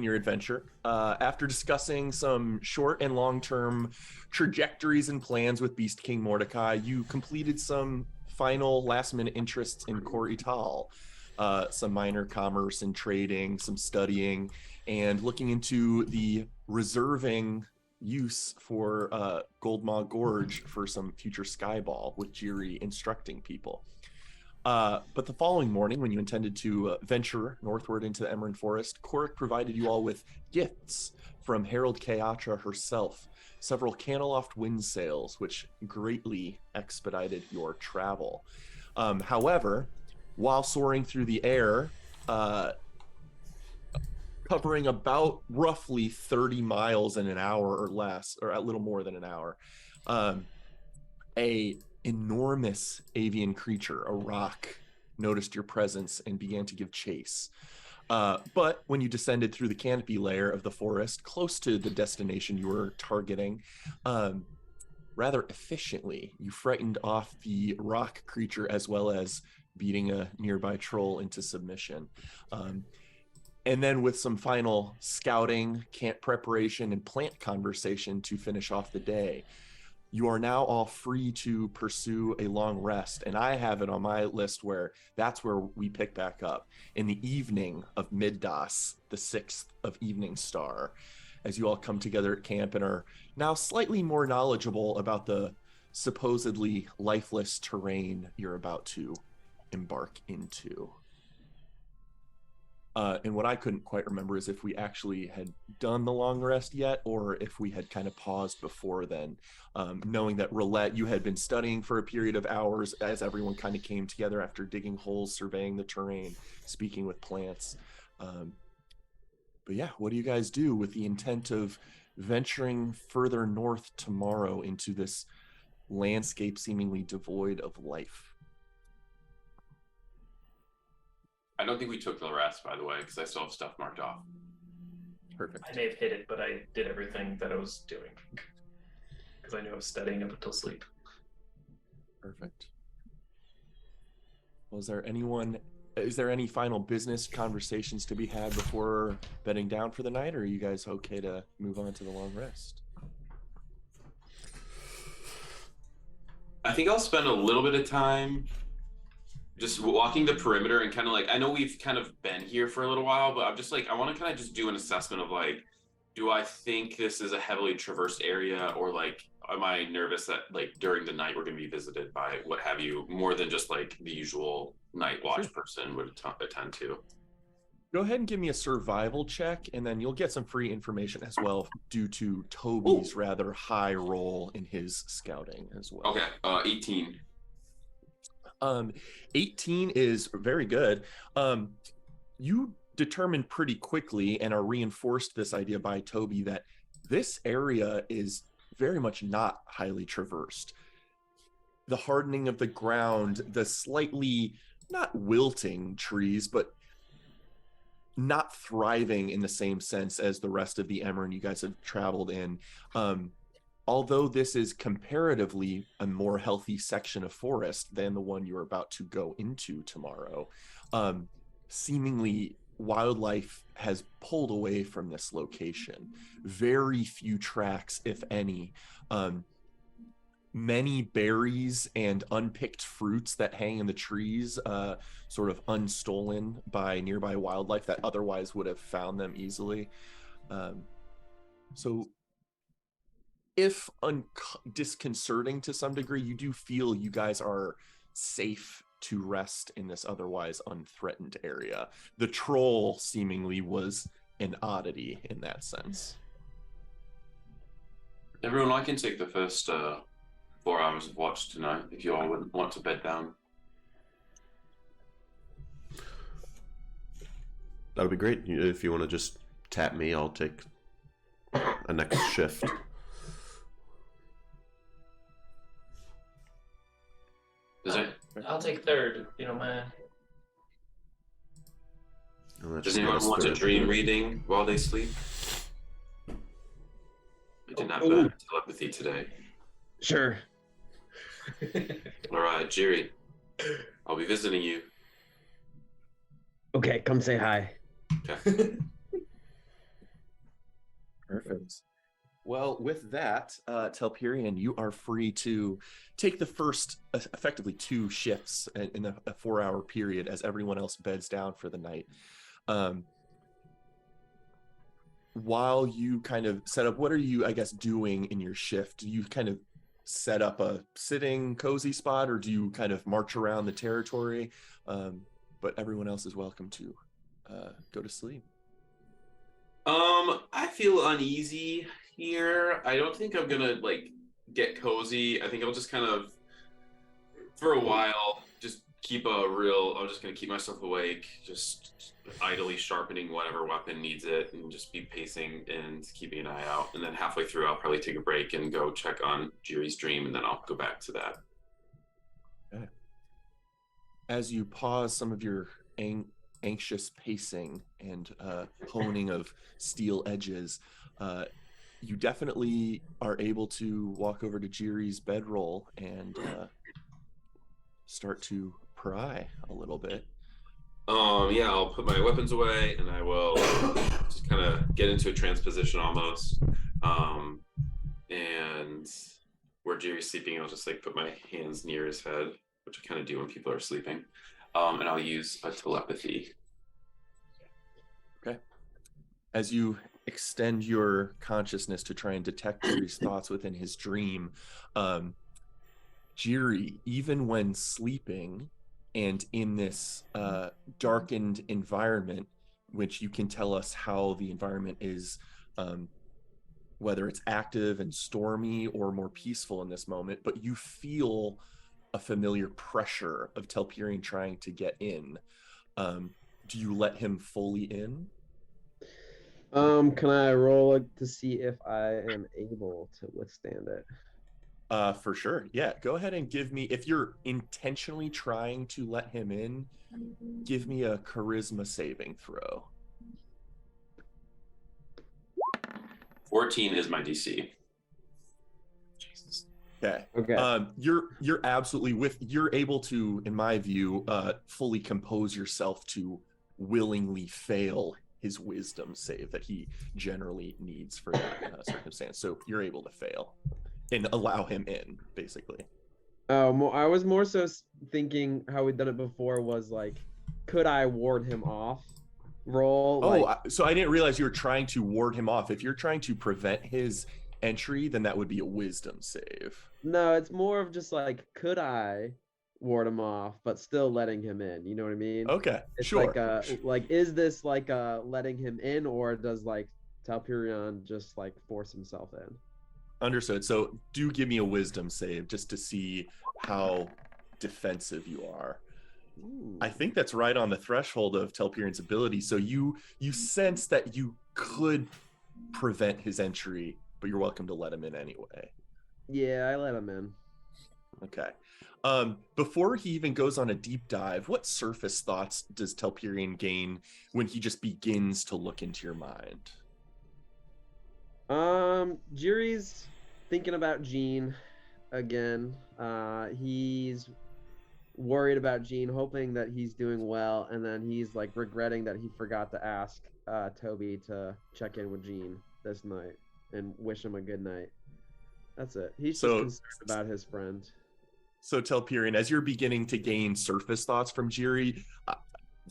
your adventure. After discussing some short and long-term trajectories and plans with Beast King Mordecai, you completed some final last-minute interests in Cor Ital, some minor commerce and trading, some studying, and looking into the reserving use for Goldmaw Gorge for some future Skyball, with Jiri instructing people. But the following morning, when you intended to venture northward into the Emerald Forest, Korik provided you all with gifts from Harold Keatra herself, several Caneloft wind sails, which greatly expedited your travel. However, while soaring through the air, covering about roughly 30 miles in an hour or less, or a little more than an hour, a enormous avian creature, a rock, noticed your presence and began to give chase. But when you descended through the canopy layer of the forest, close to the destination you were targeting, rather efficiently, you frightened off the rock creature as well as beating a nearby troll into submission. And then with some final scouting, camp preparation, and plant conversation to finish off the day, you are now all free to pursue a long rest. And I have it on my list where that's where we pick back up in the evening of Middas, the 6th of Evening Star, as you all come together at camp and are now slightly more knowledgeable about the supposedly lifeless terrain you're about to embark into. And what I couldn't quite remember is if we actually had done the long rest yet, or if we had kind of paused before then, knowing that Roulette, you had been studying for a period of hours as everyone kind of came together after digging holes, surveying the terrain, speaking with plants. But yeah, what do you guys do with the intent of venturing further north tomorrow into this landscape seemingly devoid of life? I don't think we took the rest, by the way, because I still have stuff marked off. Perfect. I may have hit it, but I did everything that I was doing because I knew I was studying up until sleep. Perfect. Well, is there any final business conversations to be had before bedding down for the night, or are you guys okay to move on to the long rest? I think I'll spend a little bit of time just walking the perimeter and kind of like, I know we've kind of been here for a little while, but I'm just like, I want to kind of just do an assessment of like, do I think this is a heavily traversed area, or like, am I nervous that like during the night we're going to be visited by what have you, more than just like the usual night watch person would attend to? Go ahead and give me a survival check, and then you'll get some free information as well due to Toby's rather high roll in his scouting as well. Okay, 18. 18 is very good. You determined pretty quickly and are reinforced this idea by Toby that this area is very much not highly traversed. The hardening of the ground, the slightly not wilting trees, but not thriving in the same sense as the rest of the Emerald you guys have traveled in. Although this is comparatively a more healthy section of forest than the one you're about to go into tomorrow, seemingly wildlife has pulled away from this location. Very few tracks, if any. Many berries and unpicked fruits that hang in the trees, sort of unstolen by nearby wildlife that otherwise would have found them easily. So if disconcerting to some degree, you do feel you guys are safe to rest in this otherwise unthreatened area. The troll seemingly was an oddity in that sense. Everyone, I can take the first 4 hours of watch tonight if you all would want to bed down. That would be great. If you want to just tap me, I'll take a next shift. I'll take third, if you don't mind. Does anyone want a dream reading while they sleep? I didn't have telepathy today. Sure. All right, Jiri. I'll be visiting you. Okay, come say hi. Okay. Well, with that, Telperion, you are free to take the first, effectively 2 shifts in a 4-hour period as everyone else beds down for the night. While you kind of set up, what are you, I guess, doing in your shift? Do you kind of set up a sitting cozy spot, or do you kind of march around the territory? But everyone else is welcome to go to sleep. I feel uneasy here. I don't think I'm gonna like get cozy. I think I'll just kind of, for a while, just I'm just gonna keep myself awake, just idly sharpening whatever weapon needs it, and just be pacing and keeping an eye out. And then halfway through, I'll probably take a break and go check on Jiri's dream, and then I'll go back to that. Okay. As you pause some of your anxious pacing and honing of steel edges, you definitely are able to walk over to Jiri's bedroll and start to pry a little bit. Yeah, I'll put my weapons away and I will just kind of get into a trance position almost. And where Jiri's sleeping, I'll just like put my hands near his head, which I kind of do when people are sleeping. And I'll use a telepathy. Okay. As you extend your consciousness to try and detect Jiri's thoughts within his dream, Jiri, even when sleeping and in this darkened environment, which you can tell us how the environment is, whether it's active and stormy or more peaceful in this moment, but you feel a familiar pressure of Telperion trying to get in. Do you let him fully in? Can I roll it to see if I am able to withstand it? For sure. Yeah, go ahead and give me, if you're intentionally trying to let him in, give me a charisma saving throw. 14 is my DC. Jesus. Okay. Okay. You're absolutely you're able to, in my view, fully compose yourself to willingly fail his wisdom save that he generally needs for that circumstance. So you're able to fail and allow him in, basically. Oh, I was more so thinking how we'd done it before was like, could I ward him off? Roll. So I didn't realize you were trying to ward him off. If you're trying to prevent his entry, then that would be a wisdom save. No, it's more of just like, could I ward him off, but still letting him in? You know what I mean? Okay, it's sure. Like, is this like letting him in, or does like Telperion just like force himself in? Understood. So do give me a wisdom save just to see how defensive you are. Ooh. I think that's right on the threshold of Telperion's ability. So you sense that you could prevent his entry, but you're welcome to let him in anyway. Yeah, I let him in. Okay. Before he even goes on a deep dive, what surface thoughts does Telperion gain when he just begins to look into your mind? Jiri's thinking about Jean again. He's worried about Jean, hoping that he's doing well, and then he's like regretting that he forgot to ask Toby to check in with Jean this night and wish him a good night. That's it. He's just concerned about his friend. So Telperion, as you're beginning to gain surface thoughts from Jiri,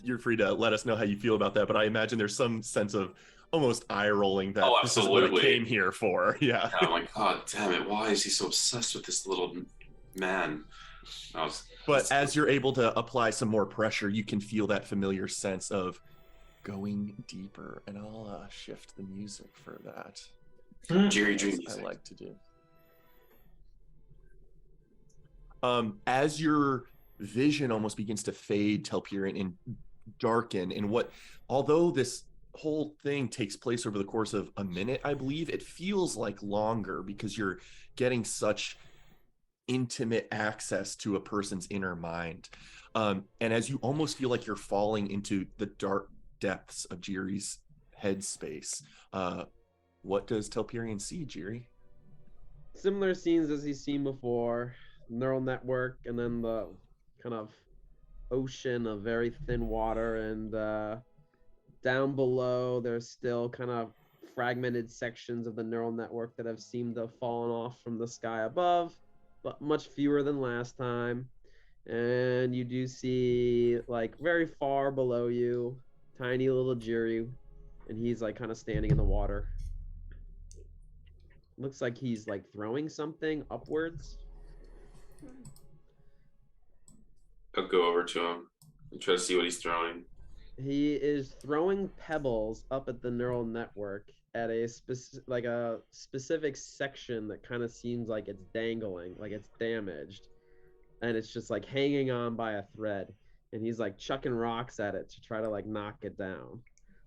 you're free to let us know how you feel about that, but I imagine there's some sense of almost eye rolling that this is what I came here for. Yeah. I'm like, God damn it, why is he so obsessed with this little man? But as you're able to apply some more pressure, you can feel that familiar sense of going deeper, and I'll shift the music for that. Jiri dream music. I like to do. As your vision almost begins to fade, Telperion, and darken, and although this whole thing takes place over the course of a minute, I believe, it feels like longer because you're getting such intimate access to a person's inner mind. And as you almost feel like you're falling into the dark depths of Jiri's headspace, what does Telperion see, Jiri? Similar scenes as he's seen before. Neural network, and then the kind of ocean of very thin water, and down below there's still kind of fragmented sections of the neural network that have seemed to have fallen off from the sky above, but much fewer than last time. And you do see, like, very far below you, tiny little Jiri, and he's like kind of standing in the water. Looks like he's like throwing something upwards. I'll go over to him and try to see what he's throwing. He is throwing pebbles up at the neural network at a specific section that kind of seems like it's dangling, like it's damaged, and it's just like hanging on by a thread. And he's like chucking rocks at it to try to like knock it down,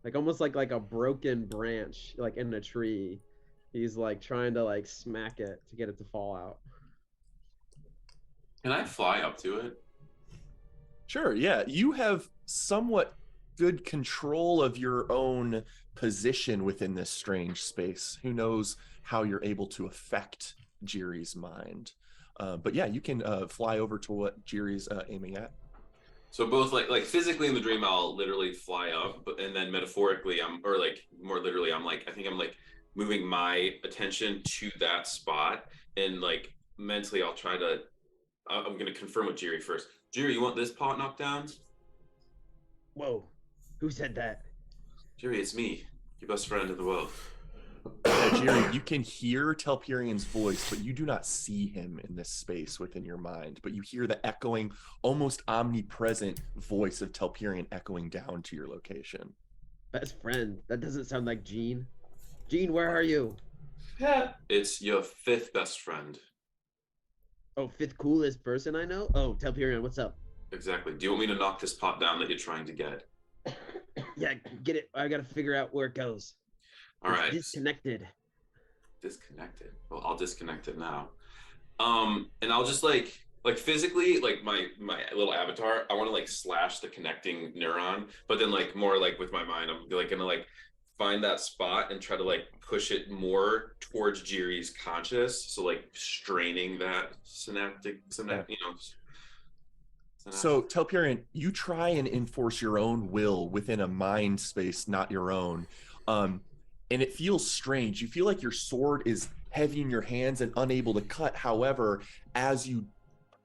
like almost like a broken branch, like in a tree. He's like trying to like smack it to get it to fall out. Can I fly up to it? Sure, yeah. You have somewhat good control of your own position within this strange space. Who knows how you're able to affect Jiri's mind. But yeah, you can fly over to what Jiri's aiming at. So both like physically in the dream, I'll literally fly up, and then metaphorically, or like more literally, I'm like moving my attention to that spot, and like mentally, I'm gonna confirm with Jiri first. Jiri, you want this pot knocked down? Whoa, who said that? Jiri, it's me, your best friend in the world. Jiri, you can hear Telperian's voice, but you do not see him in this space within your mind. But you hear the echoing, almost omnipresent voice of Telperian echoing down to your location. Best friend? That doesn't sound like Gene. Gene, where are you? It's your fifth best friend. Oh, fifth coolest person I know? Oh, Telperian, what's up? Exactly. Do you want me to knock this pot down that you're trying to get? Yeah, get it. I gotta figure out where it goes. All right. Disconnected. Disconnected. Well, I'll disconnect it now. And I'll just like physically, like my little avatar, I want to like slash the connecting neuron, but then like more like with my mind, I'm like gonna like find that spot and try to like push it more towards Jiri's conscious. So like straining that synaptic, you know. So Telperian, you try and enforce your own will within a mind space, not your own. And it feels strange. You feel like your sword is heavy in your hands and unable to cut. However, as you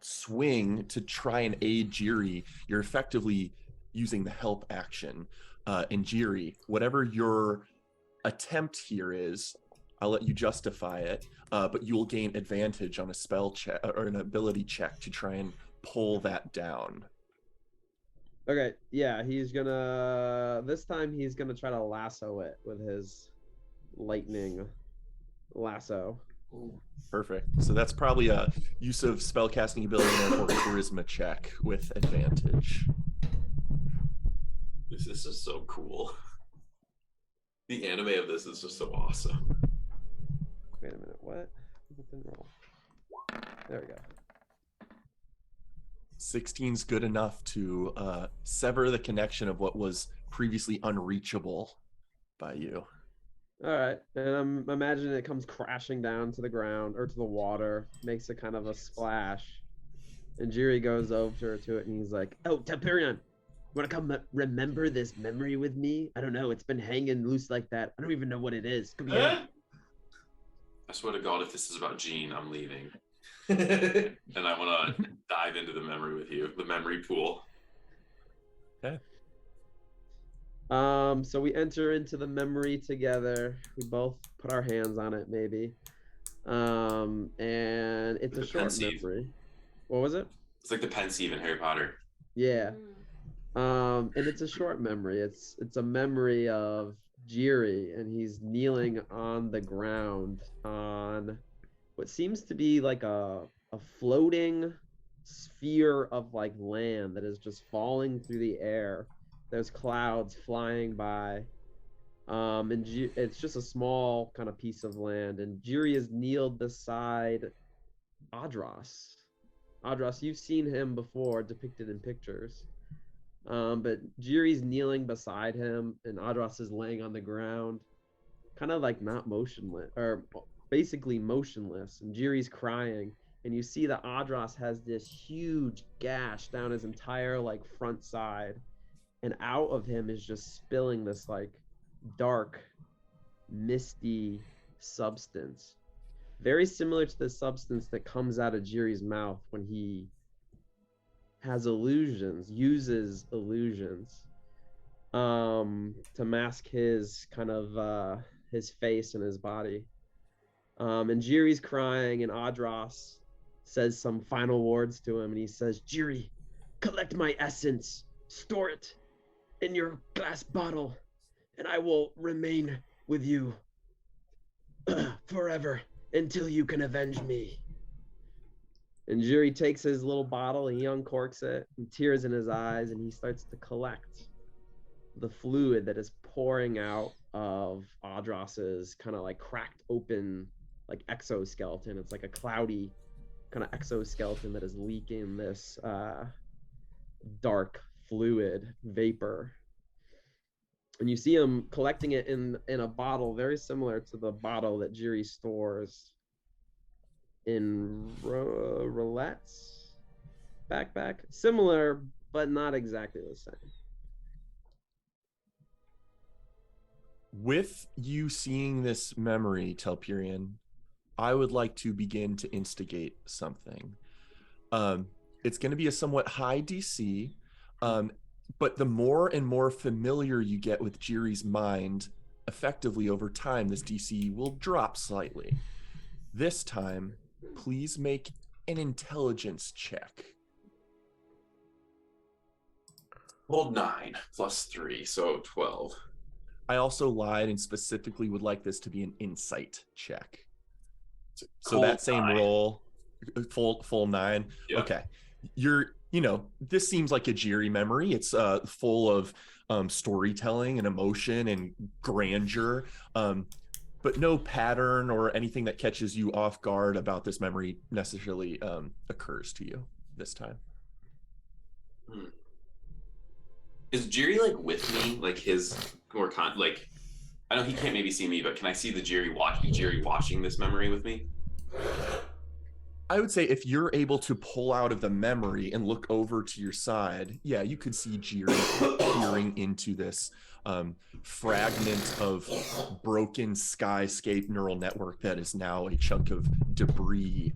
swing to try and aid Jiri, you're effectively using the help action. And Jiri, whatever your attempt here is, I'll let you justify it, but you will gain advantage on a spell check or an ability check to try and pull that down. Okay, yeah, this time he's gonna try to lasso it with his lightning lasso. Perfect. So that's probably a use of spellcasting ability and therefore charisma check with advantage. This is so cool. The anime of this is just so awesome. Wait a minute, what? Didn't roll. There we go. 16's good enough to sever the connection of what was previously unreachable by you. All right, and I'm imagining it comes crashing down to the ground or to the water, makes a kind of a splash, and Jiri goes over to it and he's like, "Oh, Telperian, want to come remember this memory with me? I don't know, it's been hanging loose like that. I don't even know what it is. Come here." I swear to God, if this is about Gene, I'm leaving. And I want to dive into the memory with you, the memory pool. Okay. So we enter into the memory together. We both put our hands on it, maybe. And it's a short memory. What was it? It's like the pensieve in Harry Potter. Yeah. And it's a short memory. It's a memory of Jiri, and he's kneeling on the ground on what seems to be like a floating sphere of like land that is just falling through the air. There's clouds flying by, and it's just a small kind of piece of land, and Jiri is kneeled beside Adras. Adras, you've seen him before depicted in pictures, but Jiri's kneeling beside him, and Adras is laying on the ground, kind of like not motionless, or basically motionless, and Jiri's crying, and you see that Adras has this huge gash down his entire like front side, and out of him is just spilling this like dark misty substance, very similar to the substance that comes out of Jiri's mouth when he has illusions, uses illusions to mask his kind of his face and his body. And Jiri's crying, and Adras says some final words to him, and he says, Jiri, collect my essence, store it in your glass bottle, and I will remain with you forever until you can avenge me. And Jiri takes his little bottle, and he uncorks it, and tears in his eyes, and he starts to collect the fluid that is pouring out of Adras's kind of like cracked open like exoskeleton. It's like a cloudy kind of exoskeleton that is leaking this dark fluid vapor. And you see him collecting it in a bottle very similar to the bottle that Jiri stores in Roulette's backpack. Similar, but not exactly the same. With you seeing this memory, Telperion, I would like to begin to instigate something. It's going to be a somewhat high DC, but the more and more familiar you get with Jiri's mind, effectively over time, this DC will drop slightly. This time, please make an intelligence check. Hold 9 plus 3, so 12. I also lied and specifically would like this to be an insight check. So Cold that same 9. roll, full 9. Yeah. Okay. This seems like a Jiri memory. It's full of storytelling and emotion and grandeur, but no pattern or anything that catches you off guard about this memory necessarily occurs to you this time. Is Jiri like with me? Like his or like I know he can't maybe see me, but can I see the Jiri watching this memory with me? I would say if you're able to pull out of the memory and look over to your side, yeah, you could see Jiri peering into this fragment of broken skyscape neural network that is now a chunk of debris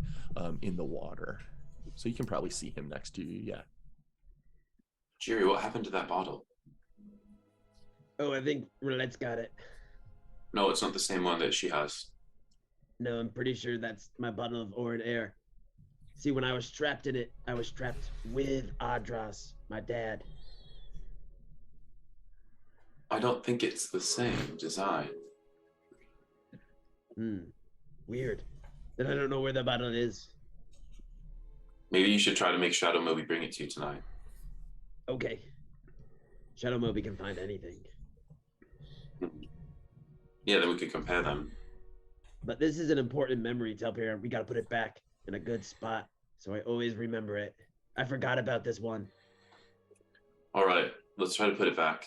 in the water. So you can probably see him next to you, yeah. Jiri, what happened to that bottle? Oh, I think Roulette's got it. No, it's not the same one that she has. No, I'm pretty sure that's my bottle of Orid Air. See, when I was trapped in it, I was trapped with Adras, my dad. I don't think it's the same design. Weird. Then I don't know where the bottle is. Maybe you should try to make Shadow Moby bring it to you tonight. Okay. Shadow Moby can find anything. Yeah, then we could compare them. But this is an important memory, Telperion. We gotta put it back in a good spot, so I always remember it. I forgot about this one. All right, let's try to put it back,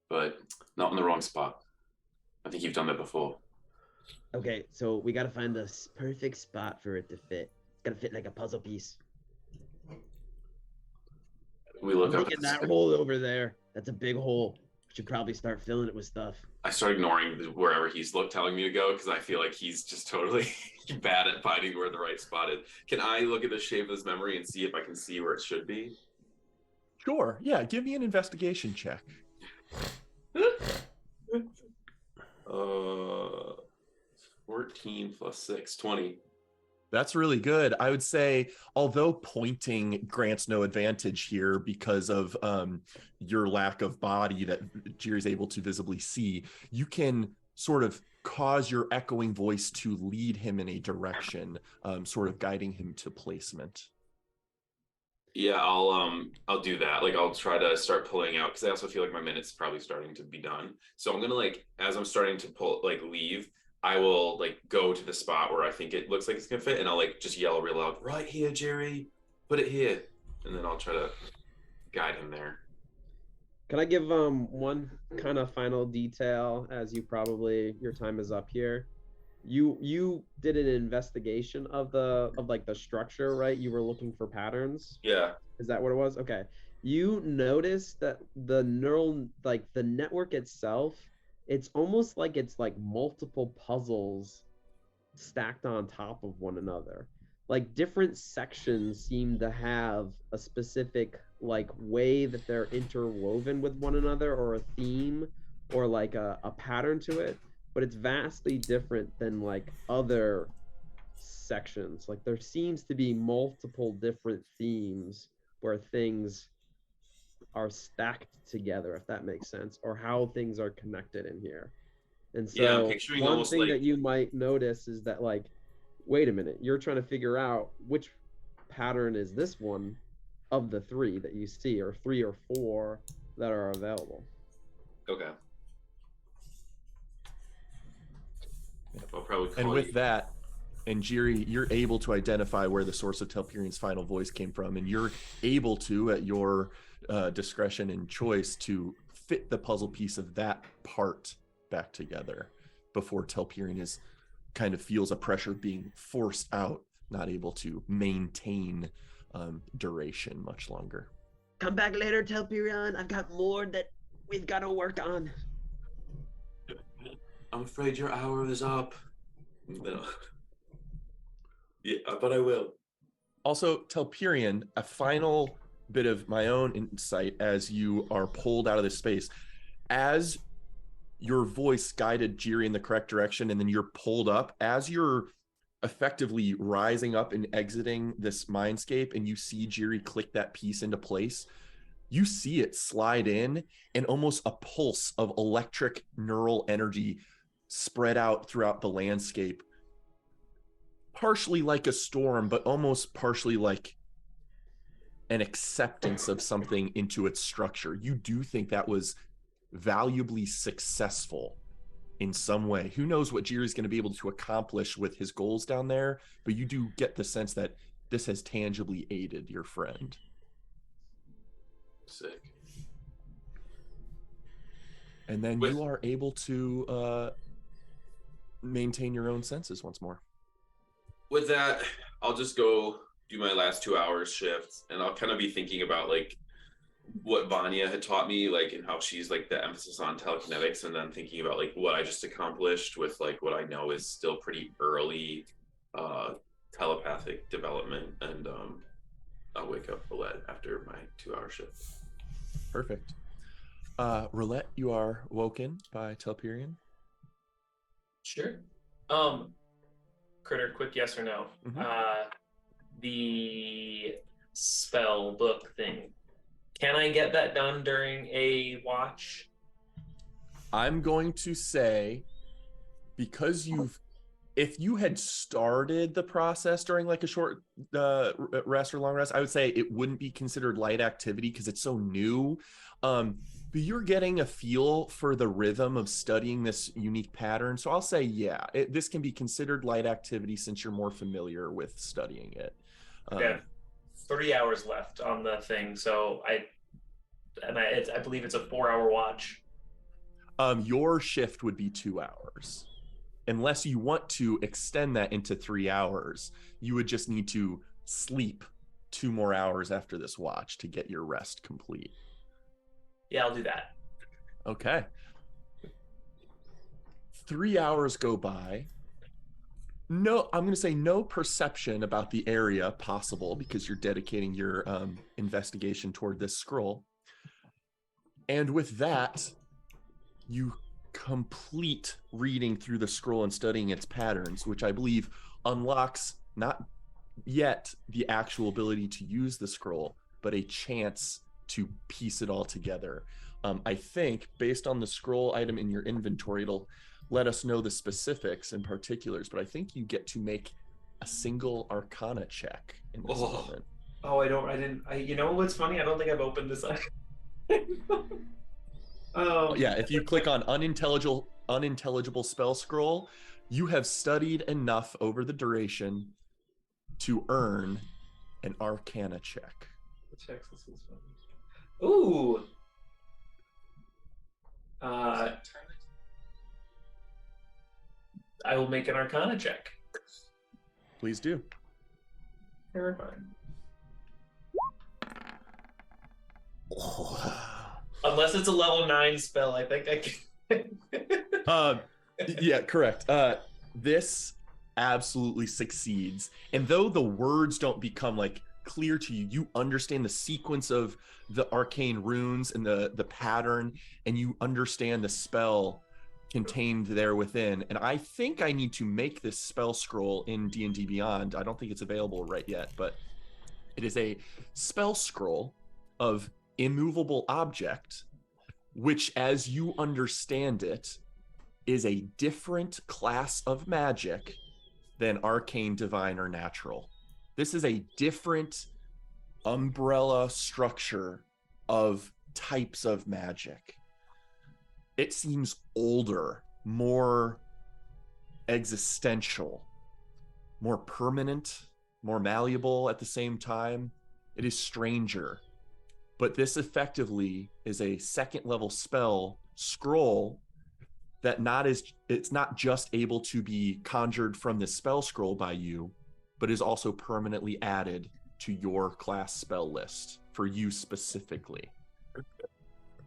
but not in the wrong spot. I think you've done that before. Okay, so we gotta find the perfect spot for it to fit. It's gotta fit like a puzzle piece. We look I'm up. thinking that hole over there. That's a big hole. We should probably start filling it with stuff. I start ignoring wherever he's telling me to go because I feel like he's just totally bad at finding where the right spot is. Can I look at the shape of this memory and see if I can see where it should be? Sure, yeah, give me an investigation check. 14 plus 6, 20. That's really good. I would say, although pointing grants no advantage here because of your lack of body that Jiri's able to visibly see, you can sort of cause your echoing voice to lead him in a direction, sort of guiding him to placement. Yeah, I'll do that. Like I'll try to start pulling out because I also feel like my minute's probably starting to be done. So I'm gonna as I'm starting to leave, I will go to the spot where I think it looks like it's gonna fit, and I'll just yell real loud, "Right here, Jiri, put it here," and then I'll try to guide him there. Can I give one kind of final detail as your time is up here? You did an investigation of the structure, right? You were looking for patterns. Yeah. Is that what it was? Okay. You noticed that the the network itself it's almost like it's like multiple puzzles stacked on top of one another. Like different sections seem to have a specific like way that they're interwoven with one another, or a theme, or like a pattern to it, but it's vastly different than like other sections. Like there seems to be multiple different themes where things are stacked together, if that makes sense, or how things are connected in here. And Yeah, I'm so picturing one almost thing like that you might notice is that like, wait a minute, you're trying to figure out which pattern is this one of the three that you see, or three or four that are available. okay. I'll probably call And with you. that, and Jiri, you're able to identify where the source of Telperian's final voice came from, and you're able to, at your discretion and choice, to fit the puzzle piece of that part back together before Telperian is kind of feels a pressure being forced out, not able to maintain duration much longer. Come back later, Telperion. I've got more that we've got to work on. I'm afraid your hour is up. No. Yeah, but I will. Also, Telperion, a final bit of my own insight as you are pulled out of this space. As your voice guided Jiri in the correct direction, and then you're pulled up, as you're effectively rising up and exiting this mindscape, and you see Jiri click that piece into place, you see it slide in, and almost a pulse of electric neural energy spread out throughout the landscape, partially like a storm, but almost partially like an acceptance of something into its structure. You do think that was valuably successful in some way. Who knows what Jiri's going to be able to accomplish with his goals down there, but you do get the sense that this has tangibly aided your friend. Sick. And then you are able to maintain your own senses once more. With that, I'll just go do my last 2 hours shift, and I'll kind of be thinking about like what Vanya had taught me, like, and how she's like the emphasis on telekinetics, and then thinking about like what I just accomplished with like what I know is still pretty early telepathic development, and I'll wake up Roulette after my 2-hour shift. Perfect. Roulette, you are woken by Telperion. Sure. Critter, quick yes or no. Mhm. The spell book thing. Can I get that done during a watch? I'm going to say, because if you had started the process during like a short rest or long rest, I would say it wouldn't be considered light activity because it's so new. But you're getting a feel for the rhythm of studying this unique pattern. So I'll say, yeah, this can be considered light activity since you're more familiar with studying it. Okay. 3 hours left on the thing, so I believe it's a 4-hour watch. Your shift would be 2 hours. Unless you want to extend that into 3 hours, you would just need to sleep 2 more hours after this watch to get your rest complete. Yeah, I'll do that. Okay. 3 hours go by. No, I'm going to say no perception about the area possible because you're dedicating your investigation toward this scroll. And with that, you complete reading through the scroll and studying its patterns, which I believe unlocks not yet the actual ability to use the scroll, but a chance to piece it all together. I think based on the scroll item in your inventory, it'll let us know the specifics and particulars, but I think you get to make a single Arcana check in this moment. Oh, you know what's funny? I don't think I've opened this up. Yeah, if you click on unintelligible spell scroll, you have studied enough over the duration to earn an Arcana check. Checks, this is funny. Ooh. I will make an Arcana check. Please do. Terrifying. Unless it's a level 9 spell, I think I can. Yeah, correct. This absolutely succeeds. And though the words don't become like clear to you, you understand the sequence of the arcane runes and the pattern, and you understand the spell contained there within. And I think I need to make this spell scroll in D&D Beyond. I don't think it's available right yet, but it is a spell scroll of immovable object, which, as you understand it, is a different class of magic than arcane, divine, or natural. This is a different umbrella structure of types of magic. It seems older, more existential, more permanent, more malleable at the same time. It is stranger. But this effectively is a second level spell scroll that it's not just able to be conjured from this spell scroll by you, but is also permanently added to your class spell list for you specifically.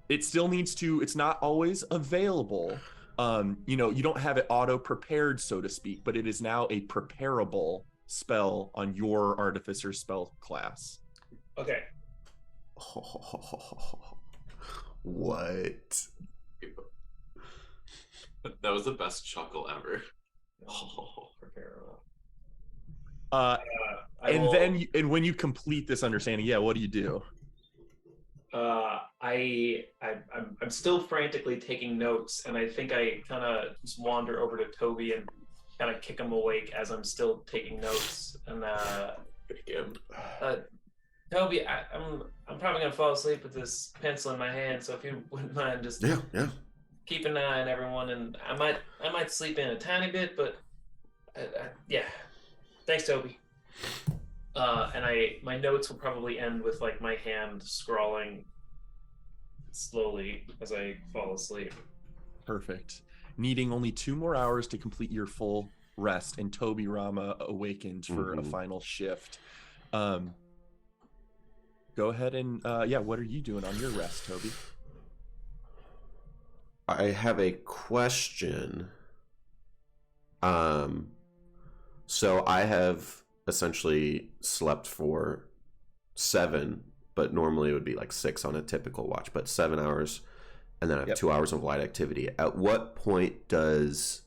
It still needs to, it's not always available. You don't have it auto prepared, so to speak, but it is now a preparable spell on your artificer spell class. Okay. What? That was the best chuckle ever. And when you complete this understanding, what do you do? I'm still frantically taking notes, and I think I kind of just wander over to Toby and kind of kick him awake as I'm still taking notes. And Toby, I'm probably gonna fall asleep with this pencil in my hand, so if you wouldn't mind just keep an eye on everyone, and I might sleep in a tiny bit, but yeah. Thanks, Toby. And my notes will probably end with like my hand scrawling slowly as I fall asleep. Perfect. Needing only 2 more hours to complete your full rest, and Toby Rama awakens for a final shift. Go ahead and what are you doing on your rest, Toby? I have a question. So I have essentially slept for 7, but normally it would be like 6 on a typical watch, but 7 hours, and then I have 2 hours of light activity. At what point does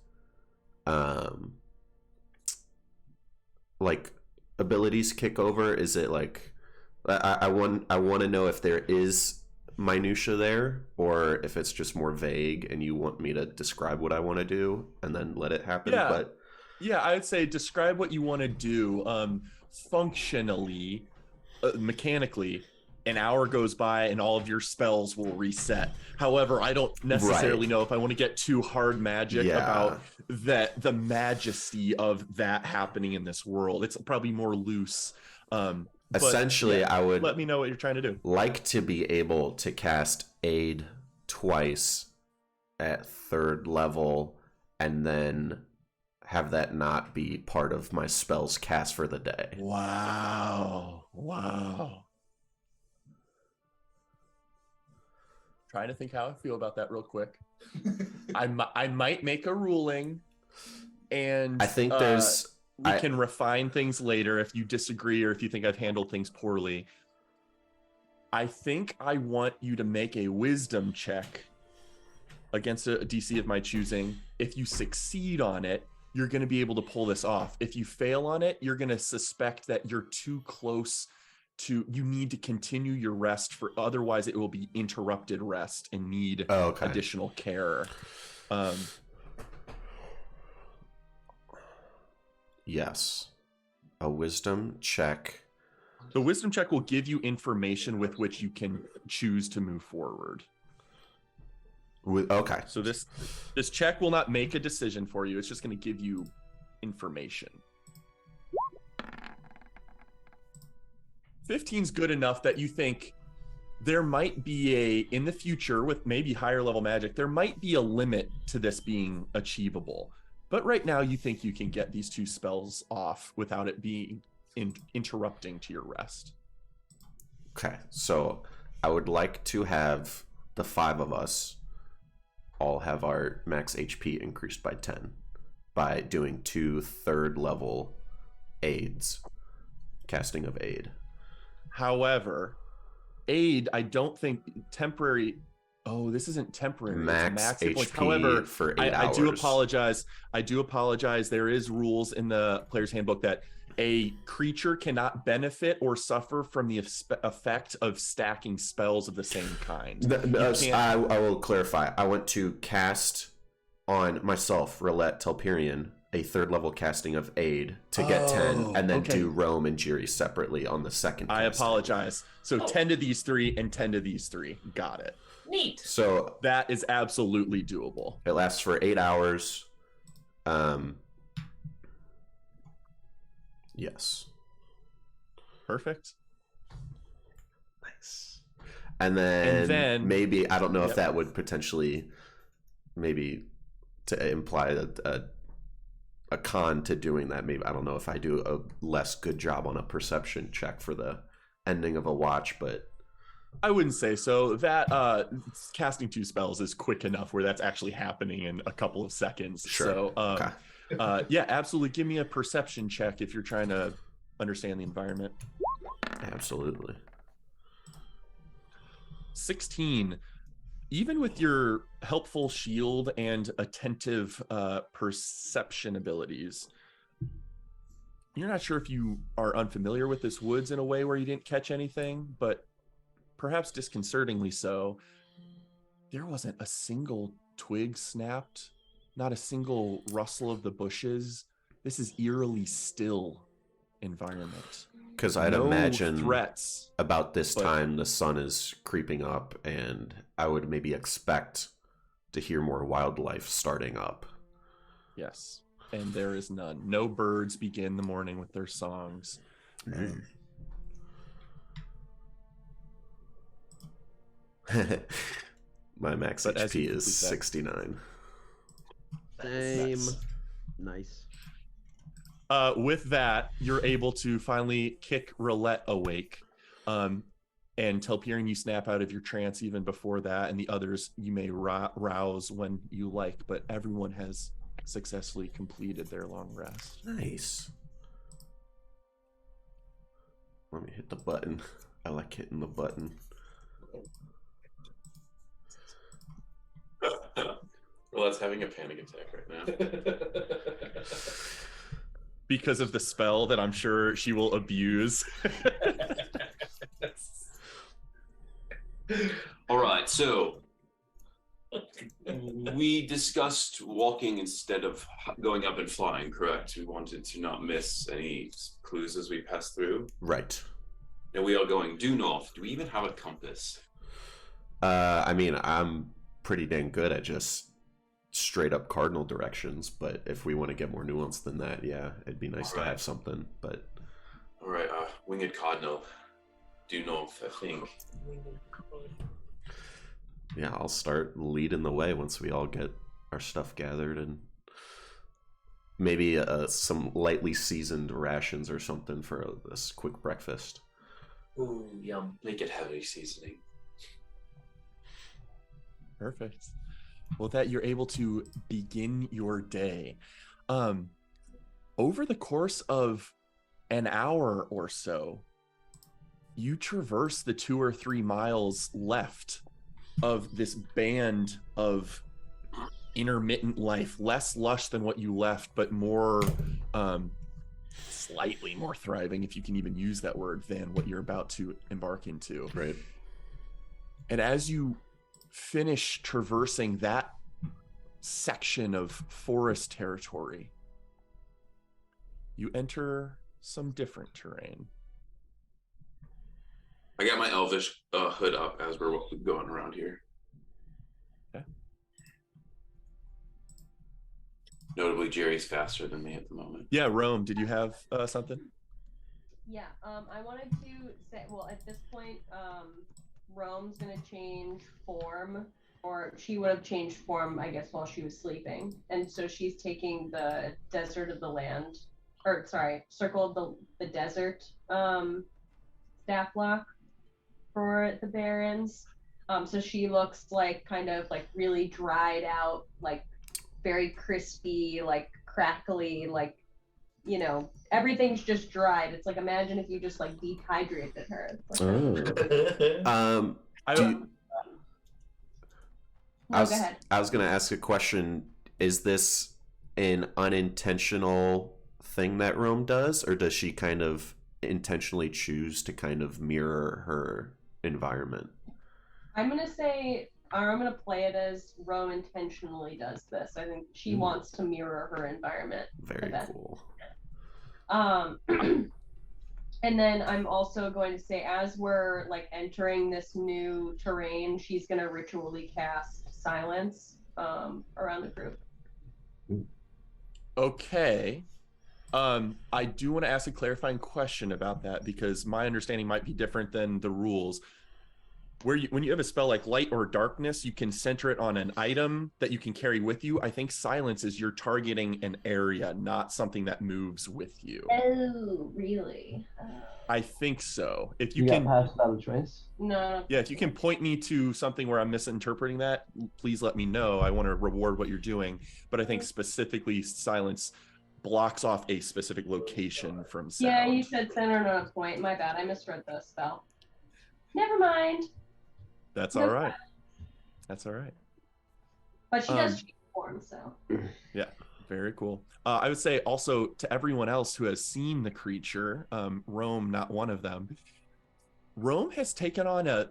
like abilities kick over? Is it like I want to know if there is minutia there, or if it's just more vague and you want me to describe what I want to do and then let it happen. But I would say describe what you want to do. Functionally, mechanically, an hour goes by and all of your spells will reset. However, I don't necessarily know if I want to get too hard magic about the majesty of that happening in this world. It's probably more loose. Essentially, I would let me know what you're trying to do. Like to be able to cast Aid twice at 3rd level, and then have that not be part of my spells cast for the day. Wow. Trying to think how I feel about that real quick. I might make a ruling, and I think we can refine things later if you disagree or if you think I've handled things poorly. I think I want you to make a wisdom check against a DC of my choosing. If you succeed on it, you're going to be able to pull this off. If you fail on it, you're going to suspect that you're too close to, you need to continue your rest, for otherwise it will be interrupted rest and need additional care. Yes. A wisdom check. The wisdom check will give you information with which you can choose to move forward. Okay. So this check will not make a decision for you. It's just going to give you information. 15's good enough that you think there might be in the future with maybe higher level magic, there might be a limit to this being achievable. But right now you think you can get these 2 spells off without it being interrupting to your rest. Okay. So I would like to have the 5 of us all have our max HP increased by 10 by doing 2 third level aids, casting of aid. However, aid, I don't think temporary. Oh, this isn't temporary. Max hit HP points. However, for 8 hours. I do apologize. I do apologize. There is rules in the player's handbook that a creature cannot benefit or suffer from the effect of stacking spells of the same kind. I will clarify. I want to cast on myself, Roulette Telperion, a third level casting of aid to get 10, and then do Rome and Jiri separately on the second. I apologize. So 10 to these 3 and 10 to these 3. Got it. Neat. So that is absolutely doable. It lasts for 8 hours. Yes. Perfect. Nice. And then maybe, I don't know if that would potentially maybe to imply a con to doing that. Maybe, I don't know if I do a less good job on a perception check for the ending of a watch, but I wouldn't say so. That casting 2 spells is quick enough where that's actually happening in a couple of seconds. Sure. So yeah, absolutely. Give me a perception check if you're trying to understand the environment. Absolutely. 16. Even with your helpful shield and attentive perception abilities, you're not sure if you are unfamiliar with this woods in a way where you didn't catch anything, but perhaps disconcertingly so, there wasn't a single twig snapped, not a single rustle of the bushes. This is eerily still environment. Because I'd imagine threats about this time the sun is creeping up, and I would maybe expect to hear more wildlife starting up. Yes, and there is none. No birds begin the morning with their songs. My max HP is 69. Same. Nice. With that, you're able to finally kick Roulette awake. And Telperion, you snap out of your trance even before that, and the others you may rouse when you like, but everyone has successfully completed their long rest. Nice. Let me hit the button. I like hitting the button. Roulette's having a panic attack right now. Because of the spell that I'm sure she will abuse. All right, so we discussed walking instead of going up and flying, correct? We wanted to not miss any clues as we pass through. Right. And we are going due north. Do we even have a compass? I mean, I'm pretty dang good at just straight up cardinal directions, but if we want to get more nuance than that, yeah, it'd be nice to have something. But all right, winged cardinal, due north, I think. Yeah, I'll start leading the way once we all get our stuff gathered, and maybe some lightly seasoned rations or something for this quick breakfast. Ooh, yum! Make it heavy seasoning. Perfect. Well, that you're able to begin your day. Over the course of an hour or so, you traverse the 2 or 3 miles left of this band of intermittent life, less lush than what you left, but more, slightly more thriving, if you can even use that word, than what you're about to embark into. Right. And as you finish traversing that section of forest territory, you enter some different terrain. I got my elvish hood up as we're going around here. Okay. Notably, Jerry's faster than me at the moment. Yeah, Rome, did you have something? Yeah, I wanted to say, well, at this point, Rome's gonna change form, or she would have changed form, I guess, while she was sleeping. And so she's taking the desert of the land, or sorry, circle of the desert staff block for the Barons. So she looks like kind of like really dried out, like very crispy, like crackly, like, you know, everything's just dried. It's like, imagine if you just like dehydrated her. It's like I go ahead. was going to ask a question. Is this an unintentional thing that Rome does, or does she kind of intentionally choose to kind of mirror her environment? I'm going to say, or I'm going to play it as Rome intentionally does this. I think she wants to mirror her environment. Very cool. And then I'm also going to say, as we're like entering this new terrain, she's going to ritually cast silence around the group. Okay. I do want to ask a clarifying question about that, because my understanding might be different than the rules. When you have a spell like light or darkness, you can center it on an item that you can carry with you. I think silence is you're targeting an area, not something that moves with you. Oh, really? I think so. If you can pass without a trace. No. Yeah, if you can point me to something where I'm misinterpreting that, please let me know. I want to reward what you're doing. But I think specifically silence blocks off a specific location from sound. Yeah, you said centered on a point. My bad. I misread the spell. Never mind. That's all right. That's all right. But she does change form, so. Yeah, very cool. I would say also to everyone else who has seen the creature, Rome, not one of them, Rome has taken on a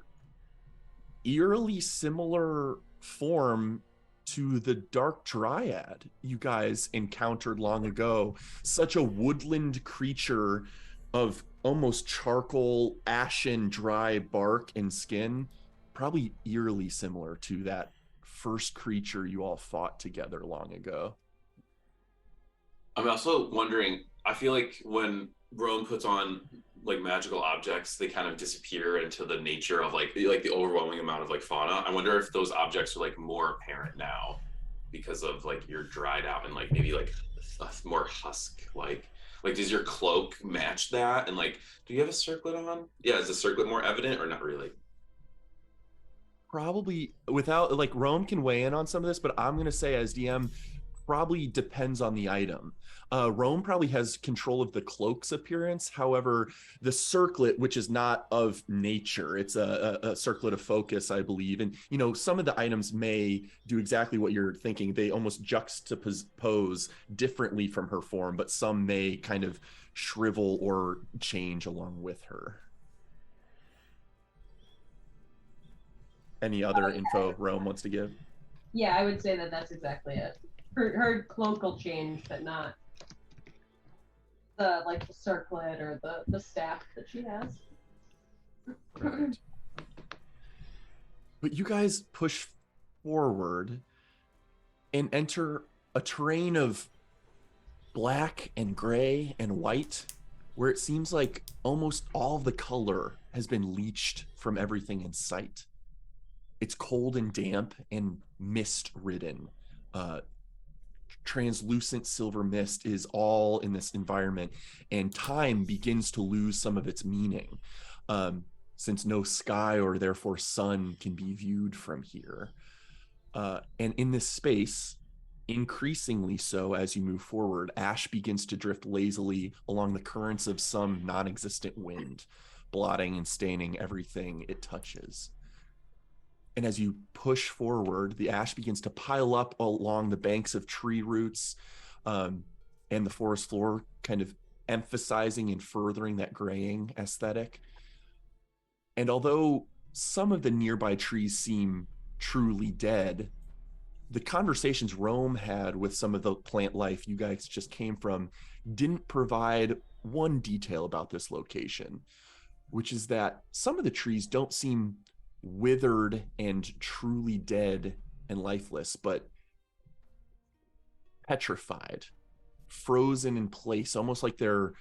eerily similar form to the Dark Dryad you guys encountered long ago. Such a woodland creature of almost charcoal, ashen, dry bark and skin, probably eerily similar to that first creature you all fought together long ago. I'm also wondering, I feel like when Rome puts on like magical objects, they kind of disappear into the nature of like the overwhelming amount of like fauna. I wonder if those objects are like more apparent now because of like you're dried out and like maybe like more husk like does your cloak match that? And like, do you have a circlet on? Yeah, is the circlet more evident or not really? Probably without, like, Rome can weigh in on some of this, but I'm going to say as DM, probably depends on the item. Rome probably has control of the cloak's appearance. However, the circlet, which is not of nature, it's a circlet of focus, I believe. And, you know, some of the items may do exactly what you're thinking. They almost juxtapose differently from her form, but some may kind of shrivel or change along with her. Any other info Rome wants to give? Yeah, I would say that that's exactly it. Her cloak will change, but not the like the circlet or the staff that she has. Right. But you guys push forward and enter a terrain of black and gray and white, where it seems like almost all of the color has been leached from everything in sight. It's cold and damp and mist-ridden. Translucent silver mist is all in this environment, and time begins to lose some of its meaning, since no sky or therefore sun can be viewed from here. And in this space, increasingly so as you move forward, ash begins to drift lazily along the currents of some non-existent wind, blotting and staining everything it touches. And as you push forward, the ash begins to pile up along the banks of tree roots, and the forest floor, kind of emphasizing and furthering that graying aesthetic. And although some of the nearby trees seem truly dead, the conversations Rome had with some of the plant life you guys just came from didn't provide one detail about this location, which is that some of the trees don't seem withered and truly dead and lifeless, but petrified, frozen in place, almost like their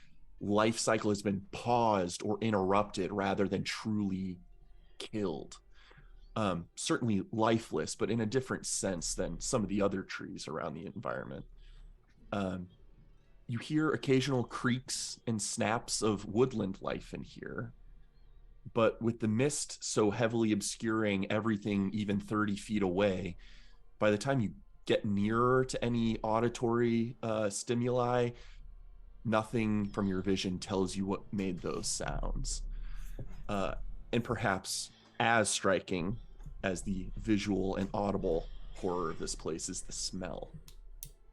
life cycle has been paused or interrupted rather than truly killed. Certainly lifeless, but in a different sense than some of the other trees around the environment. You hear occasional creaks and snaps of woodland life in here, but with the mist so heavily obscuring everything even 30 feet away, by the time you get nearer to any auditory stimuli, nothing from your vision tells you what made those sounds. And perhaps as striking as the visual and audible horror of this place is the smell.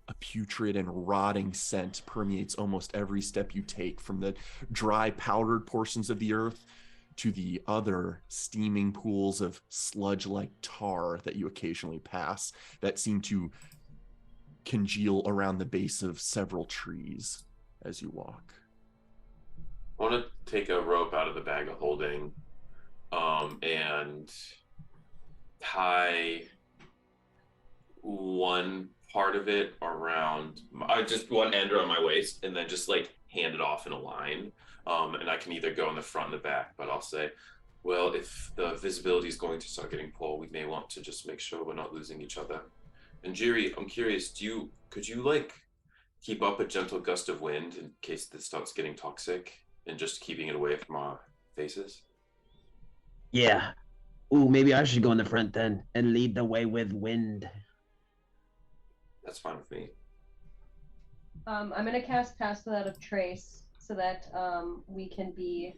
A putrid and rotting scent permeates almost every step you take, from the dry, powdered portions of the earth to the other steaming pools of sludge-like tar that you occasionally pass that seem to congeal around the base of several trees as you walk. I want to take a rope out of the bag of holding and tie one part of it around just one end around my waist, and then just like hand it off in a line. And I can either go in the front and the back, but I'll say, well, if the visibility is going to start getting poor, we may want to just make sure we're not losing each other. And Jiri, I'm curious, could you like keep up a gentle gust of wind in case this starts getting toxic, and just keeping it away from our faces? Yeah. Ooh, maybe I should go in the front then and lead the way with wind. That's fine with me. I'm gonna cast Pass Without a Trace so that we can be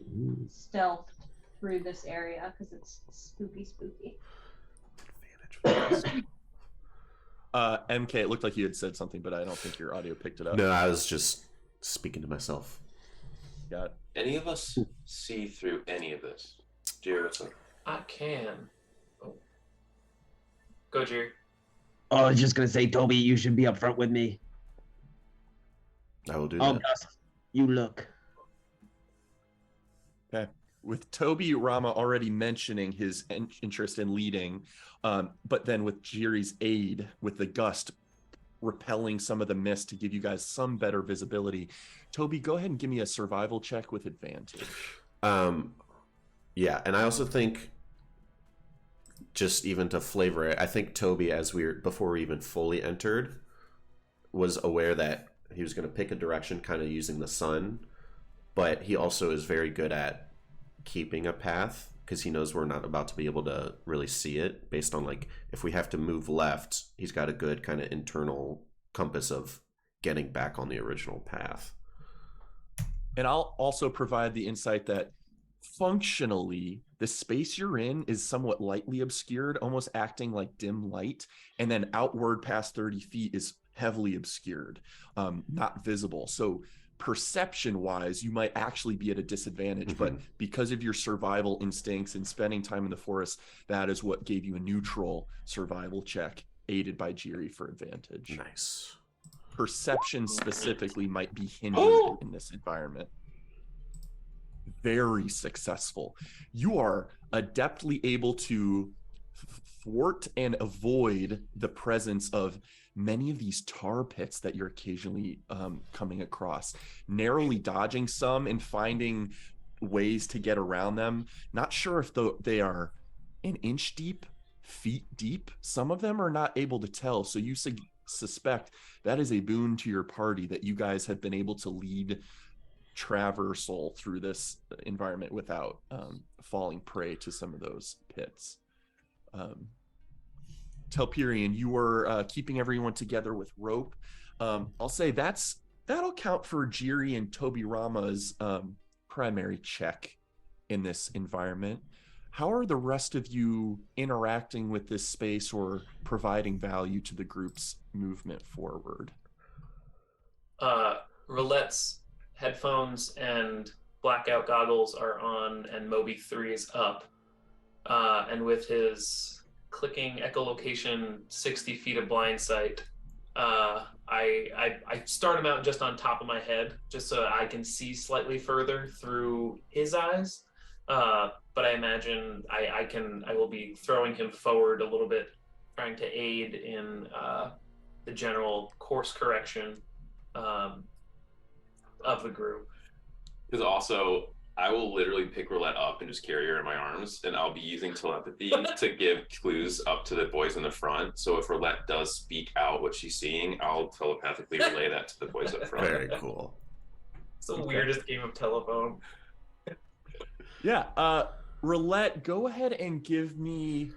stealthed through this area because it's spooky. MK, it looked like you had said something, but I don't think your audio picked it up. No, I was just speaking to myself. Got it. Any of us see through any of this? Jerry, what's up? I can. Oh. Go, Jerry. Oh, I was just gonna say, Toby, you should be up front with me. I will do Oh, that. Gus, you look. Okay. With Toby Rama already mentioning his interest in leading, but then with Jiri's aid, with the gust repelling some of the mist to give you guys some better visibility, Toby, go ahead and give me a survival check with advantage. Yeah, and I also think, just even to flavor it, I think Toby, before we even fully entered, was aware that he was going to pick a direction kind of using the sun, but he also is very good at keeping a path because he knows we're not about to be able to really see it based on, like, if we have to move left, he's got a good kind of internal compass of getting back on the original path. And I'll also provide the insight that functionally the space you're in is somewhat lightly obscured, almost acting like dim light, and then outward past 30 feet is heavily obscured, not visible. So perception wise you might actually be at a disadvantage, but because of your survival instincts and spending time in the forest, that is what gave you a neutral survival check aided by Jiri for advantage. Nice. Perception specifically might be hindered in this environment. Very successful. You are adeptly able to thwart and avoid the presence of many of these tar pits that you're occasionally coming across, narrowly dodging some and finding ways to get around them. Not sure if they are an inch deep, feet deep. Some of them are not able to tell. So you suspect that is a boon to your party that you guys have been able to lead traversal through this environment without falling prey to some of those pits. Telperion, you were keeping everyone together with rope. I'll say that'll count for Jiri and Toby Rama's primary check in this environment. How are the rest of you interacting with this space or providing value to the group's movement forward? Roulette's headphones and blackout goggles are on, and Moby 3 is up. And with his clicking echolocation 60 feet of blind sight, I start him out just on top of my head, just so I can see slightly further through his eyes. But I imagine I will be throwing him forward a little bit, trying to aid in the general course correction of the group. Because also, I will literally pick Roulette up and just carry her in my arms, and I'll be using telepathy to give clues up to the boys in the front. So if Roulette does speak out what she's seeing, I'll telepathically relay that to the boys up front. Very cool. It's the weirdest game of telephone. Yeah. Roulette, go ahead and give me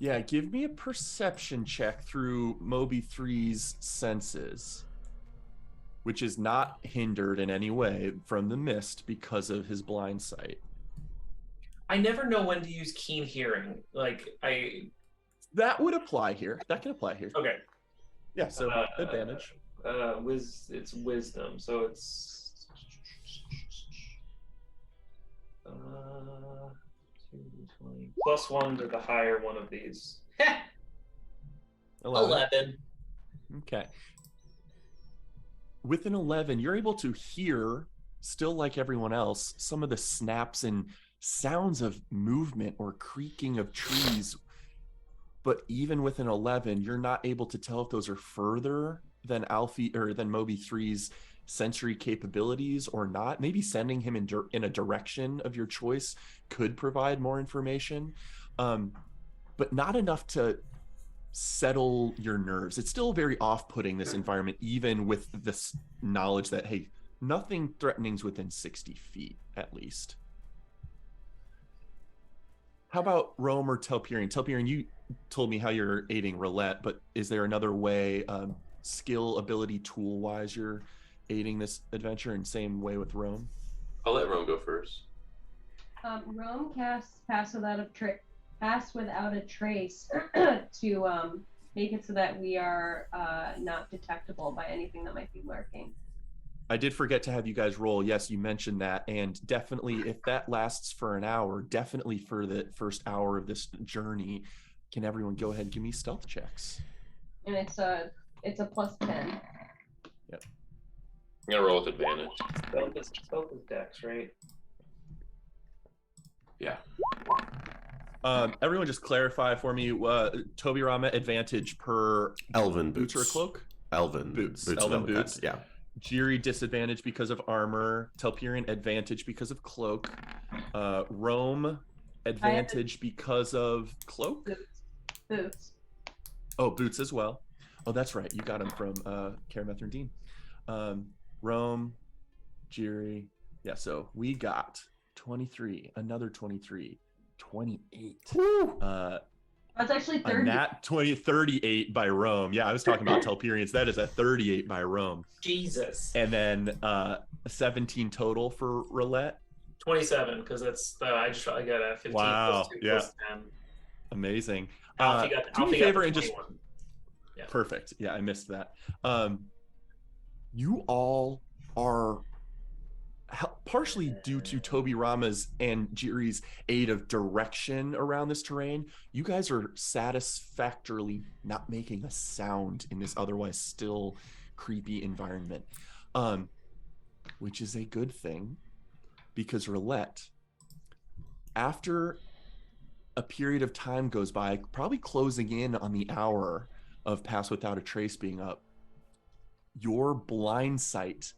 a perception check through Moby 3's senses, which is not hindered in any way from the mist because of his blind sight. I never know when to use keen hearing. That would apply here. That can apply here. Okay. Yeah, so advantage. It's wisdom, so it's 2d20 +1 to the higher one of these. 11. Okay. With an 11, you're able to hear, still like everyone else, some of the snaps and sounds of movement or creaking of trees. But even with an 11, you're not able to tell if those are further than Alfie or than Moby 3's sensory capabilities or not. Maybe sending him in a direction of your choice could provide more information, but not enough to settle your nerves. It's still very off-putting, this environment, even with this knowledge that, hey, nothing threatening's within 60 feet at least. How about Rome or Telperion? Telperion, you told me how you're aiding Roulette, but is there another way, skill, ability, tool-wise, you're aiding this adventure, in same way with Rome? I'll let Rome go first. Rome casts Pass Without a Trace to make it so that we are not detectable by anything that might be lurking. I did forget to have you guys roll. Yes, you mentioned that, and definitely if that lasts for an hour, definitely for the first hour of this journey, can everyone go ahead and give me stealth checks? And it's a +10. Yep. I'm gonna roll with advantage. Stealth is dex, right? Yeah. Everyone just clarify for me, Toby Rama advantage per Elven boots or a cloak? Elven boots. Elven boots. Yeah. Jiri disadvantage because of armor. Telperion advantage because of cloak. Rome advantage because of cloak. Boots. Oh, boots as well. Oh, that's right. You got him from Karameth and Dean. Rome, Jiri. Yeah, so we got 23, another 23, 28. That's actually 30. Nat 38 by Rome. Yeah, I was talking about Telperions. That is a 38 by Rome. Jesus. And then 17 total for Roulette. 27, because that's I got a 15 wow. plus 2 yeah. plus 10. Amazing. Alfie got do me a favor and 21. just perfect. Yeah, I missed that. You all are partially due to Toby Rama's and Jiri's aid of direction around this terrain. You guys are satisfactorily not making a sound in this otherwise still creepy environment, which is a good thing, because Roulette, after a period of time goes by, probably closing in on the hour of Pass Without a Trace being up, your blind sight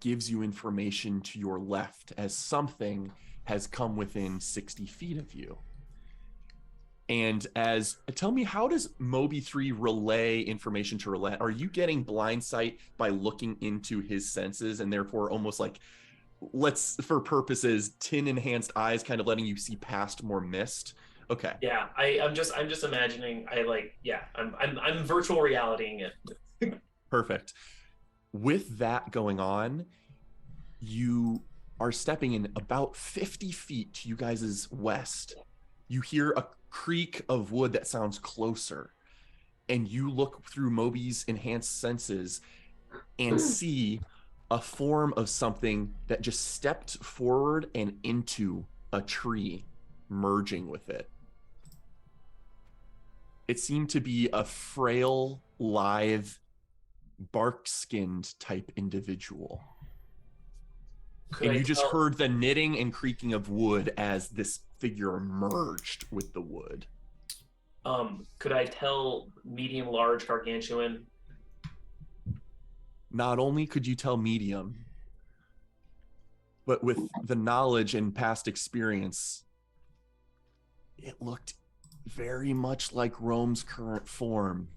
gives you information to your left as something has come within 60 feet of you. And tell me, how does Moby 3 relay information to Roulette? Are you getting blind sight by looking into his senses, and therefore almost like, let's, for purposes, tin enhanced eyes, kind of letting you see past more mist? Okay. Yeah, I'm just imagining. I'm virtual realitying it. Perfect. With that going on, you are stepping in about 50 feet to you guys' west. You hear a creak of wood that sounds closer, and you look through Moby's enhanced senses and see a form of something that just stepped forward and into a tree, merging with it. It seemed to be a frail, lithe, bark-skinned type individual. And you just heard the knitting and creaking of wood as this figure merged with the wood. Could I tell medium, large, gargantuan? Not only could you tell medium, but with the knowledge and past experience, it looked very much like Rome's current form.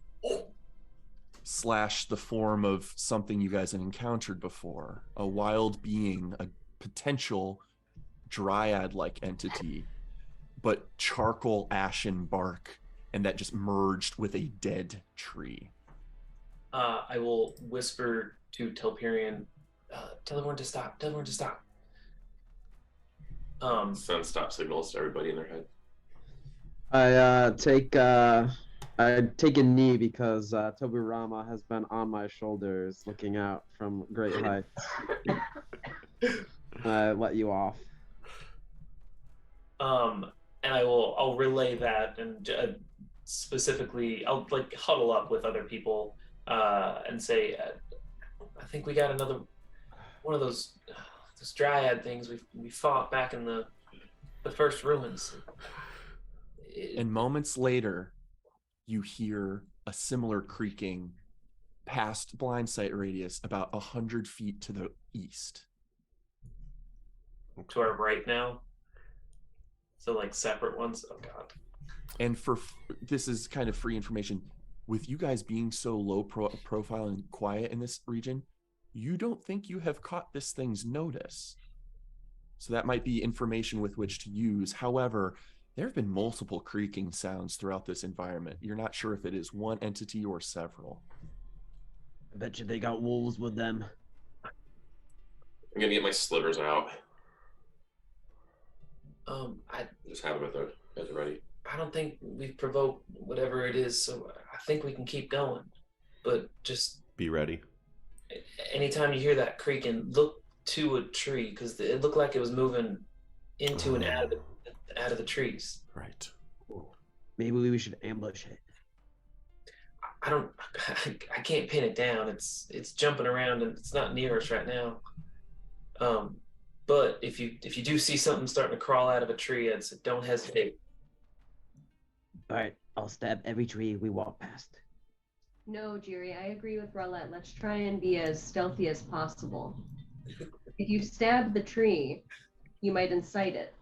/ the form of something you guys had encountered before, a wild being, a potential dryad-like entity, but charcoal ashen bark, and that just merged with a dead tree. I will whisper to Telperion, tell everyone to stop. Tell everyone to stop. Send stop signals to everybody in their head. I take a knee because Tobirama has been on my shoulders looking out from great heights. Let you off. And I'll relay that, and specifically I'll like huddle up with other people and say, I think we got another one of those dryad things we fought back in the first ruins. And moments later, you hear a similar creaking past blind sight radius about 100 feet to the east. To our right now. So like separate ones. Oh God. And this is kind of free information. With you guys being so low profile and quiet in this region, you don't think you have caught this thing's notice. So that might be information with which to use. However, there have been multiple creaking sounds throughout this environment. You're not sure if it is one entity or several. I bet you they got wolves with them. I'm gonna get my slivers out. I just have them at the ready. I don't think we've provoked whatever it is, so I think we can keep going. But just be ready. Anytime you hear that creaking, look to a tree because it looked like it was moving into and out of the trees. Right. Maybe we should ambush it. I can't pin it down. It's jumping around and it's not near us right now. But if you do see something starting to crawl out of a tree, I'd say don't hesitate. All right, I'll stab every tree we walk past. No, Jerry, I agree with Rowlett. Let's try and be as stealthy as possible. If you stab the tree, you might incite it.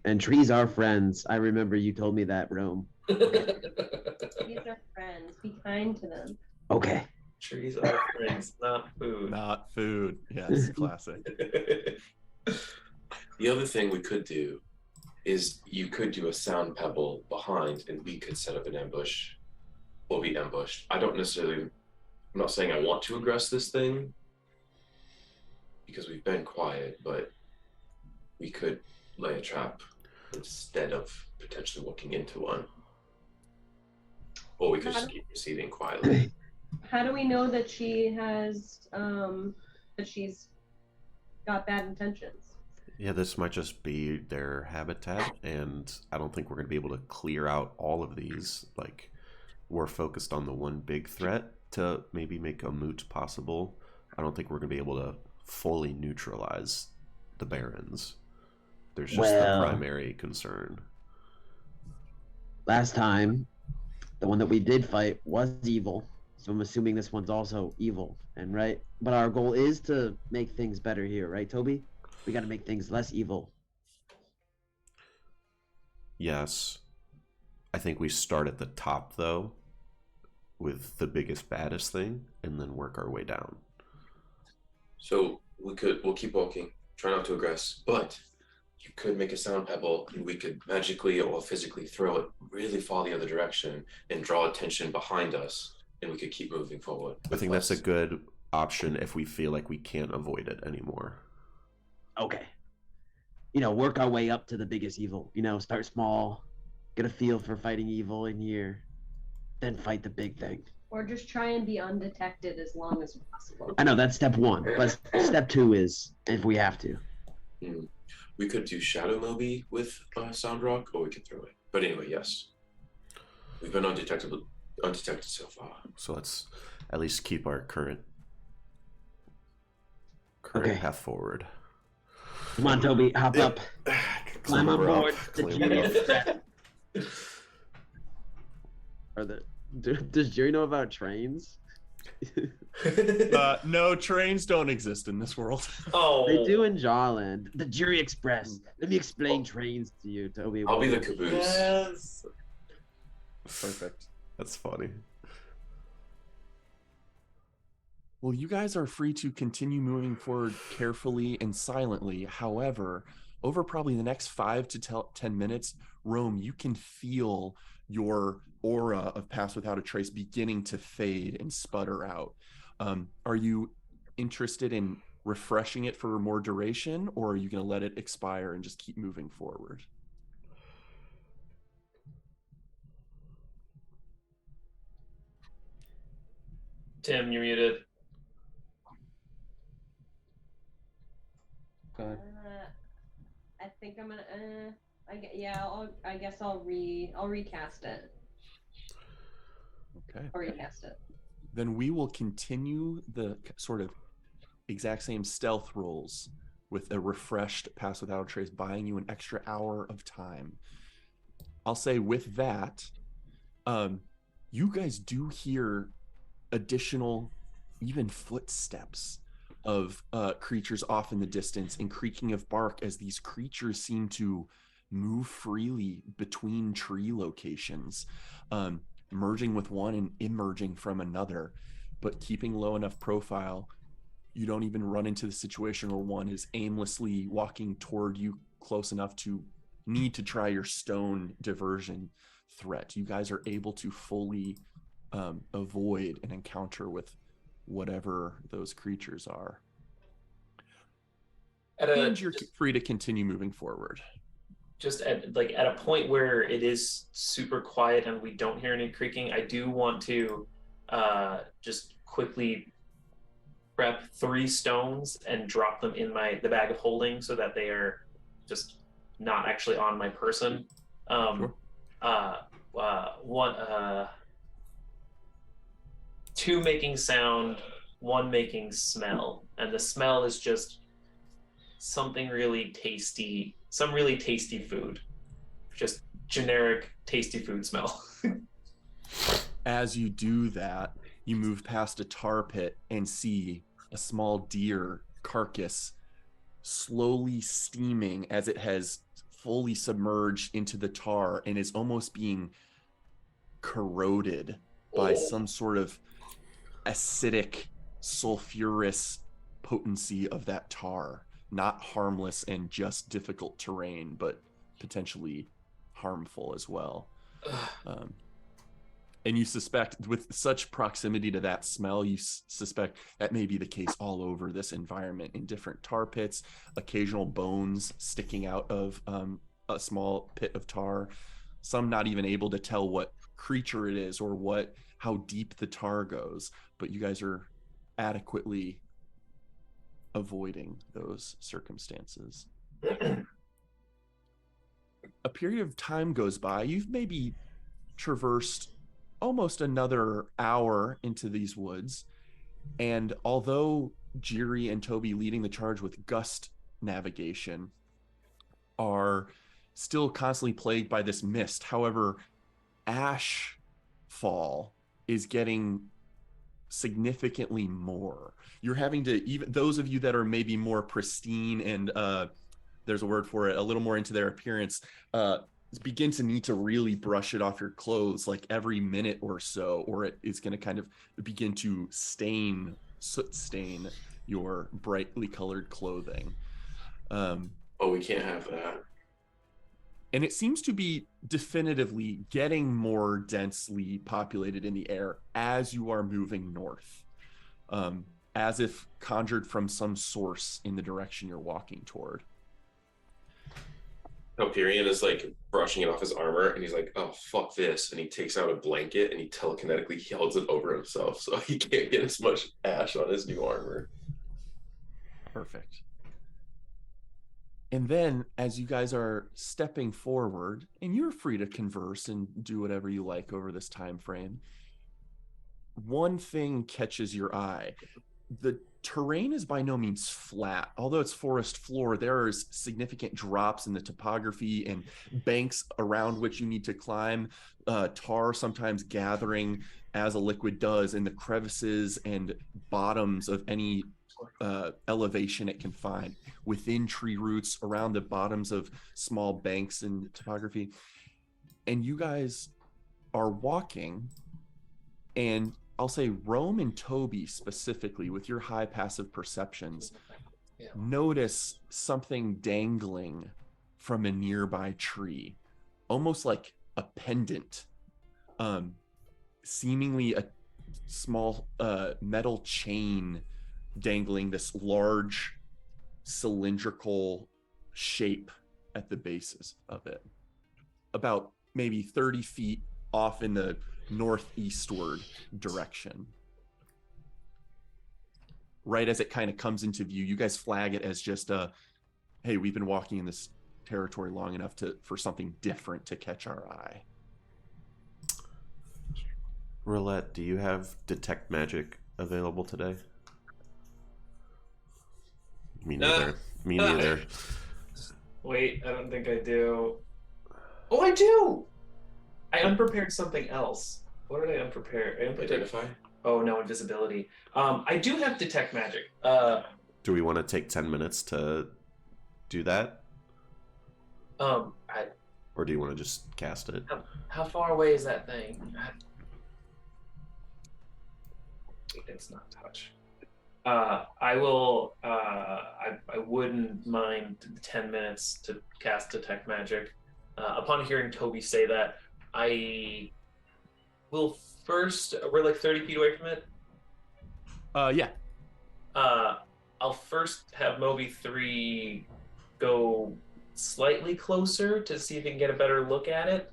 And trees are friends. I remember you told me that, Rome. These are friends. Be kind to them. Okay. Trees are friends, not food. Not food. Yes, classic. The other thing we could do is you could do a sound pebble behind and we could set up an ambush or be ambushed. I'm not saying I want to aggress this thing because we've been quiet, but we could lay a trap instead of potentially walking into one. Or we could just keep proceeding quietly. How do we know that she has that she's got bad intentions? Yeah, this might just be their habitat, and I don't think we're going to be able to clear out all of these. Like, we're focused on the one big threat to maybe make a moot possible. I don't think we're going to be able to fully neutralize the Barons. There's just the primary concern. Last time, the one that we did fight was evil. So I'm assuming this one's also evil, and right? But our goal is to make things better here, right, Toby? We got to make things less evil. Yes. I think we start at the top, though, with the biggest, baddest thing, and then work our way down. So we'll keep walking, try not to aggress, but you could make a sound pebble, and we could magically or physically throw it really far the other direction and draw attention behind us, and we could keep moving forward. I think that's a good option if we feel like we can't avoid it anymore. Okay. Work our way up to the biggest evil. Start small, get a feel for fighting evil in here, then fight the big thing. Or just try and be undetected as long as possible. I know that's step one, but step two is if we have to. We could do Shadow Moby with Sound Rock, or we could throw it. But anyway, yes. We've been undetected so far. So let's at least keep our current path forward. Come on, Toby, hop up. Climb on board. Does Jerry know about trains? No, trains don't exist in this world. Oh, they do in Jawland. The Jury Express. Let me explain trains to you, Toby. I'll be the caboose. Yes. Perfect. That's funny. Well, you guys are free to continue moving forward carefully and silently. However, over probably the next 10 minutes, Rome, you can feel your aura of Pass Without a Trace beginning to fade and sputter out. Are you interested in refreshing it for more duration, or are you going to let it expire and just keep moving forward? Tim, you're muted. Go ahead. I think I'm gonna. I guess I'll recast it. Okay. I'll recast it. Then we will continue the sort of exact same stealth rolls with a refreshed Pass Without a Trace, buying you an extra hour of time. I'll say with that, you guys do hear additional, even footsteps of creatures off in the distance and creaking of bark as these creatures seem to move freely between tree locations, merging with one and emerging from another, but keeping low enough profile. You don't even run into the situation where one is aimlessly walking toward you close enough to need to try your stone diversion threat. You guys are able to fully avoid an encounter with whatever those creatures are. And you're free to continue moving forward. Just at a point where it is super quiet and we don't hear any creaking, I do want to just quickly prep 3 stones and drop them in the bag of holding so that they are just not actually on my person. Sure. 2 making sound, 1 making smell, and the smell is just something really tasty, some really tasty food, just generic tasty food smell. As you do that, you move past a tar pit and see a small deer carcass slowly steaming as it has fully submerged into the tar and is almost being corroded by some sort of acidic, sulfurous potency of that tar. Not harmless and just difficult terrain, but potentially harmful as well. And you suspect, with such proximity to that smell, you suspect that may be the case all over this environment, in different tar pits, occasional bones sticking out of a small pit of tar, some not even able to tell what creature it is or how deep the tar goes, but you guys are adequately avoiding those circumstances. A period of time goes by. You've maybe traversed almost another hour into these woods, and although Jiri and Toby, leading the charge with gust navigation, are still constantly plagued by this mist, however, ashfall is getting significantly more. You're having to, even those of you that are maybe more pristine and there's a word for it, a little more into their appearance, begin to need to really brush it off your clothes like every minute or so, or it is going to kind of begin to soot stain your brightly colored clothing. We can't have that. And it seems to be definitively getting more densely populated in the air as you are moving north, as if conjured from some source in the direction you're walking toward. Hyperion is like brushing it off his armor, and he's like, "Oh, fuck this!" And he takes out a blanket and he telekinetically holds it over himself so he can't get as much ash on his new armor. Perfect. And then, as you guys are stepping forward, and you're free to converse and do whatever you like over this time frame, one thing catches your eye. The terrain is by no means flat. Although it's forest floor, there is significant drops in the topography and banks around which you need to climb, tar sometimes gathering as a liquid does in the crevices and bottoms of any elevation it can find, within tree roots, around the bottoms of small banks and topography. And you guys are walking, and I'll say Rome and Toby specifically, with your high passive perceptions, notice something dangling from a nearby tree, almost like a pendant, seemingly a small metal chain dangling this large cylindrical shape at the bases of it, about maybe 30 feet off in the northeastward direction. Right as it kind of comes into view, you guys flag it as just hey, we've been walking in this territory long enough for something different to catch our eye. Roulette, do you have detect magic available today? Me neither. Me neither. Wait, I don't think I do. Oh, I do! I unprepared something else. What did I unprepare? Identify. Oh, no, invisibility. I do have detect magic. Do we want to take 10 minutes to do that? Or do you want to just cast it? How far away is that thing? It's not touch. I will. I wouldn't mind 10 minutes to cast detect magic. Upon hearing Toby say that, I will first. We're like 30 feet away from it. Yeah. I'll first have Moby 3 go slightly closer to see if he can get a better look at it.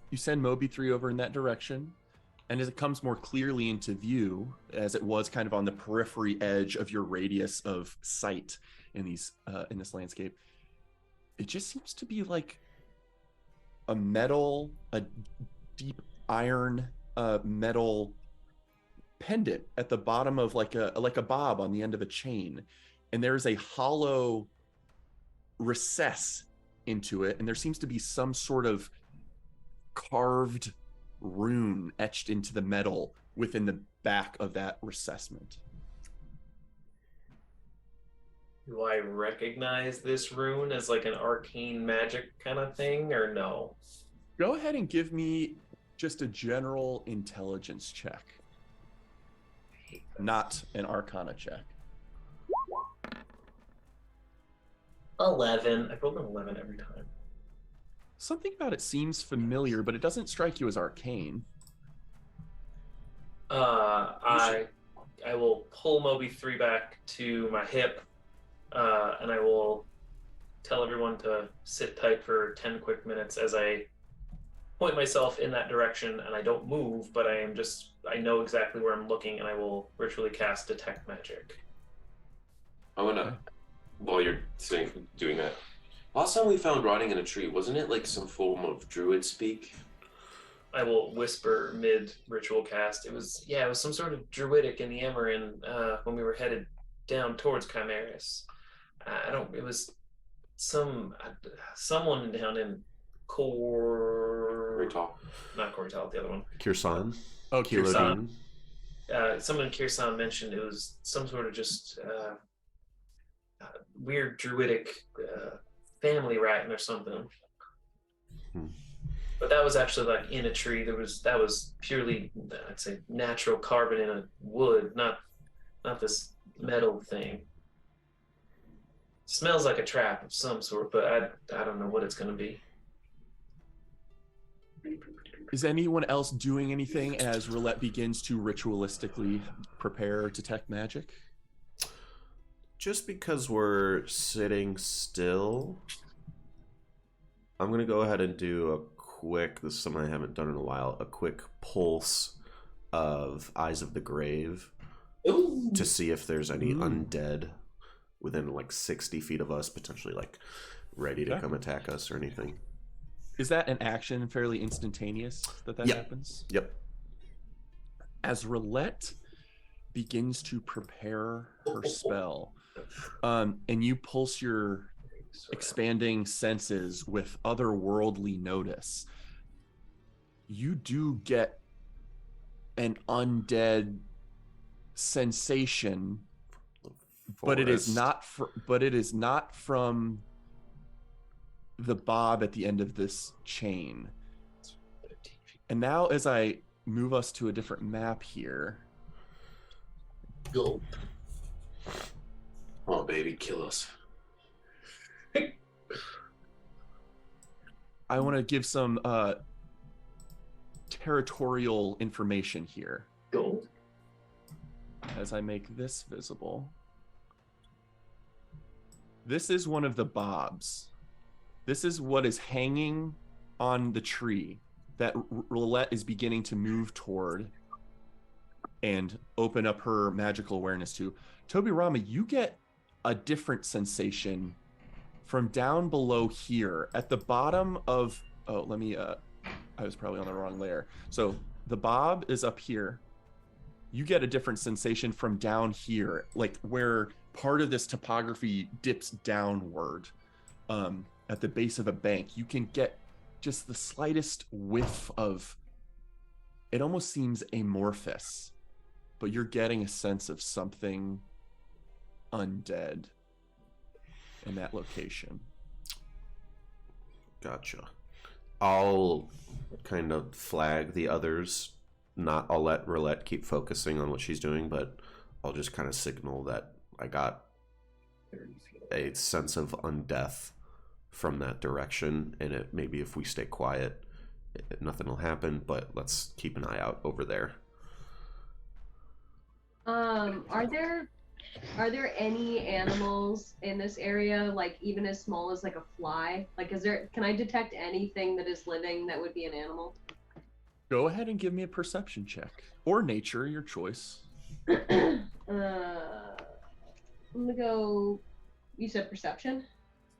You send Moby 3 over in that direction, and as it comes more clearly into view, as it was kind of on the periphery edge of your radius of sight in this landscape, it just seems to be like a deep iron metal pendant at the bottom of like a bob on the end of a chain, and there is a hollow recess into it, and there seems to be some sort of carved rune etched into the metal within the back of that recessment. Do I recognize this rune as like an arcane magic kind of thing, or no? Go ahead and give me just a general intelligence check, not an arcana check. 11. I rolled an 11 every time. Something about it seems familiar, but it doesn't strike you as arcane. I will pull Moby 3 back to my hip, and I will tell everyone to sit tight for 10 quick minutes as I point myself in that direction, and I don't move, but I know exactly where I'm looking, and I will ritually cast Detect Magic. I wanna, while you're doing that, last time we found rotting in a tree, wasn't it like some form of druid speak? I will whisper mid ritual cast. It was some sort of druidic in the Amarin when we were headed down towards Chimeras. It was someone down in Corrital. Not Corrital, the other one. Kirsan. Oh, Kirsan. Someone in Kirsan mentioned it was some sort of just weird druidic family writing or something. But that was actually like in a tree. That was purely, I'd say, natural carbon in a wood, not this metal thing. Smells like a trap of some sort, but I don't know what it's going to be. Is anyone else doing anything as Roulette begins to ritualistically prepare to detect magic? Just because we're sitting still, I'm going to go ahead and do a quick, this is something I haven't done in a while, a quick pulse of Eyes of the Grave. Ooh. To see if there's any undead within like 60 feet of us, potentially like ready to come attack us or anything. Is that an action fairly instantaneous that happens? Yep. As Roulette begins to prepare her spell, and you pulse your expanding senses with otherworldly notice, you do get an undead sensation, but it is not from the bob at the end of this chain. And now as I move us to a different map here. Go. Oh, baby, kill us. I want to give some territorial information here. Go. As I make this visible. This is one of the bobs. This is what is hanging on the tree that Roulette is beginning to move toward and open up her magical awareness to. Tobirama, you get a different sensation from down below here at the bottom of, I was probably on the wrong layer. So the bob is up here. You get a different sensation from down here, like where part of this topography dips downward at the base of a bank. You can get just the slightest whiff of, it almost seems amorphous, but you're getting a sense of something undead in that location. Gotcha. I'll kind of flag the others. I'll let Roulette keep focusing on what she's doing, but I'll just kind of signal that I got a sense of undeath from that direction, and maybe if we stay quiet, nothing will happen, but let's keep an eye out over there. Are there any animals in this area, like even as small as like a fly? Like, can I detect anything that is living that would be an animal? Go ahead and give me a perception check. Or nature, your choice. I'm gonna go, you said perception?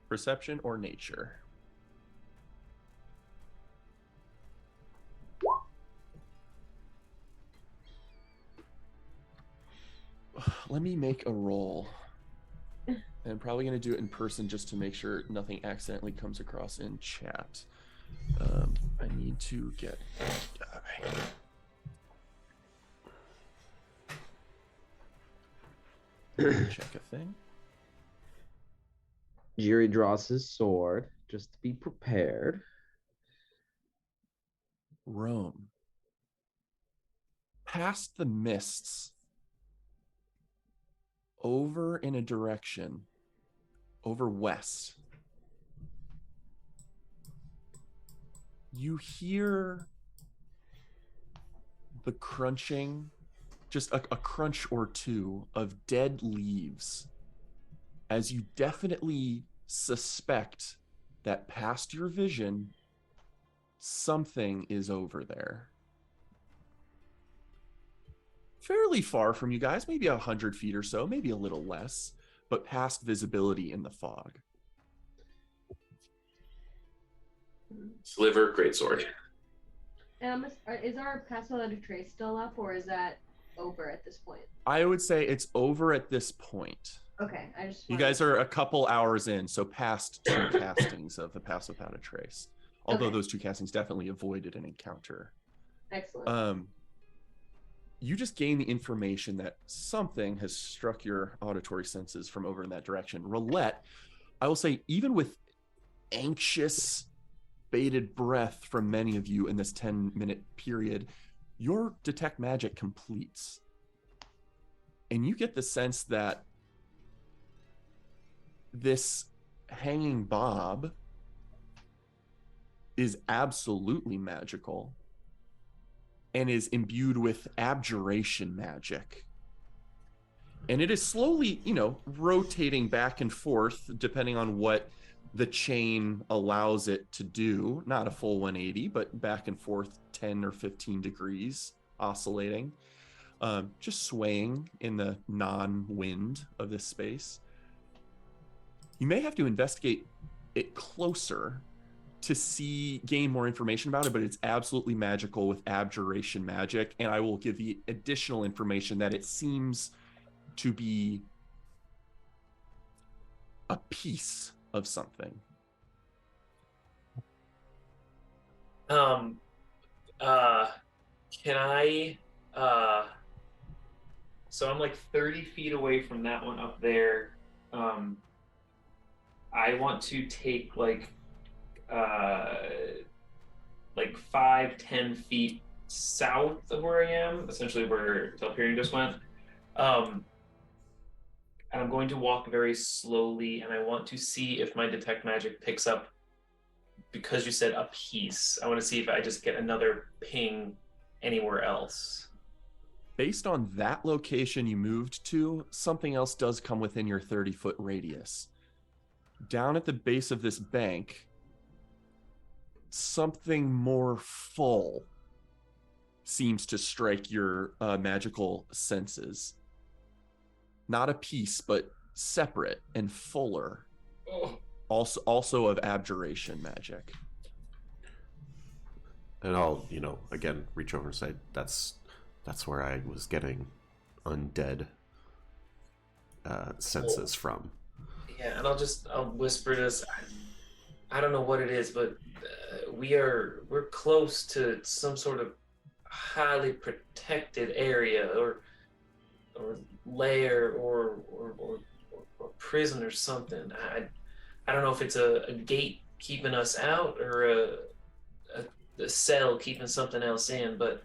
Perception or nature. Let me make a roll. And I'm probably going to do it in person just to make sure nothing accidentally comes across in chat. I need to get... Check a thing. Jiri draws his sword, just to be prepared. Rome. Past the mists, over in a direction, over west, you hear the crunching, just a crunch or two of dead leaves, as you definitely suspect that past your vision, something is over there. Fairly far from you guys, maybe 100 feet or so, maybe a little less, but past visibility in the fog. Sliver, greatsword. Is our Pass Without a Trace still up, or is that over at this point? I would say it's over at this point. Okay, You guys are a couple hours in, so past 2 castings of the Pass Without a Trace. Although those 2 castings definitely avoided an encounter. Excellent. You just gain the information that something has struck your auditory senses from over in that direction. Roulette, I will say, even with anxious, bated breath from many of you in this 10-minute period, your detect magic completes. And you get the sense that this hanging bob is absolutely magical and is imbued with abjuration magic. And it is slowly, rotating back and forth depending on what the chain allows it to do. Not a full 180, but back and forth 10 or 15 degrees, oscillating, just swaying in the non-wind of this space. You may have to investigate it closer to gain more information about it, but it's absolutely magical with abjuration magic, and I will give the additional information that it seems to be a piece of something. Can I so I'm like 30 feet away from that one up there. I want to take like 5-10 feet south of where I am, essentially where Telperion just went. And I'm going to walk very slowly, and I want to see if my detect magic picks up, because you said a piece. I want to see if I just get another ping anywhere else. Based on that location you moved to, something else does come within your 30-foot radius. Down at the base of this bank, something more full seems to strike your magical senses. Not a piece, but separate and fuller. Oh. Also of abjuration magic. And I'll, again, reach over and say, that's where I was getting undead senses from. Yeah, and I'll whisper this. I don't know what it is, but we're close to some sort of highly protected area or lair or prison or something. I don't know if it's a gate keeping us out or a cell keeping something else in, but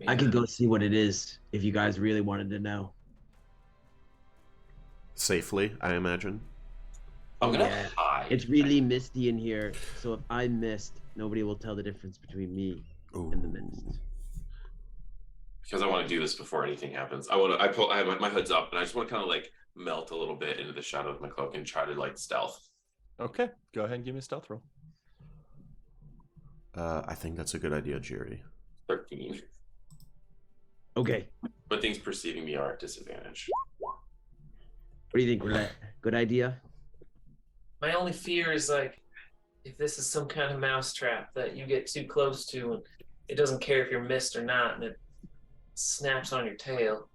I could go see what it is if you guys really wanted to know. Safely, I imagine. I'm gonna hide. It's really misty in here, so if I mist, nobody will tell the difference between me and the mist. Because I want to do this before anything happens. I have my hood's up, and I just want to kind of like melt a little bit into the shadow of my cloak and try to like stealth. Okay, go ahead and give me a stealth roll. I think that's a good idea, Jerry. 13. Okay. But things perceiving me are at disadvantage. What do you think, Roulette? Good idea? My only fear is like if this is some kind of mousetrap that you get too close to and it doesn't care if you're missed or not and it snaps on your tail.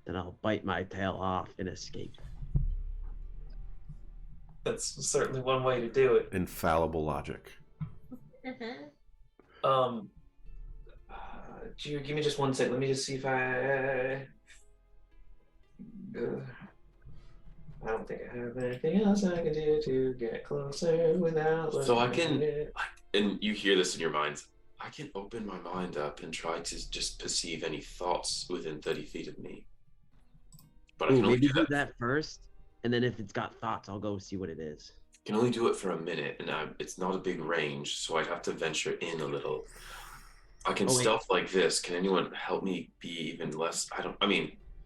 Then I'll bite my tail off and escape. That's certainly one way to do it. Infallible logic. Give me just 1 second. Let me just see if I don't think I have anything else I can do to get closer without. So I can, and you hear this in your minds, I can open my mind up and try to just perceive any thoughts within 30 feet of me. But I can only do that first, and then if it's got thoughts, I'll go see what it is. I can only do it for a minute, and it's not a big range, so I'd have to venture in a little. I can stealth like this. Can anyone help me be even less?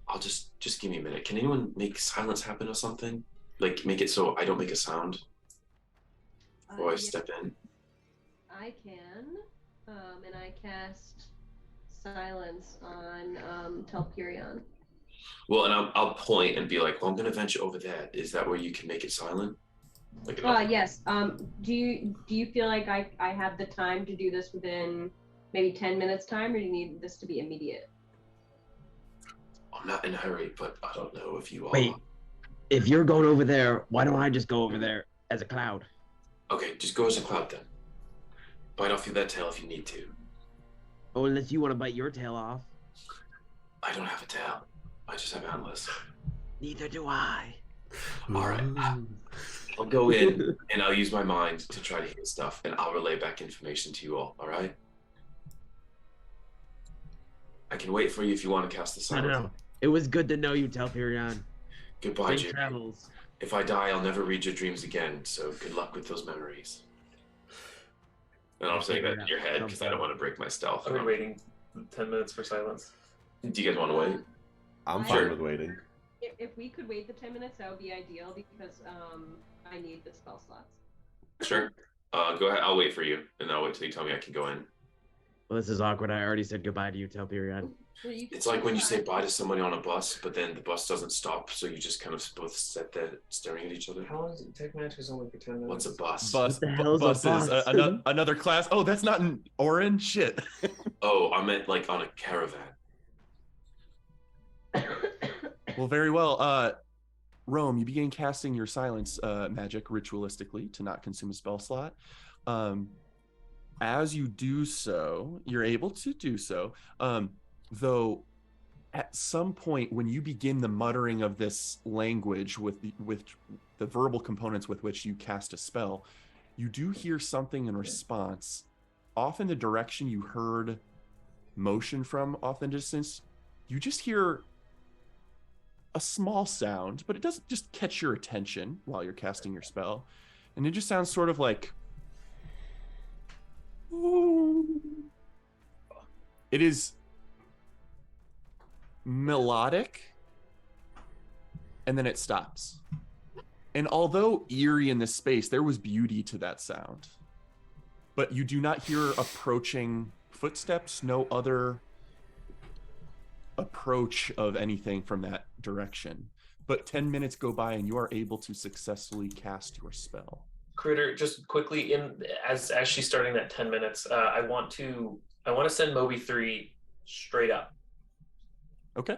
I'll just give me a minute. Can anyone make silence happen or something? Like make it so I don't make a sound before I step in? I can, and I cast silence on Telperion. Well, and I'll point and be like, well, I'm going to venture over there. Is that where you can make it silent? Like yes. Do you feel like I have the time to do this within maybe 10 minutes time, or do you need this to be immediate? I'm not in a hurry, but I don't know if you are. Wait, if you're going over there, why don't I just go over there as a cloud? Okay, just go as a cloud then. Bite off that tail if you need to. Oh, unless you want to bite your tail off. I don't have a tail. I just have antlers. Neither do I. All right. I'll go in and I'll use my mind to try to hear stuff, and I'll relay back information to you all right? I can wait for you if you want to cast the silence. No. It was good to know you, Telperion. Goodbye, Jimmy. Travels. If I die, I'll never read your dreams again, so good luck with those memories. And I'm saying that in your head because I don't want to break my stealth. Are we waiting 10 minutes for silence? Do you guys want to wait? I'm fine with waiting. If we could wait the 10 minutes, that would be ideal because I need the spell slots. Sure. Go ahead. I'll wait for you, and I'll wait till you tell me I can go in. Well, this is awkward. I already said goodbye to you, Telperion. It's like when you say bye to somebody on a bus, but then the bus doesn't stop, so you just kind of both sit there staring at each other. How long does it take? Magic is only for 10 minutes. What's a bus? What the hell is a bus? Another class. Oh, that's not an orange shit. Oh, I meant like on a caravan. Well, very well. Rome, you begin casting your silence magic ritualistically to not consume a spell slot. As you do so, you're able to do so, though at some point when you begin the muttering of this language with the verbal components with which you cast a spell, you do hear something in response. Off in the direction you heard motion from, off in the distance, you just hear a small sound, but it doesn't just catch your attention while you're casting your spell. And it just sounds sort of like... It is melodic, and then it stops. And although eerie in this space, there was beauty to that sound. But you do not hear approaching footsteps, no other approach of anything from that direction. But 10 minutes go by and you are able to successfully cast your spell. Critter, just quickly, as she's starting that 10 minutes, I want to send Moby 3 straight up. Okay.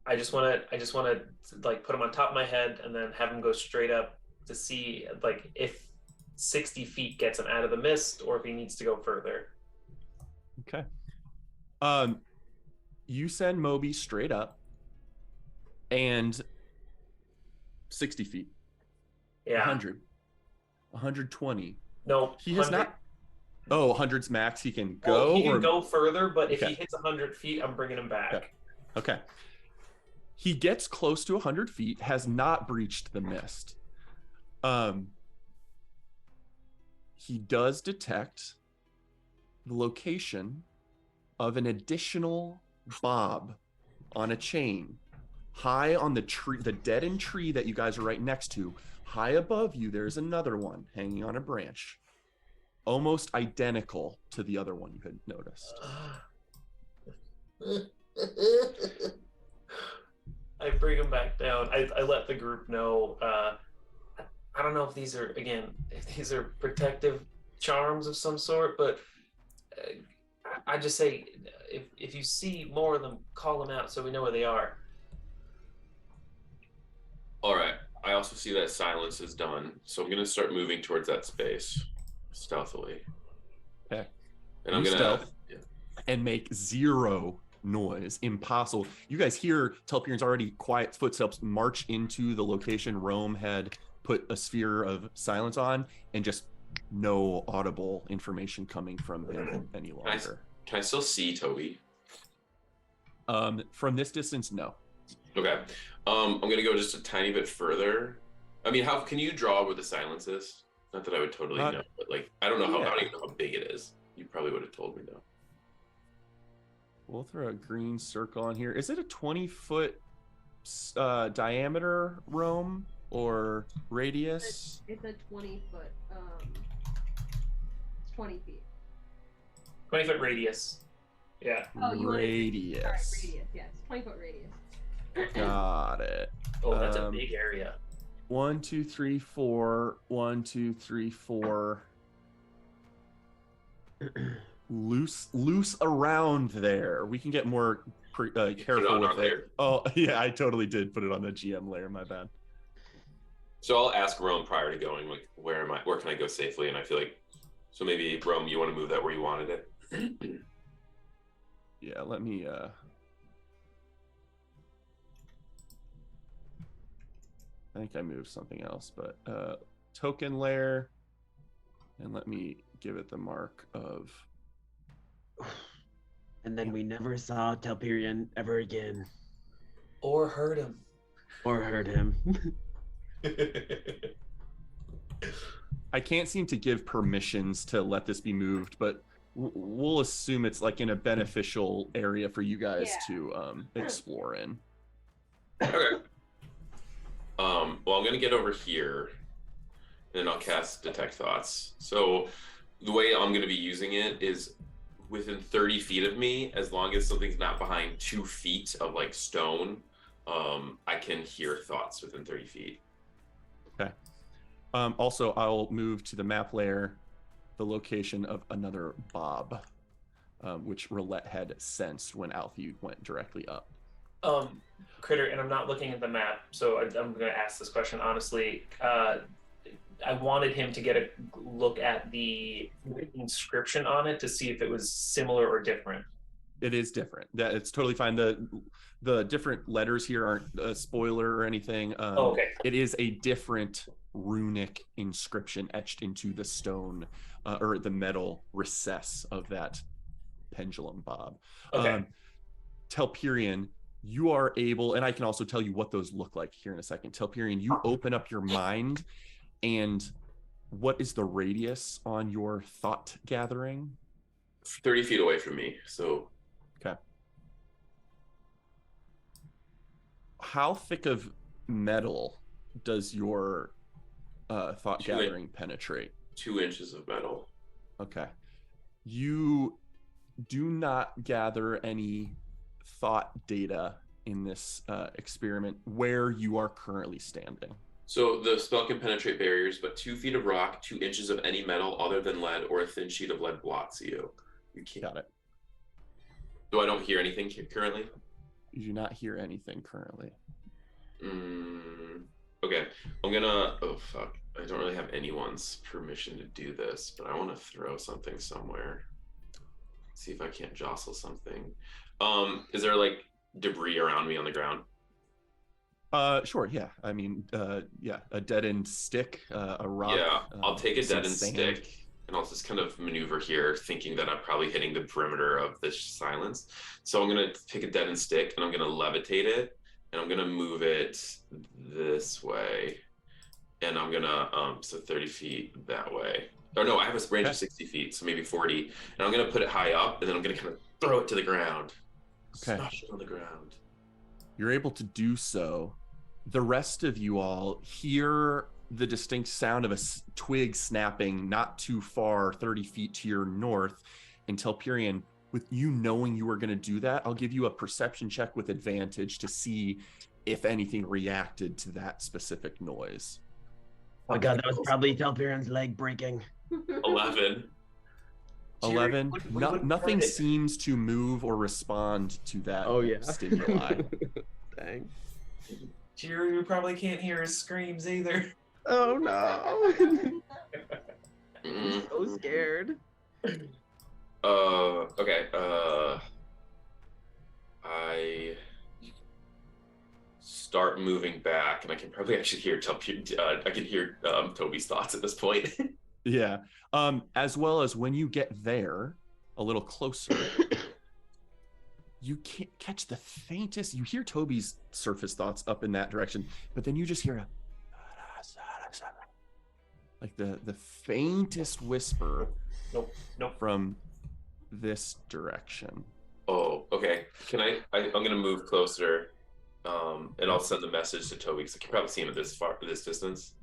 I just want to like put him on top of my head and then have him go straight up to see like if 60 feet gets him out of the mist or if he needs to go further. Okay. You send Moby straight up and 60 feet. Yeah. 100. 120. No, he has 100. not. Oh, 100's max. He can go. He can go further, but if Okay. he hits 100 feet, I'm bringing him back. Okay. He gets close to 100 feet, has not breached the mist. He does detect the location of an additional bob on a chain high on the tree, the dead-end tree that you guys are right next to. High above you, there's another one hanging on a branch, almost identical to the other one you had noticed. I bring him back down. I let the group know. I don't know if these are protective charms of some sort, but I just say if you see more of them, call them out so we know where they are. All right. I also see that silence is done, so I'm gonna start moving towards that space stealthily. Okay. And I'm You gonna stealth and make zero noise. Impossible. You guys hear Telpier's already quiet footsteps march into the location Rome had put a sphere of silence on, and just no audible information coming from him any longer. Can I still see Toby? From this distance, no. Okay. I'm gonna go just a tiny bit further. I mean, how can you draw where the silence is? Not that I would totally know, but like I don't know how I don't even know how big it is. You probably would have told me though. We'll throw a green circle on here. Is it a 20-foot diameter, Rome, or radius? It's a 20-foot. It's 20 feet. 20-foot radius. Yeah. Oh, you radius. Sorry, radius. Yeah, it's 20-foot radius. Got it. Oh, that's a big area. 1, 2, 3, 4. 1, 2, 3, 4. Loose around there. We can get more careful with it. Oh yeah, I totally did put it on the GM layer. My bad. So I'll ask Rome prior to going, like, where can I go safely? And I feel like, so maybe Rome, you want to move that where you wanted it. Yeah, let me. I think I moved something else, but token layer, and let me give it the mark of. And then we never saw Telperion ever again. Or hurt him. Or hurt him. I can't seem to give permissions to let this be moved, but we'll assume it's like in a beneficial area for you guys to explore in. Okay. Well, I'm gonna get over here, and then I'll cast Detect Thoughts. So the way I'm gonna be using it is within 30 feet of me, as long as something's not behind 2 feet of like stone, I can hear thoughts within 30 feet. Okay. Also, I'll move to the map layer the location of another bob, which Roulette had sensed when Alfie went directly up. Critter, and I'm not looking at the map, so I'm going to ask this question honestly. I wanted him to get a look at the inscription on it to see if it was similar or different. It is different. That it's totally fine. The different letters here aren't a spoiler or anything. Okay. It is a different runic inscription etched into the stone or the metal recess of that pendulum bob. Okay. Telperion, you are able, and I can also tell you what those look like here in a second. Telperion, you open up your mind, and what is the radius on your thought gathering? 30 feet away from me. So okay. How thick of metal does your thought gathering penetrate? 2 inches of metal. Okay. You do not gather any thought data in this experiment where you are currently standing. So the spell can penetrate barriers, but 2 feet of rock, 2 inches of any metal other than lead, or a thin sheet of lead blocks you. You can't. Got it. So I don't hear anything currently? You do not hear anything currently. Okay. I'm gonna... Oh, fuck. I don't really have anyone's permission to do this, but I want to throw something somewhere. See if I can't jostle something. Is there, like, debris around me on the ground? Sure, yeah. I mean, yeah, a dead-end stick, a rock. Yeah, I'll take a some dead-end sand. stick, and I'll just kind of maneuver here, thinking that I'm probably hitting the perimeter of this silence. So I'm gonna pick a dead-end stick, and I'm gonna levitate it, and I'm gonna move it this way, and I'm gonna so 30 feet that way. Or no, I have a range of 60 feet, so maybe 40, and I'm gonna put it high up, and then I'm gonna kind of throw it to the ground. Okay. Smash it on the ground. You're able to do so. The rest of you all hear the distinct sound of a twig snapping not too far, 30 feet to your north. And Telperion, with you knowing you were going to do that, I'll give you a perception check with advantage to see if anything reacted to that specific noise. Oh my god, that was probably Telperion's leg breaking. 11. 11. Nothing seems to move or respond to that stimuli. Dang. Jerry, you probably can't hear his screams either. Oh no. Mm. So scared. Okay. I start moving back, and I can probably actually hear I can hear Toby's thoughts at this point. Yeah. As well as when you get there a little closer, you can't catch the faintest. You hear Toby's surface thoughts up in that direction, but then you just hear a like the faintest whisper. Nope. From this direction. Oh, okay. Can I'm gonna move closer, and I'll send the message to Toby because I can probably see him at this distance.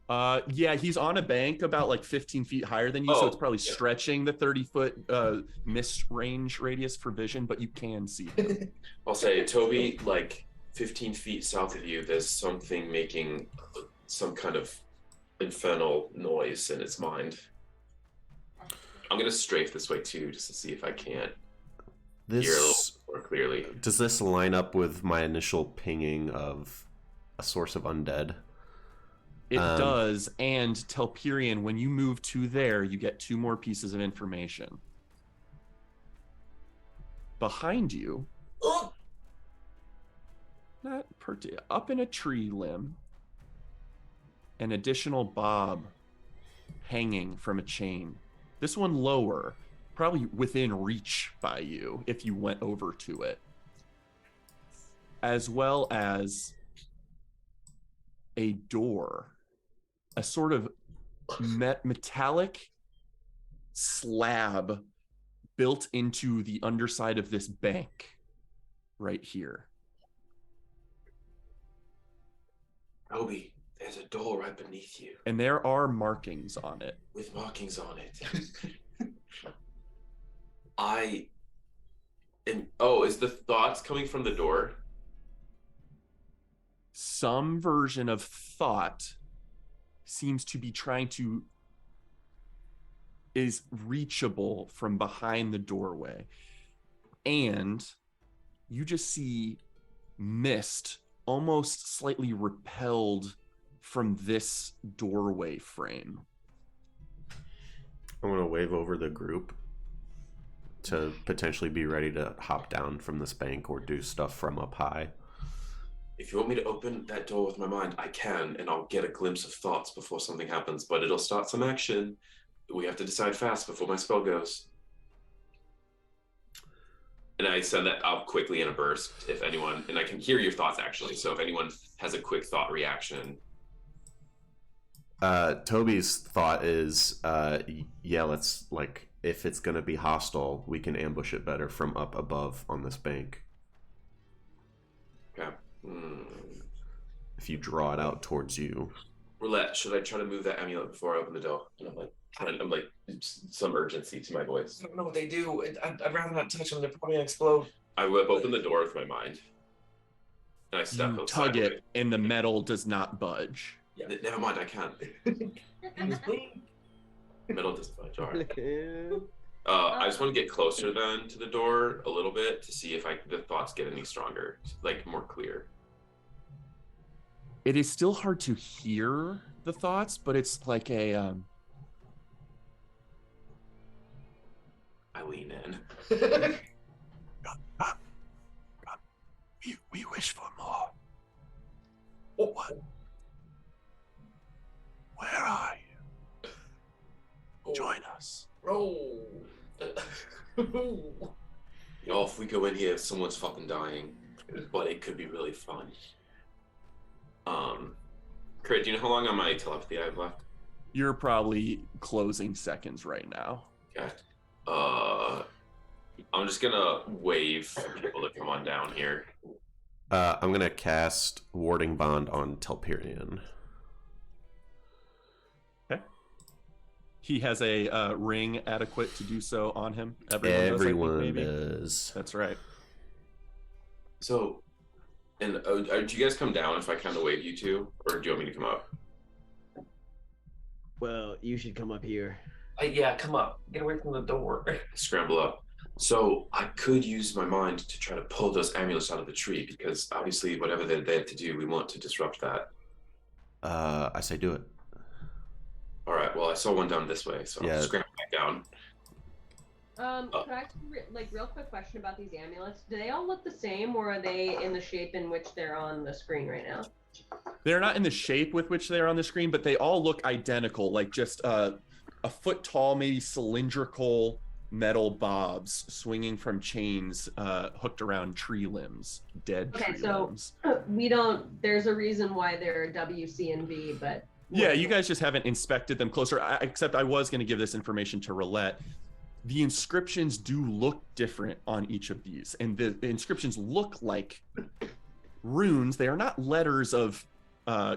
Yeah, he's on a bank about like 15 feet higher than you, so it's probably stretching the 30-foot mist range radius for vision, but you can see him. I'll say, Toby, like 15 feet south of you, there's something making some kind of infernal noise in its mind. I'm gonna strafe this way too, just to see if I can't hear a little more clearly. Does this line up with my initial pinging of a source of undead? It does, and Telperion, when you move to there, you get 2 more pieces of information. Behind you, up in a tree limb, an additional bob hanging from a chain. This one lower, probably within reach by you if you went over to it. As well as a door, a sort of metallic slab built into the underside of this bank right here. Toby, there's a door right beneath you. And there are markings on it. With markings on it. Is the thoughts coming from the door? Some version of thought seems to be is reachable from behind the doorway. And you just see mist almost slightly repelled from this doorway frame. I'm going to wave over the group to potentially be ready to hop down from this bank or do stuff from up high. If you want me to open that door with my mind, I can, and I'll get a glimpse of thoughts before something happens, but it'll start some action. We have to decide fast before my spell goes. And I send that out quickly in a burst, if anyone, and I can hear your thoughts actually, so if anyone has a quick thought reaction. Toby's thought is, yeah, let's, like, if it's going to be hostile, we can ambush it better from up above on this bank. Okay. If you draw it out towards you. Roulette, should I try to move that amulet before I open the door? And I'm like, some urgency to my voice. I don't know what they do. I'd rather not touch them. They're probably gonna explode. I whip open the door with my mind. And I step You outside. tug it, and the metal does not budge. Yeah. Never mind, I can't. Metal doesn't budge. All right. I just want to get closer then to the door a little bit to see if the thoughts get any stronger, like more clear. It is still hard to hear the thoughts, but it's like a I lean in. we wish for more. What? Where are you? Join us. Roll. If we go in here, someone's fucking dying, but it could be really fun. Crit, do you know how long on my telepathy I have left? You're probably closing seconds right now. Okay. I'm just gonna wave for people to come on down here. I'm gonna cast Warding Bond on Telperion. Okay. He has a ring adequate to do so on him. Everyone does. That's right. So, and do you guys come down if I kind of wave you two, or do you want me to come up? Well, you should come up here. Yeah, come up. Get away from the door. Scramble up. So I could use my mind to try to pull those amulets out of the tree, because obviously whatever they have to do, we want to disrupt that. I say do it. All right. Well, I saw one down this way, so I'll scramble back down. Could I ask real quick question about these amulets? Do they all look the same, or are they in the shape in which they're on the screen right now? They're not in the shape with which they are on the screen, but they all look identical, like just a foot tall, maybe cylindrical metal bobs swinging from chains hooked around tree limbs, dead tree limbs. There's a reason why they're W, C, and V, but... Yeah, you guys just haven't inspected them closer, except I was going to give this information to Roulette. The inscriptions do look different on each of these, and the inscriptions look like runes. They are not letters of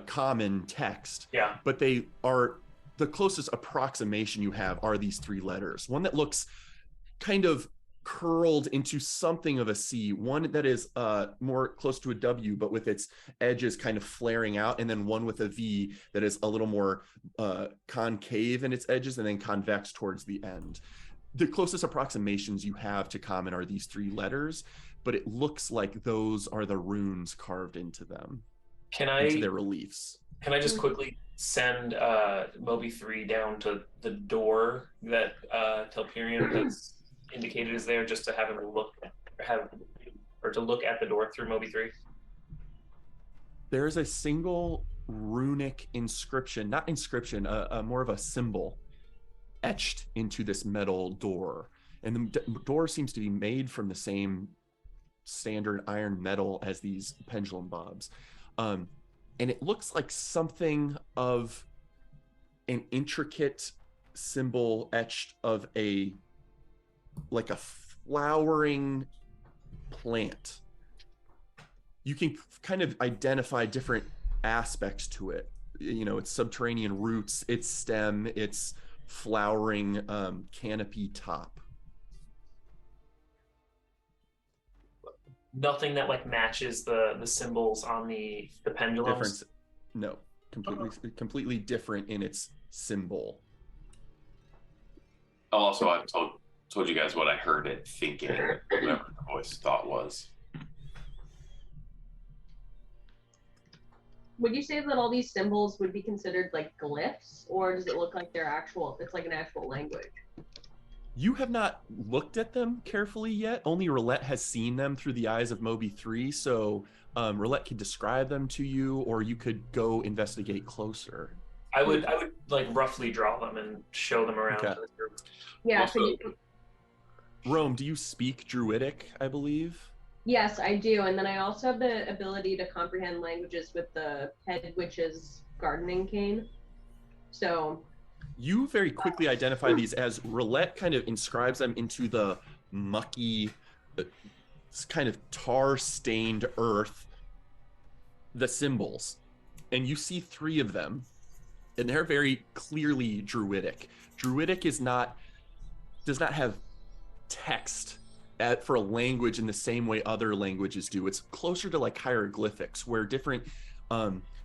common text, but they are the closest approximation you have are these three letters. One that looks kind of curled into something of a C, one that is more close to a W, but with its edges kind of flaring out, and then one with a V that is a little more concave in its edges and then convex towards the end. The closest approximations you have to common are these three letters, but it looks like those are the runes carved into them. Into their reliefs. Can I just quickly send Moby 3 down to the door that Telperion that's indicated is there, just to have him look at the door through Moby 3? There is a single runic inscription, not inscription, more of a symbol etched into this metal door, and the door seems to be made from the same standard iron metal as these pendulum bobs, and it looks like something of an intricate symbol etched of a flowering plant. You can kind of identify different aspects to it, its subterranean roots, its stem, its flowering canopy top. Nothing that matches the symbols on the pendulums. No, completely different in its symbol. Also, I told you guys what I heard it thinking, whatever the voice thought was. Would you say that all these symbols would be considered like glyphs, or does it look like it's like an actual language? You have not looked at them carefully yet. Only Roulette has seen them through the eyes of Moby 3, so Roulette could describe them to you, or you could go investigate closer. I would like roughly draw them and show them around Okay. to the group. Yeah. Also, So you, Rome, do you speak Druidic, I believe? yes, I do, and then I also have the ability to comprehend languages with the head witch's gardening cane. So You very quickly identify these as Roulette kind of inscribes them into the mucky, kind of tar-stained earth, the symbols. And you see 3 of them, and they're very clearly Druidic. Druidic does not have text for a language in the same way other languages do. It's closer to like hieroglyphics, where different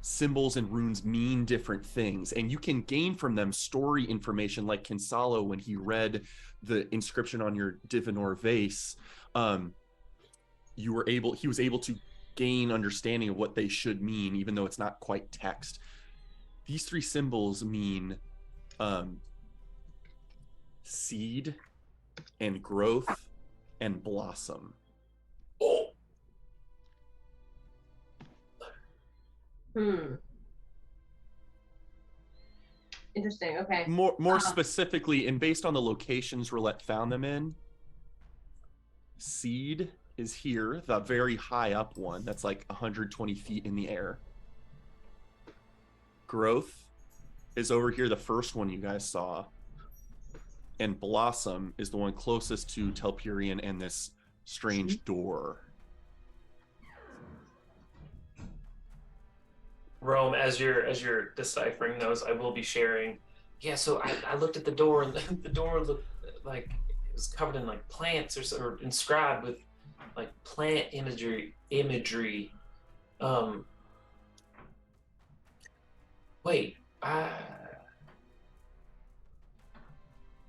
symbols and runes mean different things, and you can gain from them story information, like Kinsalo when he read the inscription on your Divinor vase. He was able to gain understanding of what they should mean, even though it's not quite text. These 3 symbols mean seed and growth and blossom. Oh, Interesting. Okay. More specifically, and based on the locations Roulette found them in, seed is here, the very high up one that's like 120 feet in the air. Growth is over here, the first one you guys saw. And blossom is the one closest to Telperion and this strange door. Rome, as you're deciphering those, I will be sharing. Yeah, so I looked at the door, and the door looked like it was covered in like plants or inscribed with like plant imagery. Wait, I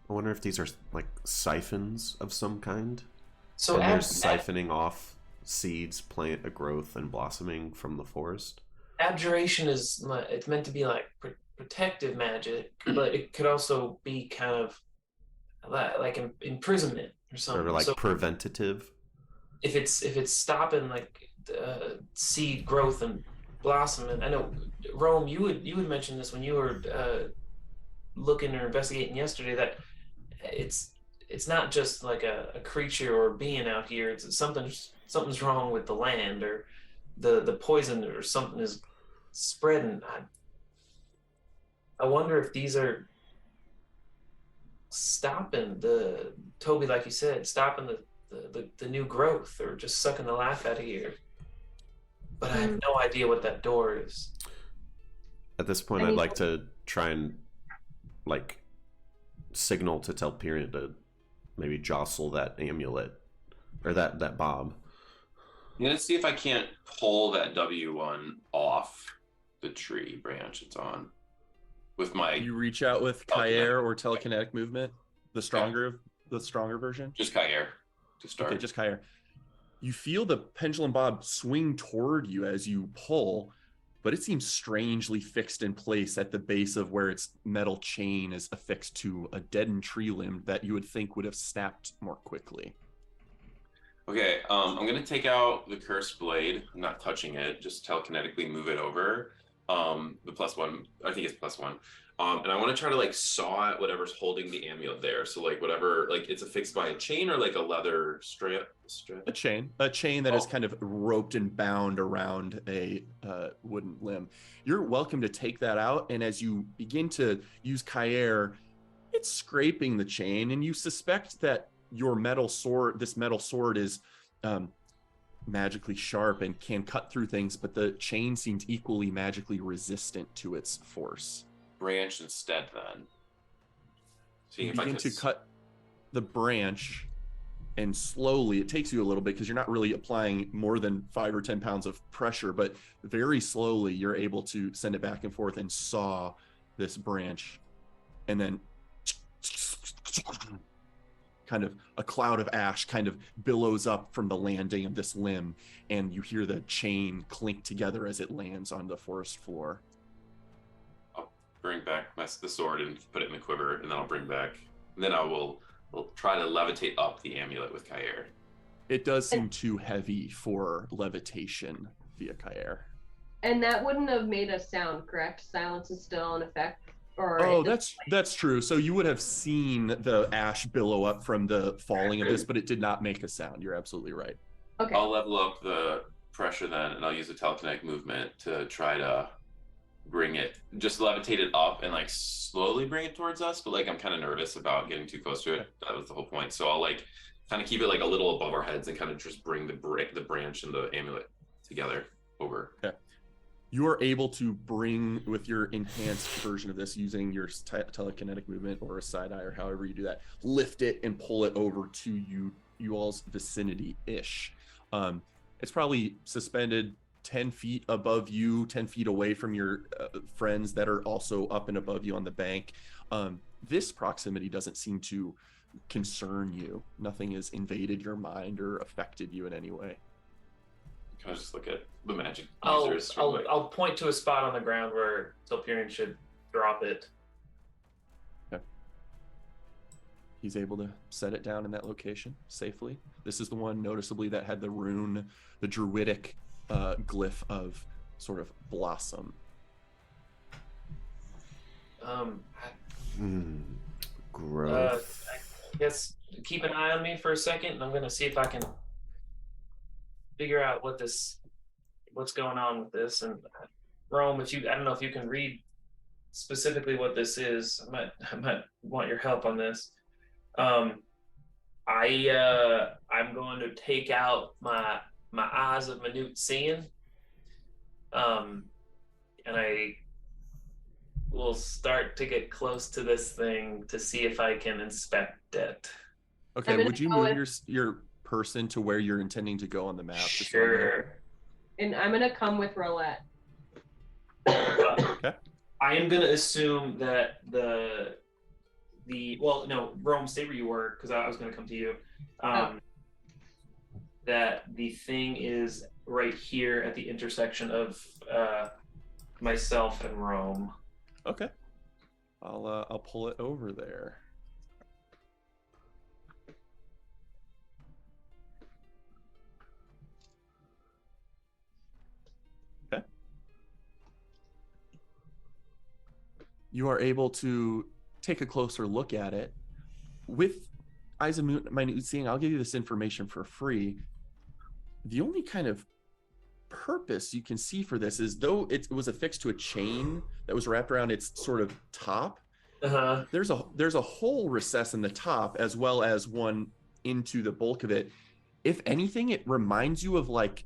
wonder if these are like siphons of some kind. so and they're siphoning off seeds, plant a growth, and blossoming from the forest. Abjuration is it's meant to be like protective magic, but it could also be kind of like imprisonment or something. Or like so preventative. if it's stopping like seed growth and blossom, and I know Rome, you would mention this when you were looking or investigating yesterday, that it's not just like a creature or being out here. It's something's wrong with the land, or the poison or something is spreading. I wonder if these are stopping Toby, like you said, stopping the new growth, or just sucking the life out of here. But I have no idea what that door is. At this point, I'd like to try and like signal to Telperion to maybe jostle that amulet or that bob. I'm gonna see if I can't pull that W1 off the tree branch it's on with my. You reach out with Kair or telekinetic movement, the stronger version. Just Kair to start. Okay, just Kair. You feel the pendulum bob swing toward you as you pull, but it seems strangely fixed in place at the base of where its metal chain is affixed to a deadened tree limb that you would think would have snapped more quickly. Okay, I'm gonna take out the cursed blade. I'm not touching it, just telekinetically move it over. The +1, I think it's +1. And I want to try to like saw at whatever's holding the amulet there. So like whatever, like it's affixed by a chain or like a leather strap. A chain that is kind of roped and bound around a wooden limb. You're welcome to take that out, and as you begin to use Kair, it's scraping the chain, and you suspect that your this metal sword is magically sharp and can cut through things, but the chain seems equally magically resistant to its force. Branch instead, then. You begin to cut the branch, and slowly, it takes you a little bit because you're not really applying more than 5 or 10 pounds of pressure, but very slowly you're able to send it back and forth and saw this branch, and then kind of a cloud of ash kind of billows up from the landing of this limb, and you hear the chain clink together as it lands on the forest floor. I'll bring back the sword and put it in the quiver, and then I'll bring back, and then I will try to levitate up the amulet with Kair. It does seem too heavy for levitation via Kair. And that wouldn't have made a sound, correct? Silence is still in effect. Oh, that's true. So you would have seen the ash billow up from the falling of this, but it did not make a sound. You're absolutely right. Okay. I'll level up the pressure then, and I'll use the telekinetic movement to try to bring it, just levitate it up and like slowly bring it towards us. But like I'm kind of nervous about getting too close to it. That was the whole point. So I'll like kind of keep it like a little above our heads and kind of just bring the branch and the amulet together over. Okay. You are able to bring, with your enhanced version of this, using your telekinetic movement or a side eye or however you do that, lift it and pull it over to you all's vicinity-ish. It's probably suspended 10 feet above you, 10 feet away from your friends that are also up and above you on the bank. This proximity doesn't seem to concern you. Nothing has invaded your mind or affected you in any way. Can I just look at the magic I'll users? I'll point to a spot on the ground where Telperion should drop it. Okay. He's able to set it down in that location safely. This is the one noticeably that had the rune, the druidic glyph of sort of blossom. Growth. I guess keep an eye on me for a second, and I'm gonna see if I can figure out what's going on with this. And Rome, I don't know if you can read specifically what this is. I might want your help on this. I'm going to take out my eyes of minute seeing, and I will start to get close to this thing to see if I can inspect it. Okay, would you move your person to where you're intending to go on the map? Sure. And I'm gonna come with Rolette. Okay. I am gonna assume that Rome, stay where you were, because I was gonna come to you. That the thing is right here at the intersection of myself and Rome. Okay. I'll pull it over there. You are able to take a closer look at it. With eyes of minute seeing, I'll give you this information for free. The only kind of purpose you can see for this is, though it was affixed to a chain that was wrapped around its sort of top, there's a hole recess in the top as well as one into the bulk of it. If anything, it reminds you of, like,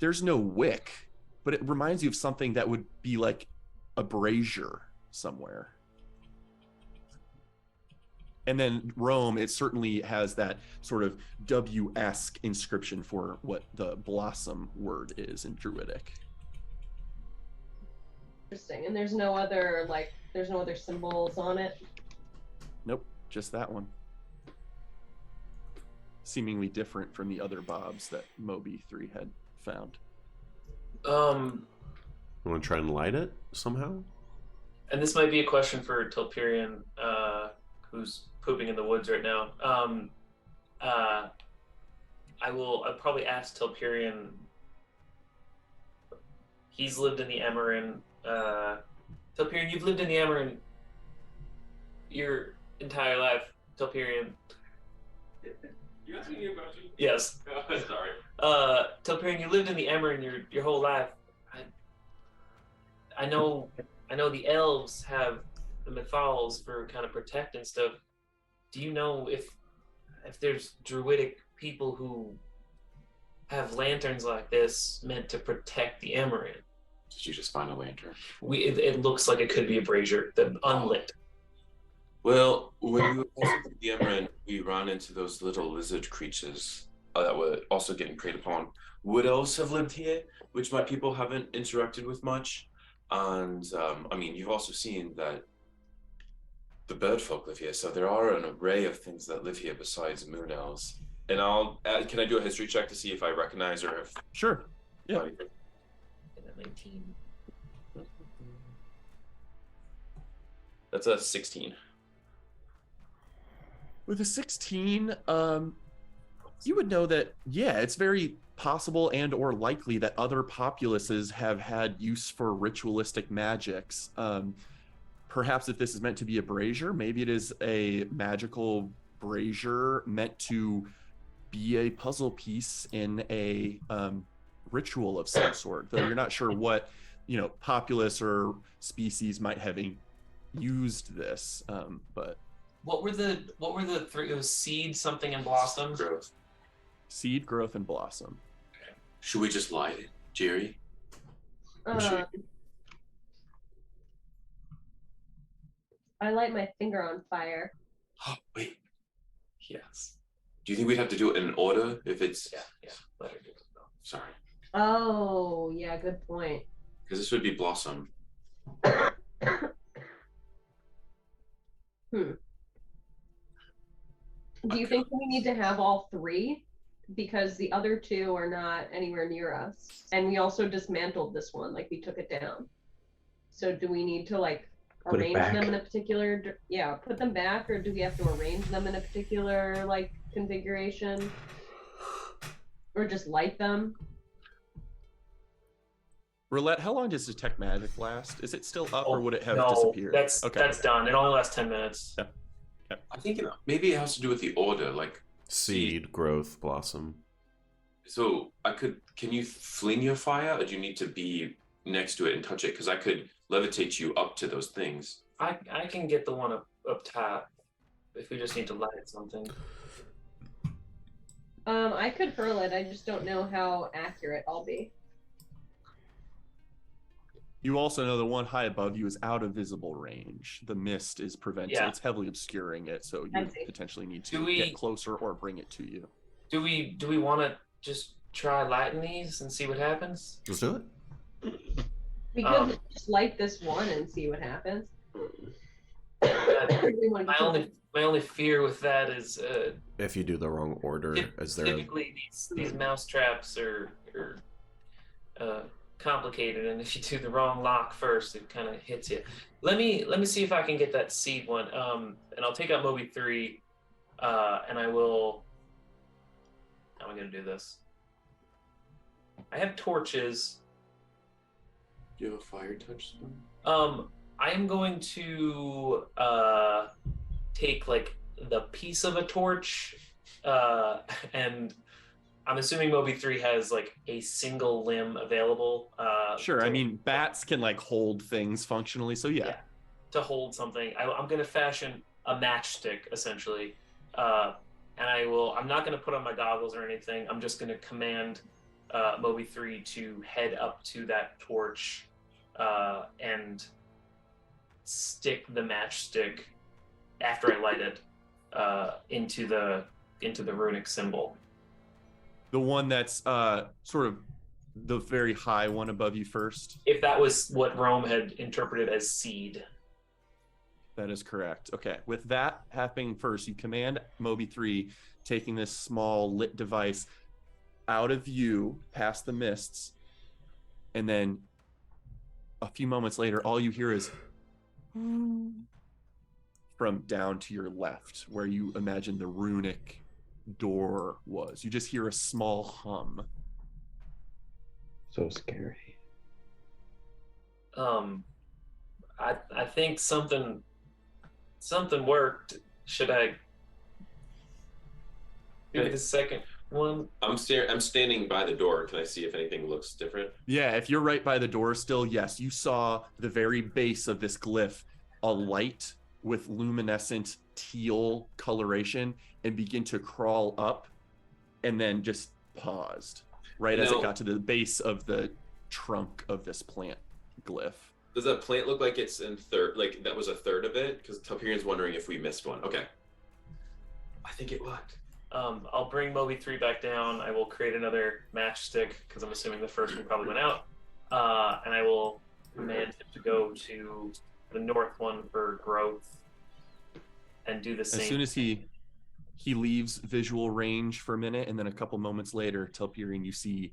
there's no wick, but it reminds you of something that would be like a brazier somewhere. And then Rome, it certainly has that sort of W-esque inscription for what the blossom word is in Druidic. Interesting. And there's no other symbols on it? Nope, just that one. Seemingly different from the other bobs that Moby 3 had found. You want to try and light it somehow? And this might be a question for Telperion, who's pooping in the woods right now. I'll probably ask Telperion. He's lived in the Emerin. Telperion, you've lived in the Emerin your entire life. Telperion. You asking me a question? Yes. Sorry. Telperion, you lived in the Emerin your whole life. I know the elves have the mythals for kind of protecting stuff. Do you know if there's druidic people who have lanterns like this meant to protect the Emerin? Did you just find a lantern? It looks like it could be a brazier, the unlit. Well, when we were passing through the Emerin, we ran into those little lizard creatures that were also getting preyed upon. Wood elves have lived here, which my people haven't interacted with much. And I mean, you've also seen that the bird folk live here, so there are an array of things that live here besides moon elves. And can I do a history check to see if I recognize or if... Sure. Yeah. 19. That's a 16. With a 16, you would know that, yeah, it's very possible and or likely that other populaces have had use for ritualistic magics. Perhaps if this is meant to be a brazier, maybe it is a magical brazier meant to be a puzzle piece in a ritual of some sort, though you're not sure what, populace or species might have used this. But what were the three? It was seed, something, and blossom. Growth. Seed, growth, and blossom. Should we just light it, Jerry? I light my finger on fire. Oh, wait. Yes. Do you think we'd have to do it in order if it's... Yeah. Let her do it. Sorry. Oh, yeah, good point. Because this would be blossom. Do you think we need to have all three? Because the other two are not anywhere near us. And we also dismantled this one, like we took it down. So do we need to arrange them in a particular, put them back, or do we have to arrange them in a particular configuration? Or just light them? Roulette, how long does Detect Magic last? Is it still up, or would it have No, disappeared? That's done. It only lasts 10 minutes. Yeah. I think maybe it has to do with the order, seed, growth, blossom. So can you fling your fire, or do you need to be next to it and touch it? Because I could levitate you up to those things. I can get the one up top if we just need to light something. I could hurl it. I just don't know how accurate I'll be. You also know the one high above you is out of visible range. The mist is preventing it's heavily obscuring it, so you potentially need to get closer or bring it to you. Do we want to just try lighting these and see what happens? Let's do it. We could just light this one and see what happens. My only fear with that is if you do the wrong order, typically these mouse traps are complicated, and if you do the wrong lock first, it kind of hits you. Let me see if I can get that seed one. And I'll take out Moby 3, and I will. How am I going to do this? I have torches. Do you have a fire touch spell? I am going to take the piece of a torch, and I'm assuming Moby 3 has a single limb available. Sure, I mean bats can hold things functionally, so yeah. To hold something. I'm going to fashion a matchstick essentially, and I'm not going to put on my goggles or anything. I'm just going to command Moby 3 to head up to that torch and stick the matchstick after I light it into the runic symbol. The one that's sort of the very high one above you first? If that was what Rome had interpreted as seed. That is correct. Okay, with that happening first, you command Moby 3, taking this small lit device out of view past the mists, and then a few moments later, all you hear is from down to your left, where you imagine the runic door was. You just hear a small hum. So scary. I think something worked. Should I do the second one? I'm standing by the door. Can I see if anything looks different? Yeah, if you're right by the door still, yes. You saw the very base of this glyph, a light with luminescent teal coloration, and begin to crawl up, and then just paused right as it got to the base of the trunk of this plant glyph. Does that plant look like it's in third? Like that was a third of it? Because Telperian's wondering if we missed one. Okay. I think it worked. I'll bring Moby 3 back down. I will create another matchstick because I'm assuming the first one probably went out. And I will command him to go to the north one for growth and do the same. As soon as he leaves visual range for a minute, and then a couple moments later, Telperian, you see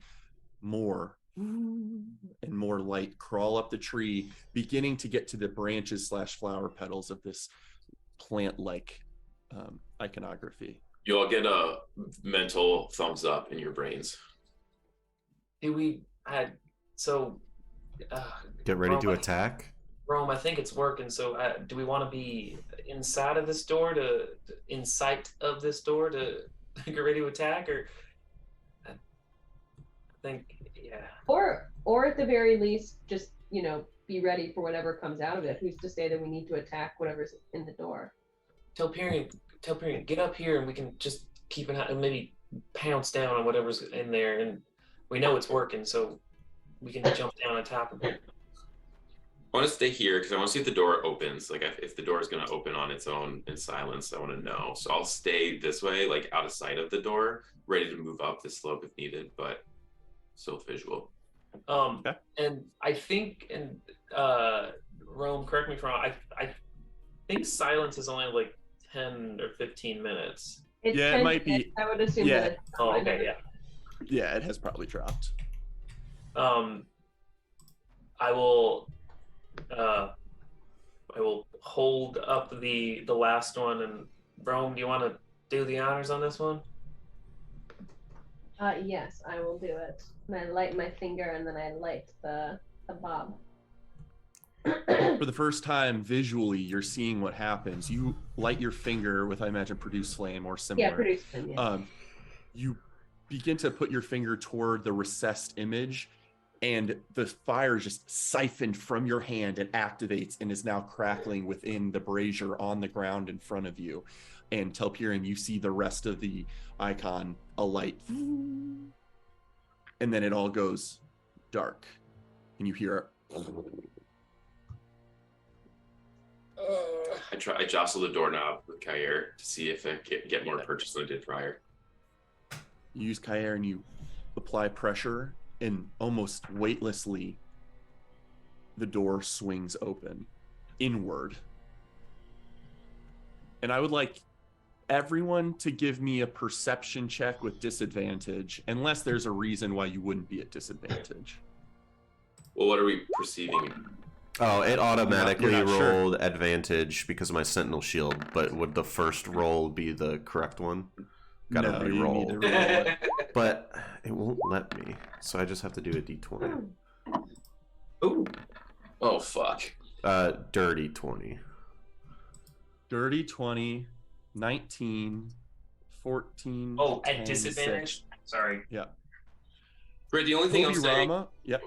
more and more light crawl up the tree, beginning to get to the branches / flower petals of this plant-like iconography. You all get a mental thumbs up in your brains. Do we so Get ready Rome, to attack. Rome, I think it's working. So do we want to be inside of this door in sight of this door to get ready to attack, or I think Or at the very least, just be ready for whatever comes out of it. Who's to say that we need to attack whatever's in the door? Telperion, get up here and we can just keep an eye and maybe pounce down on whatever's in there, and we know it's working, so we can jump down on top of it. I want to stay here because I want to see if the door opens. Like if the door is going to open on its own in silence, I want to know. So I'll stay this way, like out of sight of the door, ready to move up the slope if needed, but still visual. Okay. And I think, and Rome, correct me if I'm wrong, I think silence is only like 10 or 15 minutes. It might be. I would assume Yeah. that. Oh, okay, yeah. Yeah, it has probably dropped. I will hold up the last one, and Rome, do you want to do the honors on this one? Yes, I will do it. And I light my finger, and then I light the bob. For the first time visually, you're seeing what happens. You light your finger with, I imagine, produce flame or similar. Yeah, produce flame. Yeah. You begin to put your finger toward the recessed image, and the fire is just siphoned from your hand and activates and is now crackling within the brazier on the ground in front of you. And Telperion, you see the rest of the icon alight. And then it all goes dark. And you hear I jostle the doorknob with Kair to see if I get more purchase than I did prior. You use Kair and you apply pressure, and almost weightlessly, the door swings open inward. And I would like everyone to give me a perception check with disadvantage, unless there's a reason why you wouldn't be at disadvantage. Well, what are we perceiving? Oh, it automatically You're not rolled advantage because of my Sentinel Shield, but would the first roll be the correct one? Gotta No, re-roll. you need to re-roll it. But it won't let me, so I just have to do a d20. Ooh. Oh, fuck. Dirty 20. Dirty 20, 19, 14. Oh, 10, at disadvantage? 6. Sorry. Yeah. Great. The only thing I'm saying, Rama. Yep.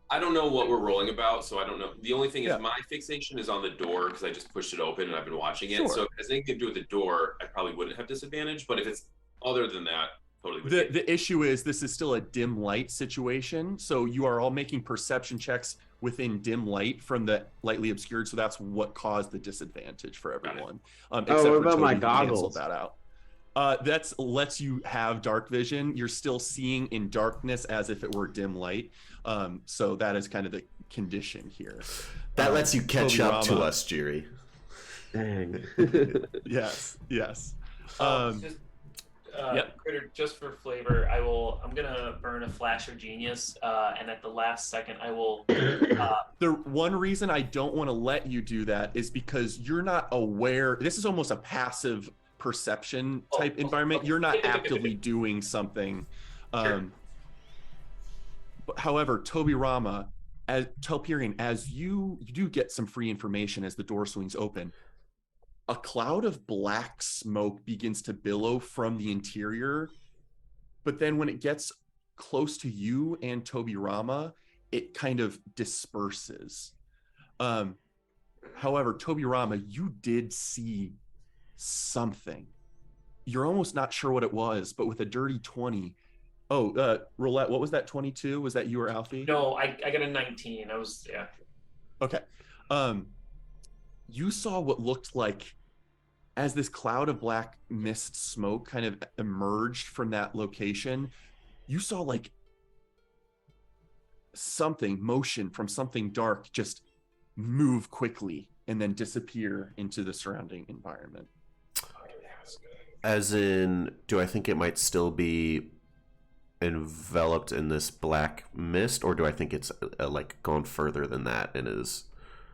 I don't know what we're rolling about, so I don't know. The only thing is Yeah. my fixation is on the door because I just pushed it open and I've been watching it. Sure. So if it has anything to do with the door, I probably wouldn't have disadvantage. But if it's other than that, totally would. The issue is this is still a dim light situation, so you are all making perception checks within dim light from the lightly obscured, so that's what caused the disadvantage for everyone. What about my goggles? That out. That's lets you have dark vision. You're still seeing in darkness as if it were dim light. So that is kind of the condition here. That lets you catch up to Rama. us, Jiri. Dang. Yes. Critter, just for flavor, I'm gonna burn a flash of genius, and at the last second, I will. The one reason I don't want to let you do that is because you're not aware. This is almost a passive perception type environment. You're not actively doing something. But however, Toby Rama, as Telperion, as you do get some free information as the door swings open, a cloud of black smoke begins to billow from the interior. But then when it gets close to you and Toby Rama, it kind of disperses. However, Toby Rama, you did see something. You're almost not sure what it was, but with a dirty 20. Roulette, what was that, 22? Was that you or Alfie? No, I got a 19. Okay. You saw what looked like, as this cloud of black mist smoke kind of emerged from that location, you saw like motion from something dark just move quickly and then disappear into the surrounding environment. As in, do I think it might still be enveloped in this black mist, or do I think it's like gone further than that and is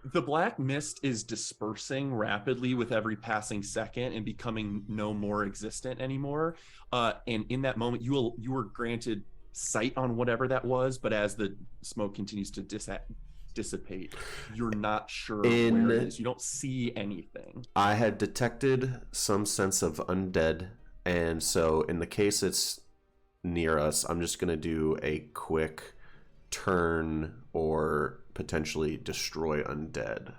The black mist is dispersing rapidly with every passing second and becoming no more existent anymore. And in that moment, you were granted sight on whatever that was, but as the smoke continues to dissipate, you're not sure where it is. You don't see anything. I had detected some sense of undead, and so in the case it's near us, I'm just going to do a quick turn or potentially destroy undead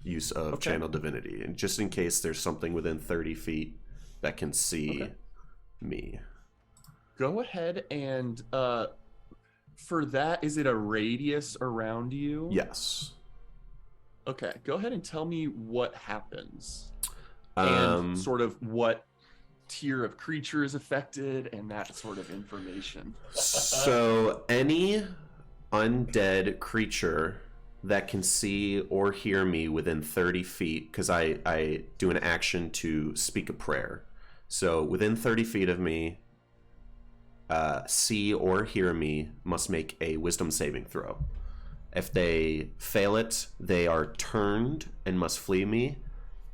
use of channel divinity, and just in case there's something within 30 feet that can see me. Go ahead and for that, is it a radius around you? Yes. Okay, go ahead and tell me what happens and sort of what tier of creature is affected and that sort of information. So any undead creature that can see or hear me within 30 feet, because I do an action to speak a prayer. So within 30 feet of me, see or hear me must make a wisdom saving throw. If they fail it, they are turned and must flee me.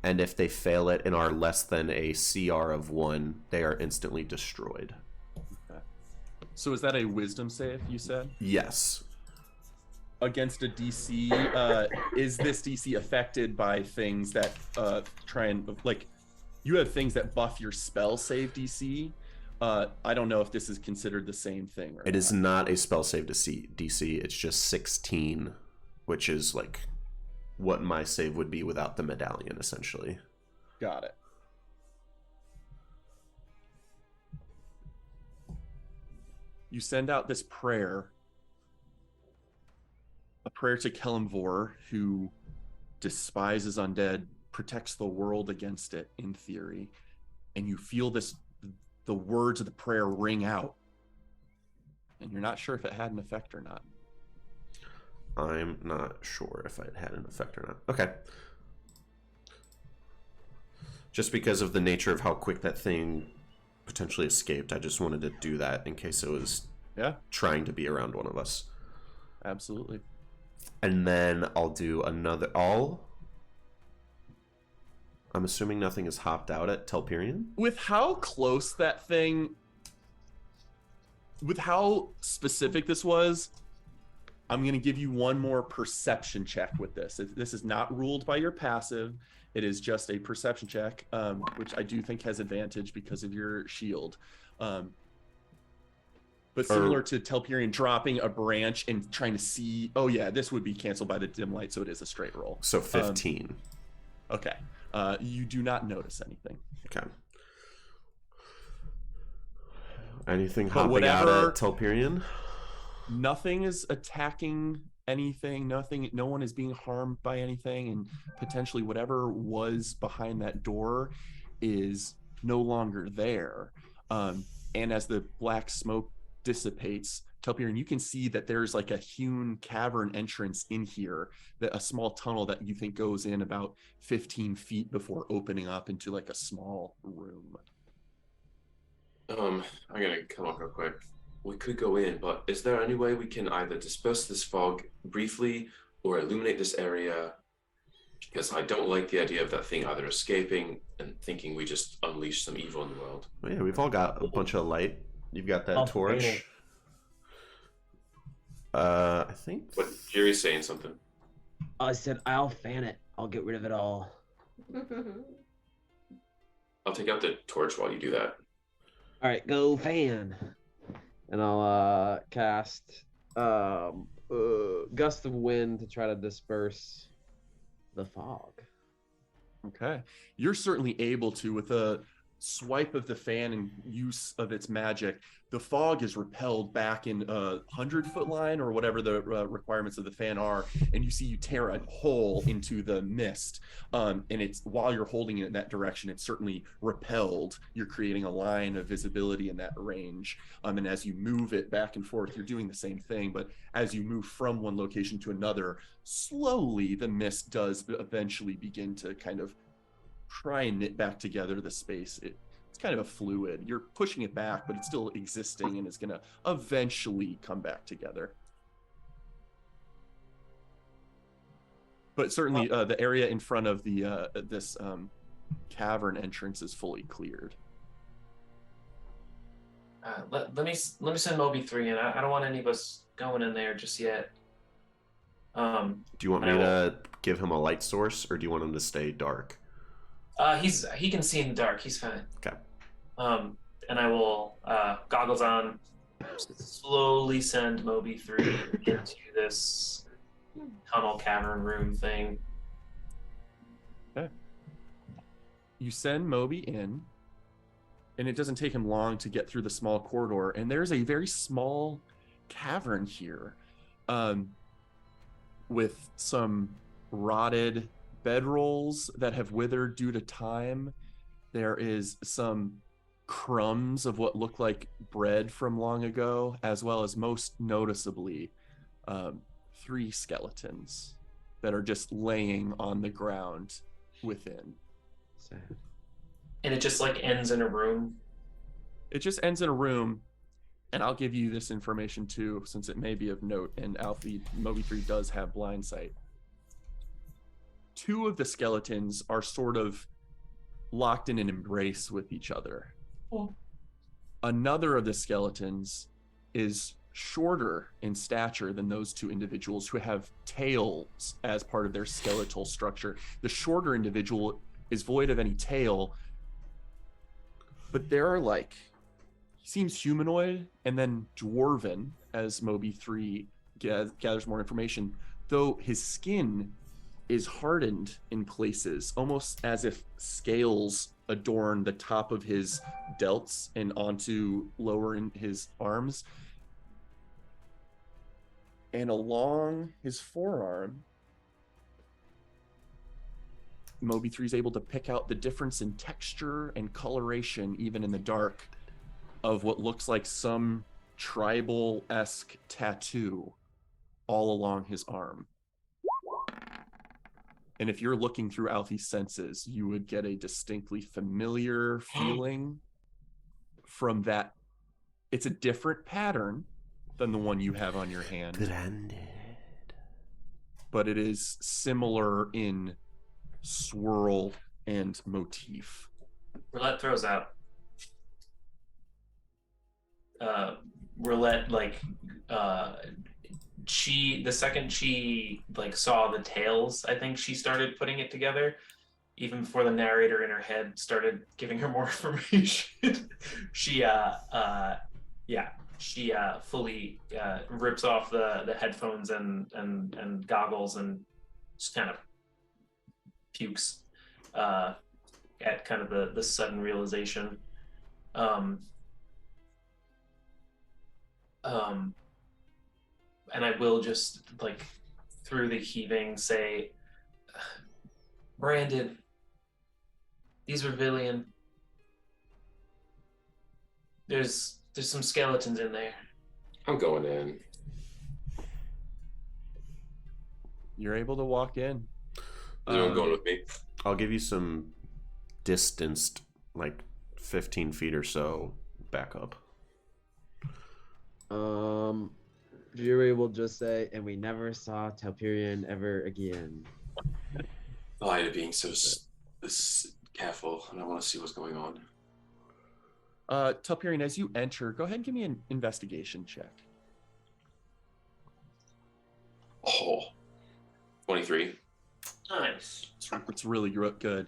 And if they fail it and are less than a CR of 1, they are instantly destroyed. Okay. So is that a wisdom save, you said? Yes. Against a DC, is this DC affected by things that try and, like, you have things that buff your spell save DC? I don't know if this is considered the same thing. Or it is not a spell save DC. It's just 16, which is like what my save would be without the medallion, essentially. Got it. You send out this prayer, a prayer to Kelimvor, who despises undead, protects the world against it, in theory, and you feel the words of the prayer ring out, and you're not sure if it had an effect or not. I'm not sure if it had an effect or not. Okay. Just because of the nature of how quick that thing potentially escaped, I just wanted to do that in case it was trying to be around one of us. Absolutely. And then I'll do another... I'm assuming nothing is hopped out at Telperion? With how close that thing... With how specific this was, I'm going to give you one more perception check with this. This is not ruled by your passive. It is just a perception check, which I do think has advantage because of your shield. But similar to Telperion dropping a branch and trying to see... Oh, yeah, this would be canceled by the dim light, so it is a straight roll. So 15. Okay. You do not notice anything. Okay. Anything hopping out at Telperion? Nothing is attacking anything. No one is being harmed by anything, and potentially whatever was behind that door is no longer there. And as the black smoke dissipates, Telperion, you can see that there's like a hewn cavern entrance in here, that a small tunnel that you think goes in about 15 feet before opening up into like a small room. I'm gonna come up real quick. We could go in, but is there any way we can either disperse this fog briefly or illuminate this area? Because I don't like the idea of that thing either escaping and thinking we just unleashed some evil in the world. Well, yeah, we've all got a bunch of light. You've got that torch. I think. But Jerry's saying something. I said I'll fan it. I'll get rid of it all. I'll take out the torch while you do that. All right, go fan. And I'll cast gust of wind to try to disperse the fog. Okay. You're certainly able to, with a swipe of the fan and use of its magic, the fog is repelled back in a 100-foot line or whatever the requirements of the fan are, and you tear a hole into the mist, and it's, while you're holding it in that direction, it's certainly repelled. You're creating a line of visibility in that range, and as you move it back and forth, you're doing the same thing, but as you move from one location to another, slowly the mist does eventually begin to kind of try and knit back together the space. It's kind of a fluid. You're pushing it back, but it's still existing and it's going to eventually come back together. But certainly the area in front of the this cavern entrance is fully cleared. Let me send Moby 3 in. I don't want any of us going in there just yet. Do you want me to give him a light source, or do you want him to stay dark? He can see in the dark. He's fine. Okay. And I will goggles on, slowly send Moby 3 into this tunnel cavern room thing. Okay. You send Moby in, and it doesn't take him long to get through the small corridor. And there's a very small cavern here, with some rotted bedrolls that have withered due to time. There is some crumbs of what look like bread from long ago, as well as, most noticeably, 3 skeletons that are just laying on the ground within. And it just like ends in a room. It just ends in a room, and I'll give you this information too, since it may be of note, and Alfie, Moby 3 does have blind sight. 2 of the skeletons are sort of locked in an embrace with each other. Oh. Another of the skeletons is shorter in stature than those 2 individuals who have tails as part of their skeletal structure. The shorter individual is void of any tail, but there are like, he seems humanoid and then dwarven as Moby 3 gathers more information, though his skin is hardened in places, almost as if scales adorn the top of his delts and onto lower in his arms. And along his forearm, Moby 3 is able to pick out the difference in texture and coloration, even in the dark, of what looks like some tribal-esque tattoo all along his arm. And if you're looking through Alfie's senses, you would get a distinctly familiar feeling from that. It's a different pattern than the one you have on your hand. Branded. But it is similar in swirl and motif. Roulette throws out. Roulette, like, the second she like saw the tails, I think she started putting it together, even before the narrator in her head started giving her more information. she fully rips off the headphones and goggles and just kind of pukes at kind of the sudden realization. And I will just, like, through the heaving, say, Brandon, these were Villian. There's some skeletons in there. I'm going in. You're able to walk in. Anyone going with me? I'll give you some distanced, like 15 feet or so, back up. Fury will just say, and we never saw Telperion ever again. Why are being so careful, and I want to see what's going on. Telperion, as you enter, go ahead and give me an investigation check. Oh, 23. Nice. It's really good.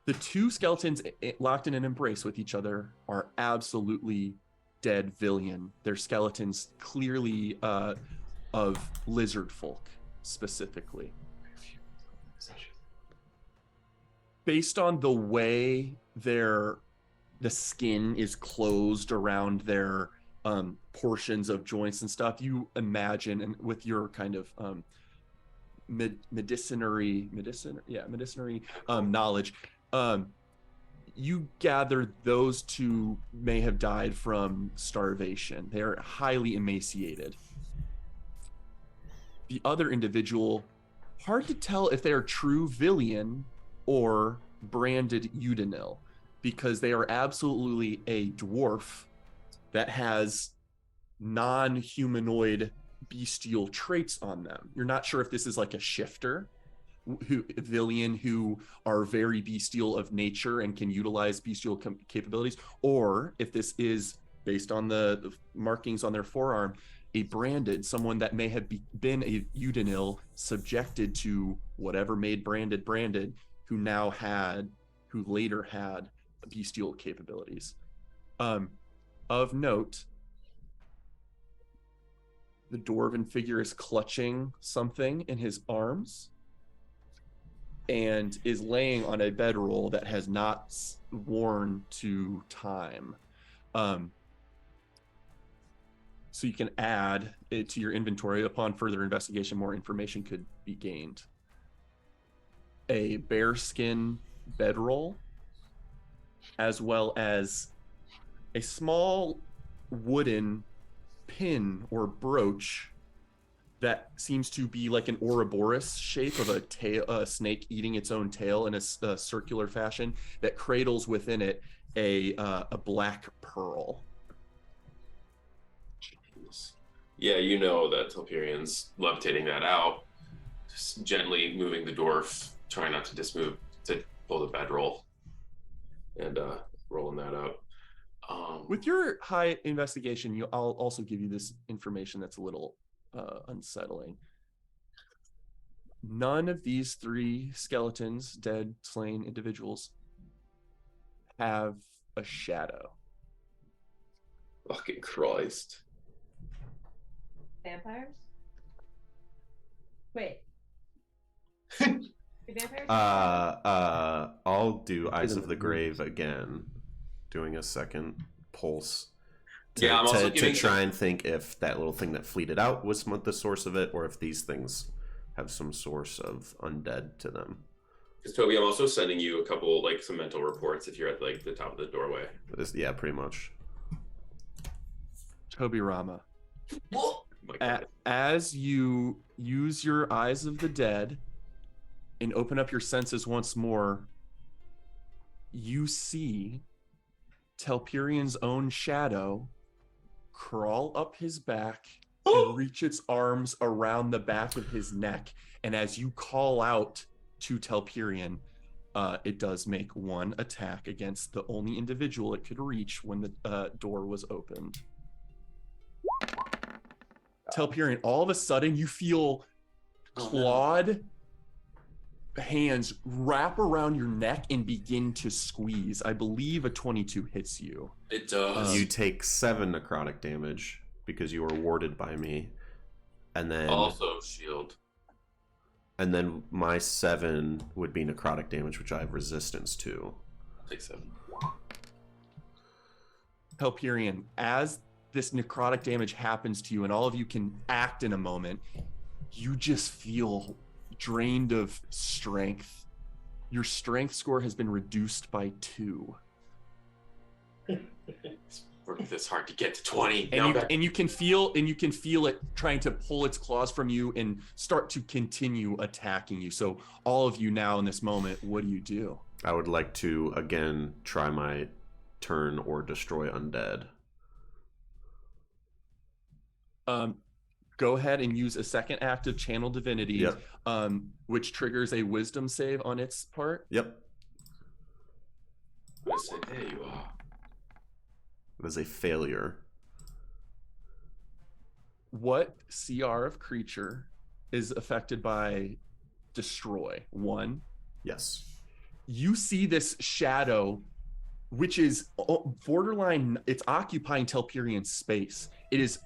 The 2 skeletons locked in an embrace with each other are absolutely dead Villian. Their skeletons clearly of lizard folk, specifically. Based on the way the skin is closed around their portions of joints and stuff, you imagine, and with your kind of medicinary knowledge, you gather those 2 may have died from starvation. They're highly emaciated. The other individual, hard to tell if they are true Villian or branded Udinil, because they are absolutely a dwarf that has non-humanoid bestial traits on them. You're not sure if this is like a shifter, Villian, who are very bestial of nature and can utilize bestial capabilities, or if this is based on the markings on their forearm, a branded, someone that may have been a Udinil subjected to whatever made branded, who later had bestial capabilities. Of note, the dwarven figure is clutching something in his arms and is laying on a bedroll that has not worn to time. So you can add it to your inventory. Upon further investigation, more information could be gained. A bearskin bedroll, as well as a small wooden pin or brooch that seems to be like an Ouroboros shape of a snake eating its own tail in a circular fashion that cradles within it a black pearl. Jeez. Yeah, you know that Telperian's levitating that out, just gently moving the dwarf, trying not to pull the bedroll, and rolling that up. With your high investigation, I'll also give you this information that's a little unsettling. None of these 3 skeletons, dead, slain individuals, have a shadow. Fucking Christ. Vampires? Wait. The vampires? I'll do Eyes of the Grave again, doing a second pulse to try and think if that little thing that fleeted out was the source of it, or if these things have some source of undead to them. Because Toby, I'm also sending you a couple, like, some mental reports if you're at like the top of the doorway. Yeah, pretty much. Toby Rama. As you use your Eyes of the Dead and open up your senses once more, you see Telperian's own shadow crawl up his back and reach its arms around the back of his neck. And as you call out to Telperian, it does make 1 attack against the only individual it could reach when the door was opened. Telperian, all of a sudden you feel clawed hands wrap around your neck and begin to squeeze. I believe a 22 hits you. It does. You take 7 necrotic damage because you are warded by me, and then also shield. And then my 7 would be necrotic damage, which I have resistance to. Take 7. Telperian, as this necrotic damage happens to you, and all of you can act in a moment, you just feel drained of strength. Your strength score has been reduced by 2. It's worked this hard to get to 20. And you can feel it trying to pull its claws from you and start to continue attacking you. So all of you now in this moment, what do you do? I would like to again try my turn or destroy undead. Go ahead and use a second active channel divinity, yep. Which triggers a wisdom save on its part. Yep. I said, there you are. It is a failure. What CR of creature is affected by destroy? 1. Yes. You see this shadow, which is borderline, it's occupying Telperian's space. It is,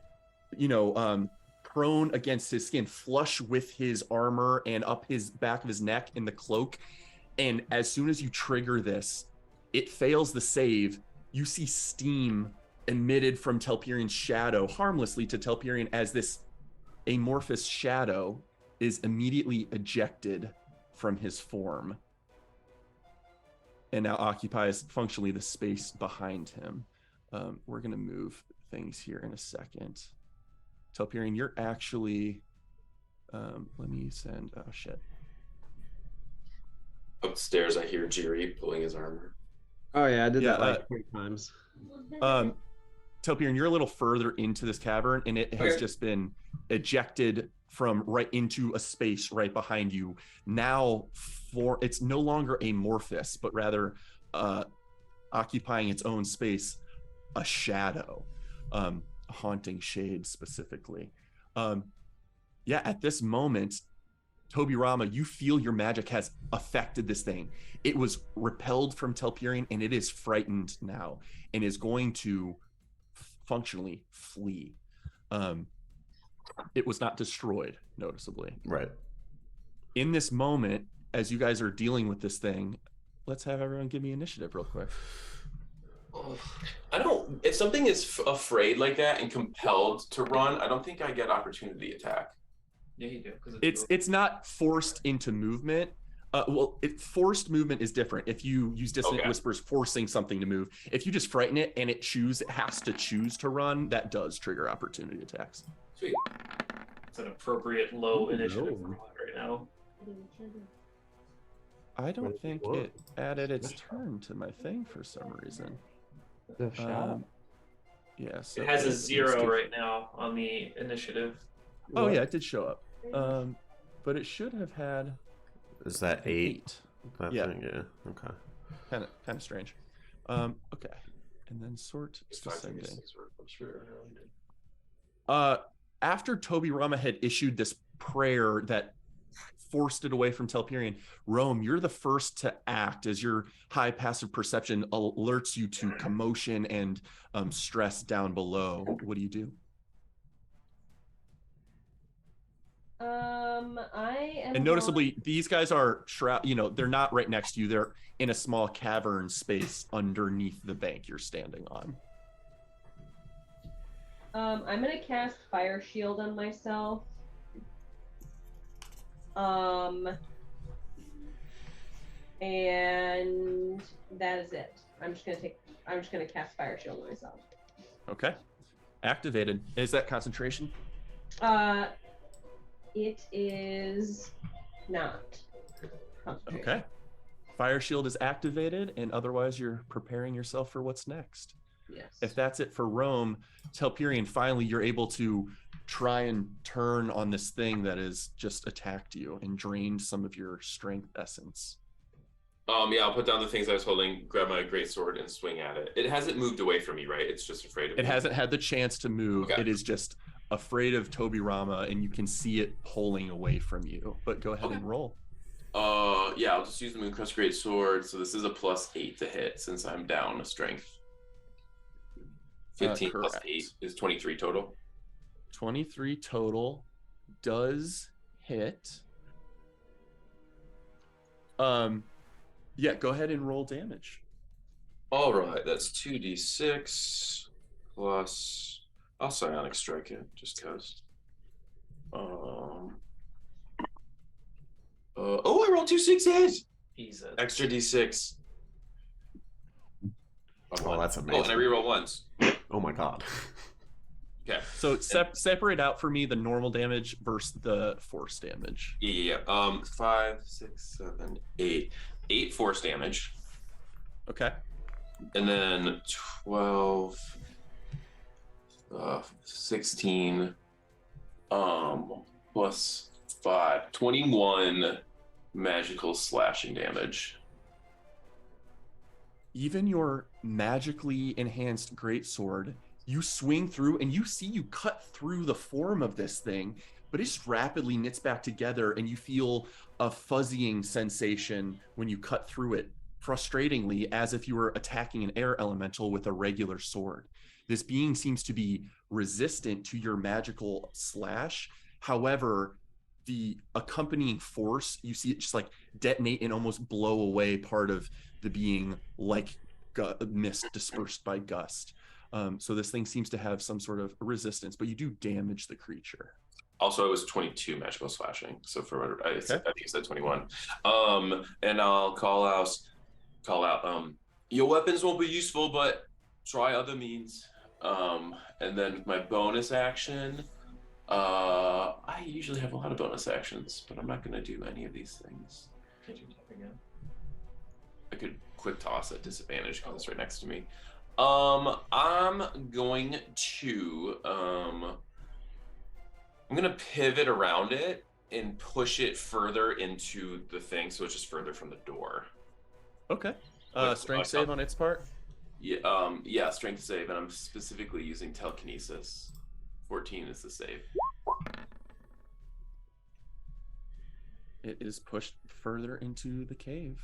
prone against his skin, flush with his armor and up his back of his neck in the cloak. And as soon as you trigger this, it fails the save. You see steam emitted from Telperian's shadow harmlessly to Telperian as this amorphous shadow is immediately ejected from his form and now occupies functionally the space behind him. We're going to move things here in a second. Telperian, you're actually... let me send... Oh, shit. Upstairs, I hear Jiri pulling his armor. Oh, yeah, I did that like 3 times. Telpian, you're a little further into this cavern, and it has just been ejected from right into a space right behind you. Now, it's no longer amorphous, but rather occupying its own space, a shadow, a haunting shade specifically. At this moment, Tobirama, you feel your magic has affected this thing. It was repelled from Telperion, and it is frightened now, and is going to functionally flee. It was not destroyed, noticeably. Right. In this moment, as you guys are dealing with this thing, let's have everyone give me initiative real quick. If something is afraid like that and compelled to run, I don't think I get opportunity attack. Yeah, you do. It's not forced into movement. Forced movement is different. If you use dissonant whispers, forcing something to move. If you just frighten it and it has to choose to run, that does trigger opportunity attacks. Sweet. It's an appropriate low initiative for right now. I don't think it added its turn to my thing for some reason. The shadow. So it has a 0 right now on the initiative. Oh yeah, it did show up. But it should have had. Is that 8? That yeah. Thing? Yeah. Okay. Kind of strange. Okay. And then sort descending. After Tobirama had issued this prayer that forced it away from Telperion, Rome, you're the first to act as your high passive perception alerts you to commotion and stress down below. What do you do? I am. And noticeably, these guys are they're not right next to you. They're in a small cavern space underneath the bank you're standing on. I'm gonna cast Fire Shield on myself. And that is it. I'm just gonna cast Fire Shield on myself. Okay. Activated. Is that concentration? It is not. Okay. Fire Shield is activated, and otherwise you're preparing yourself for what's next. Yes. If that's it for Rome, Telperion, finally you're able to try and turn on this thing that has just attacked you and drained some of your strength essence. I'll put down the things I was holding, grab my greatsword, and swing at it. It hasn't moved away from me, right? It's just afraid of me. It hasn't had the chance to move. Okay. It is just afraid of Tobirama, and you can see it pulling away from you. But go ahead and roll. I'll just use the Mooncrest Greatsword. So this is a +8 to hit since I'm down a strength. 15 plus 8 is 23 total. 23 total does hit. Go ahead and roll damage. All right, that's 2d6 plus. I'll Psionic Strike it just because. I rolled 2 6s. Extra d6. Oh, that's amazing. Oh, and I reroll once. Oh my god. Okay. So separate out for me the normal damage versus the force damage. Yeah. 5, 6, 7, 8. 8 force damage. Okay. And then 12, 16, plus 5, 21 magical slashing damage. Even your magically enhanced greatsword, you swing through and you cut through the form of this thing, but it just rapidly knits back together, and you feel a fuzzying sensation when you cut through it, frustratingly, as if you were attacking an air elemental with a regular sword. This being seems to be resistant to your magical slash. However, the accompanying force, you see it just like detonate and almost blow away part of the being, like mist dispersed by gust. So this thing seems to have some sort of resistance, but you do damage the creature. Also, it was 22 magical slashing. So I think you said 21. And I'll call out, your weapons won't be useful, but try other means. And then with my bonus action, I usually have a lot of bonus actions, but I'm not going to do any of these things. Could you tap again? I could quick toss at disadvantage because it's right next to me. I am going to I'm gonna pivot around it and push it further into the thing, so it's just further from the door. Okay. With, Strength save on its part. Yeah, strength save, and I'm specifically using telekinesis. 14 is the save. It is pushed further into the cave.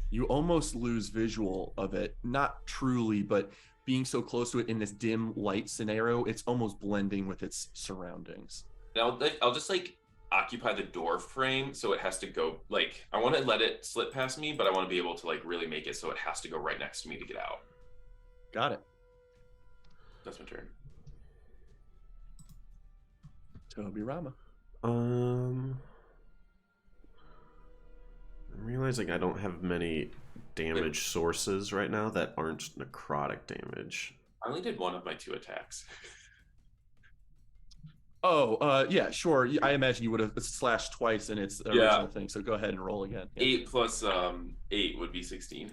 You almost lose visual of it, not truly, but being so close to it in this dim light scenario, it's almost blending with its surroundings. Now I'll just like occupy the door frame, so it has to go like, I want to let it slip past me, but I want to be able to like really make it so it has to go right next to me to get out. Got it. That's my turn. Toby Rama. I'm realizing I don't have many damage sources right now that aren't necrotic damage. I only did one of my 2 attacks. Yeah, sure. I imagine you would have slashed twice in its original thing, so go ahead and roll again. Yeah. 8 plus 8 would be 16.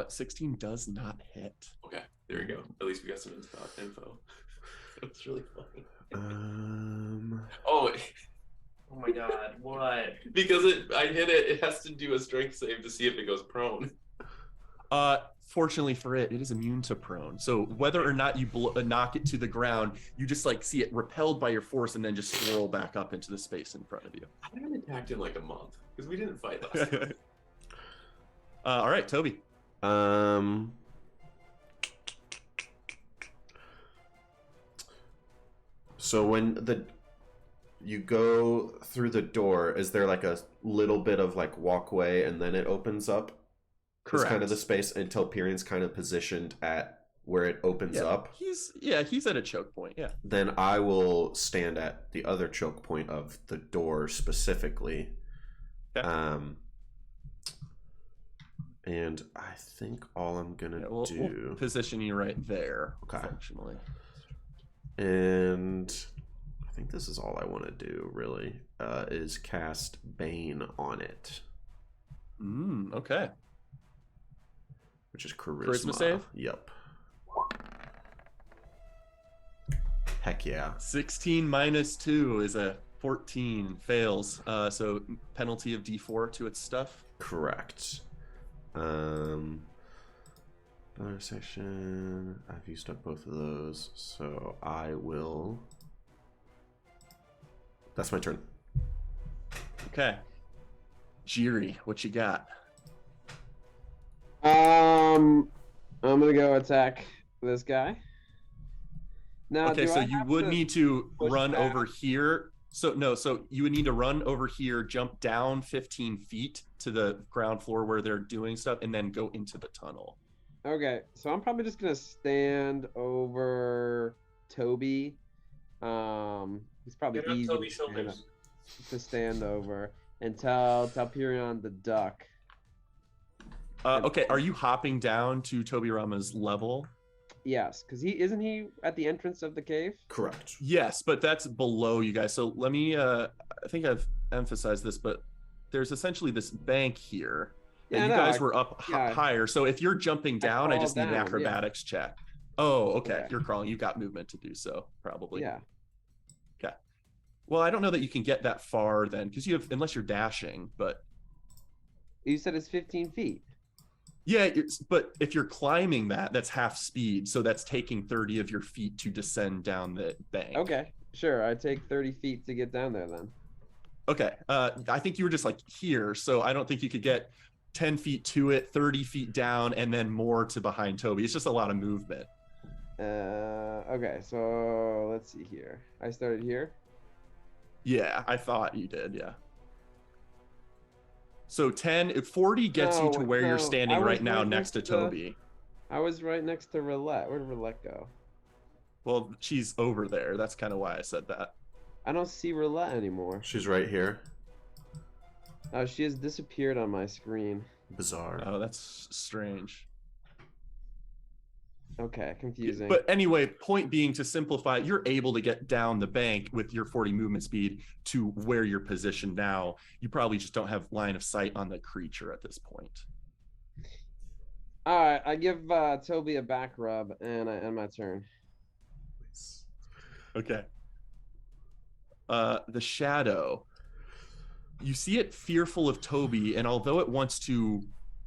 16 does not hit. Okay, there we go. At least we got some info. That's really funny. Oh my god, what? Because I hit it, it has to do a strength save to see if it goes prone. Fortunately for it, it is immune to prone. So whether or not you knock it to the ground, you just like see it repelled by your force and then just swirl back up into the space in front of you. I haven't attacked in like a month because we didn't fight last time. All right, Toby. So when you go through the door, is there like a little bit of like walkway and then it opens up? Correct. It's kind of the space until Pyrian's kind of positioned at where it opens up. He's at a choke point, yeah. Then I will stand at the other choke point of the door specifically. Okay. And I think all I'm gonna we'll do position you right there, okay. Functionally. And I think this is all I want to do really, is cast Bane on it. Okay. Which is charisma. Charisma save? Yep. Heck yeah. 16 minus 2 is a 14. Fails. So penalty of D4 to its stuff? Correct. Bonus section. I've used up both of those, so I will... That's my turn. Okay. Jiri, what you got? I'm gonna go attack this guy. Now, Okay, so you would need to run back? over here. So you would need to run over here, jump down 15 feet to the ground floor where they're doing stuff, and then go into the tunnel. Okay, so I'm probably just gonna stand over Toby. He's probably Get on easy Toby's shoulders. to stand over and tell Pyrion the duck. Okay, are you hopping down to Toby Rama's level? Yes, because isn't he at the entrance of the cave? Correct. Yes, but that's below you guys. So let me, I think I've emphasized this, but there's essentially this bank here. Yeah, you guys were up higher. So if you're jumping down, I just need an acrobatics check. Oh, okay. You're crawling. You've got movement to do so, probably. Yeah. Okay. Well, I don't know that you can get that far then, because unless you're dashing, but. You said it's 15 feet. Yeah, but if you're climbing that's half speed, so that's taking 30 of your feet to descend down the bank. Okay, sure. I take 30 feet to get down there then. Okay, I think you were just like here, so I don't think you could get 10 feet to it, 30 feet down, and then more to behind Toby. It's just a lot of movement. Okay, so let's see here. I started here? Yeah, I thought you did, yeah. So 40 gets you to where you're standing right now next to Toby. I was right next to Roulette. Where did Roulette go? Well, she's over there. That's kind of why I said that. I don't see Roulette anymore. She's right here. Oh, she has disappeared on my screen. Bizarre. Oh, that's strange. Okay, confusing. But anyway, point being, to simplify, you're able to get down the bank with your 40 movement speed to where you're positioned now. You probably just don't have line of sight on the creature at this point. All right, I give Toby a back rub, and I end my turn. Okay. The shadow. You see it fearful of Toby, and although it wants to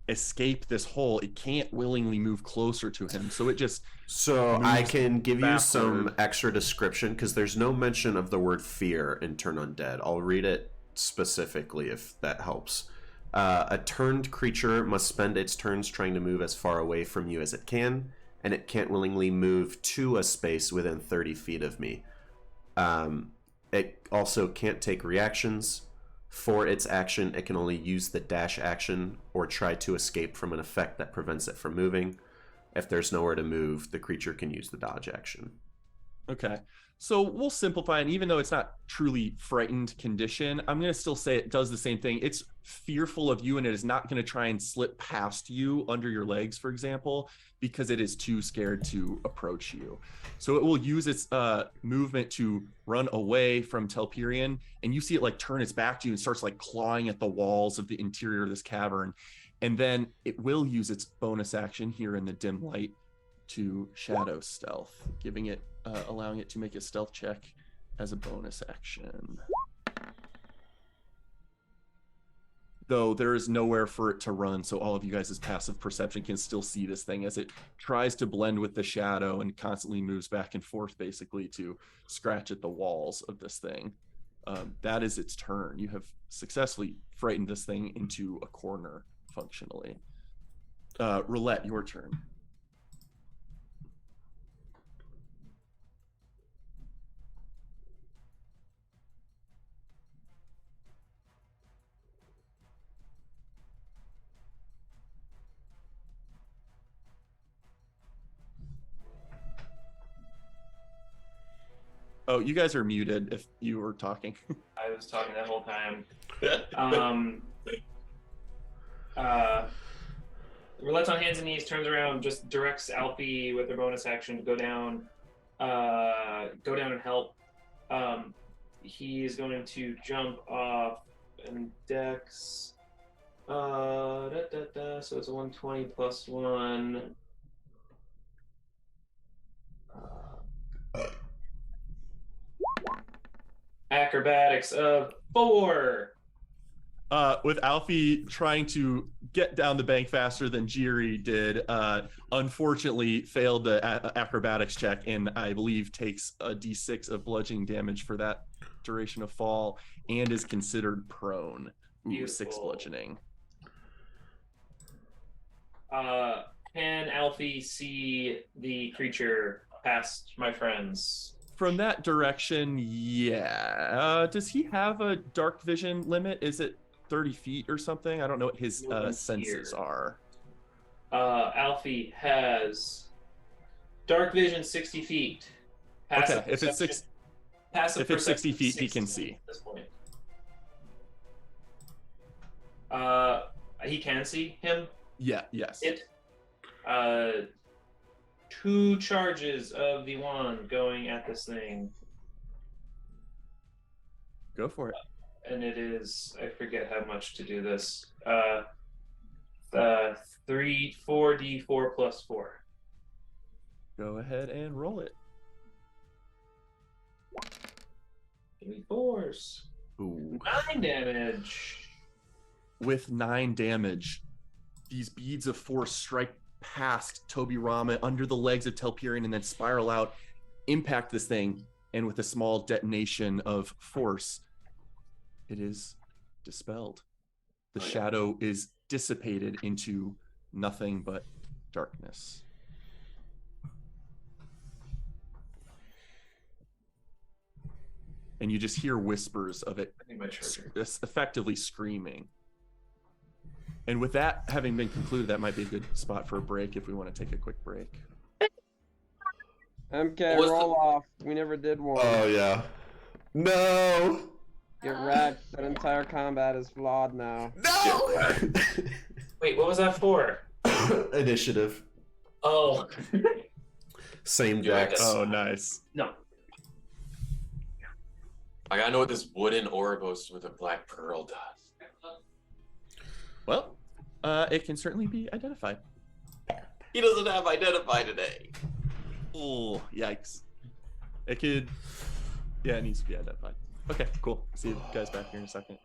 escape this hole, it can't willingly move closer to him. So it just I moves can give you some backward. extra description because there's no mention of the word fear in Turn Undead. I'll read it specifically if that helps. A turned creature must spend its turns trying to move as far away from you as it can, and it can't willingly move to a space within 30 feet of me. It also can't take reactions. For its action, it can only use the dash action or try to escape from an effect that prevents it from moving. If there's nowhere to move, the creature can use the dodge action. Okay. So we'll simplify, and even though it's not truly frightened condition, I'm going to still say it does the same thing. It's fearful of you, and it is not going to try and slip past you under your legs, for example, because it is too scared to approach you. So it will use its movement to run away from Telperion, and you see it like turn its back to you and starts like clawing at the walls of the interior of this cavern. And then it will use its bonus action here in the dim light to shadow stealth, giving it allowing it to make a stealth check as a bonus action. Though there is nowhere for it to run, so all of you guys' passive perception can still see this thing as it tries to blend with the shadow and constantly moves back and forth, basically to scratch at the walls of this thing. That is its turn. You have successfully frightened this thing into a corner, functionally. Roulette, your turn. Oh, you guys are muted if you were talking. I was talking that whole time. Roulette's on hands and knees, turns around, just directs Alfie with her bonus action to go down and help. He is going to jump off and dex. So it's a 120 plus 1. Acrobatics of 4. With Alfie trying to get down the bank faster than Jiri did, unfortunately failed the acrobatics check, and I believe takes a d6 of bludgeoning damage for that duration of fall, and is considered prone. Ooh, 6 bludgeoning. Can Alfie see the creature past my friends? From that direction, yeah. Does he have a dark vision limit? Is it 30 feet or something? I don't know what his senses are. Alfie has dark vision 60 feet. Passive okay, if it's 60 feet, he can see. At this point. He can see him? Yeah, yes. 2 charges of the wand going at this thing. Go for it. And it is, I forget how much to do this. 4d4 plus 4. Go ahead and roll it. 3 4s. Ooh. 9 damage. With 9 damage, these beads of force strike past Toby Rama under the legs of Telperion and then spiral out, impact this thing, and with a small detonation of force, it is dispelled. The shadow is dissipated into nothing but darkness. And you just hear whispers of it effectively screaming. And with that having been concluded, that might be a good spot for a break if we want to take a quick break. MK, roll off. We never did one. Oh, yeah. No! Get wrecked. That entire combat is flawed now. No! Wait, what was that for? Initiative. Oh. Same dex. Oh, nice. No. I gotta know what this wooden Ouroboros with a black pearl does. Well, it can certainly be identified. He doesn't have identify today. Oh, yikes. It could... Yeah, it needs to be identified. Okay, cool. See you guys back here in a second.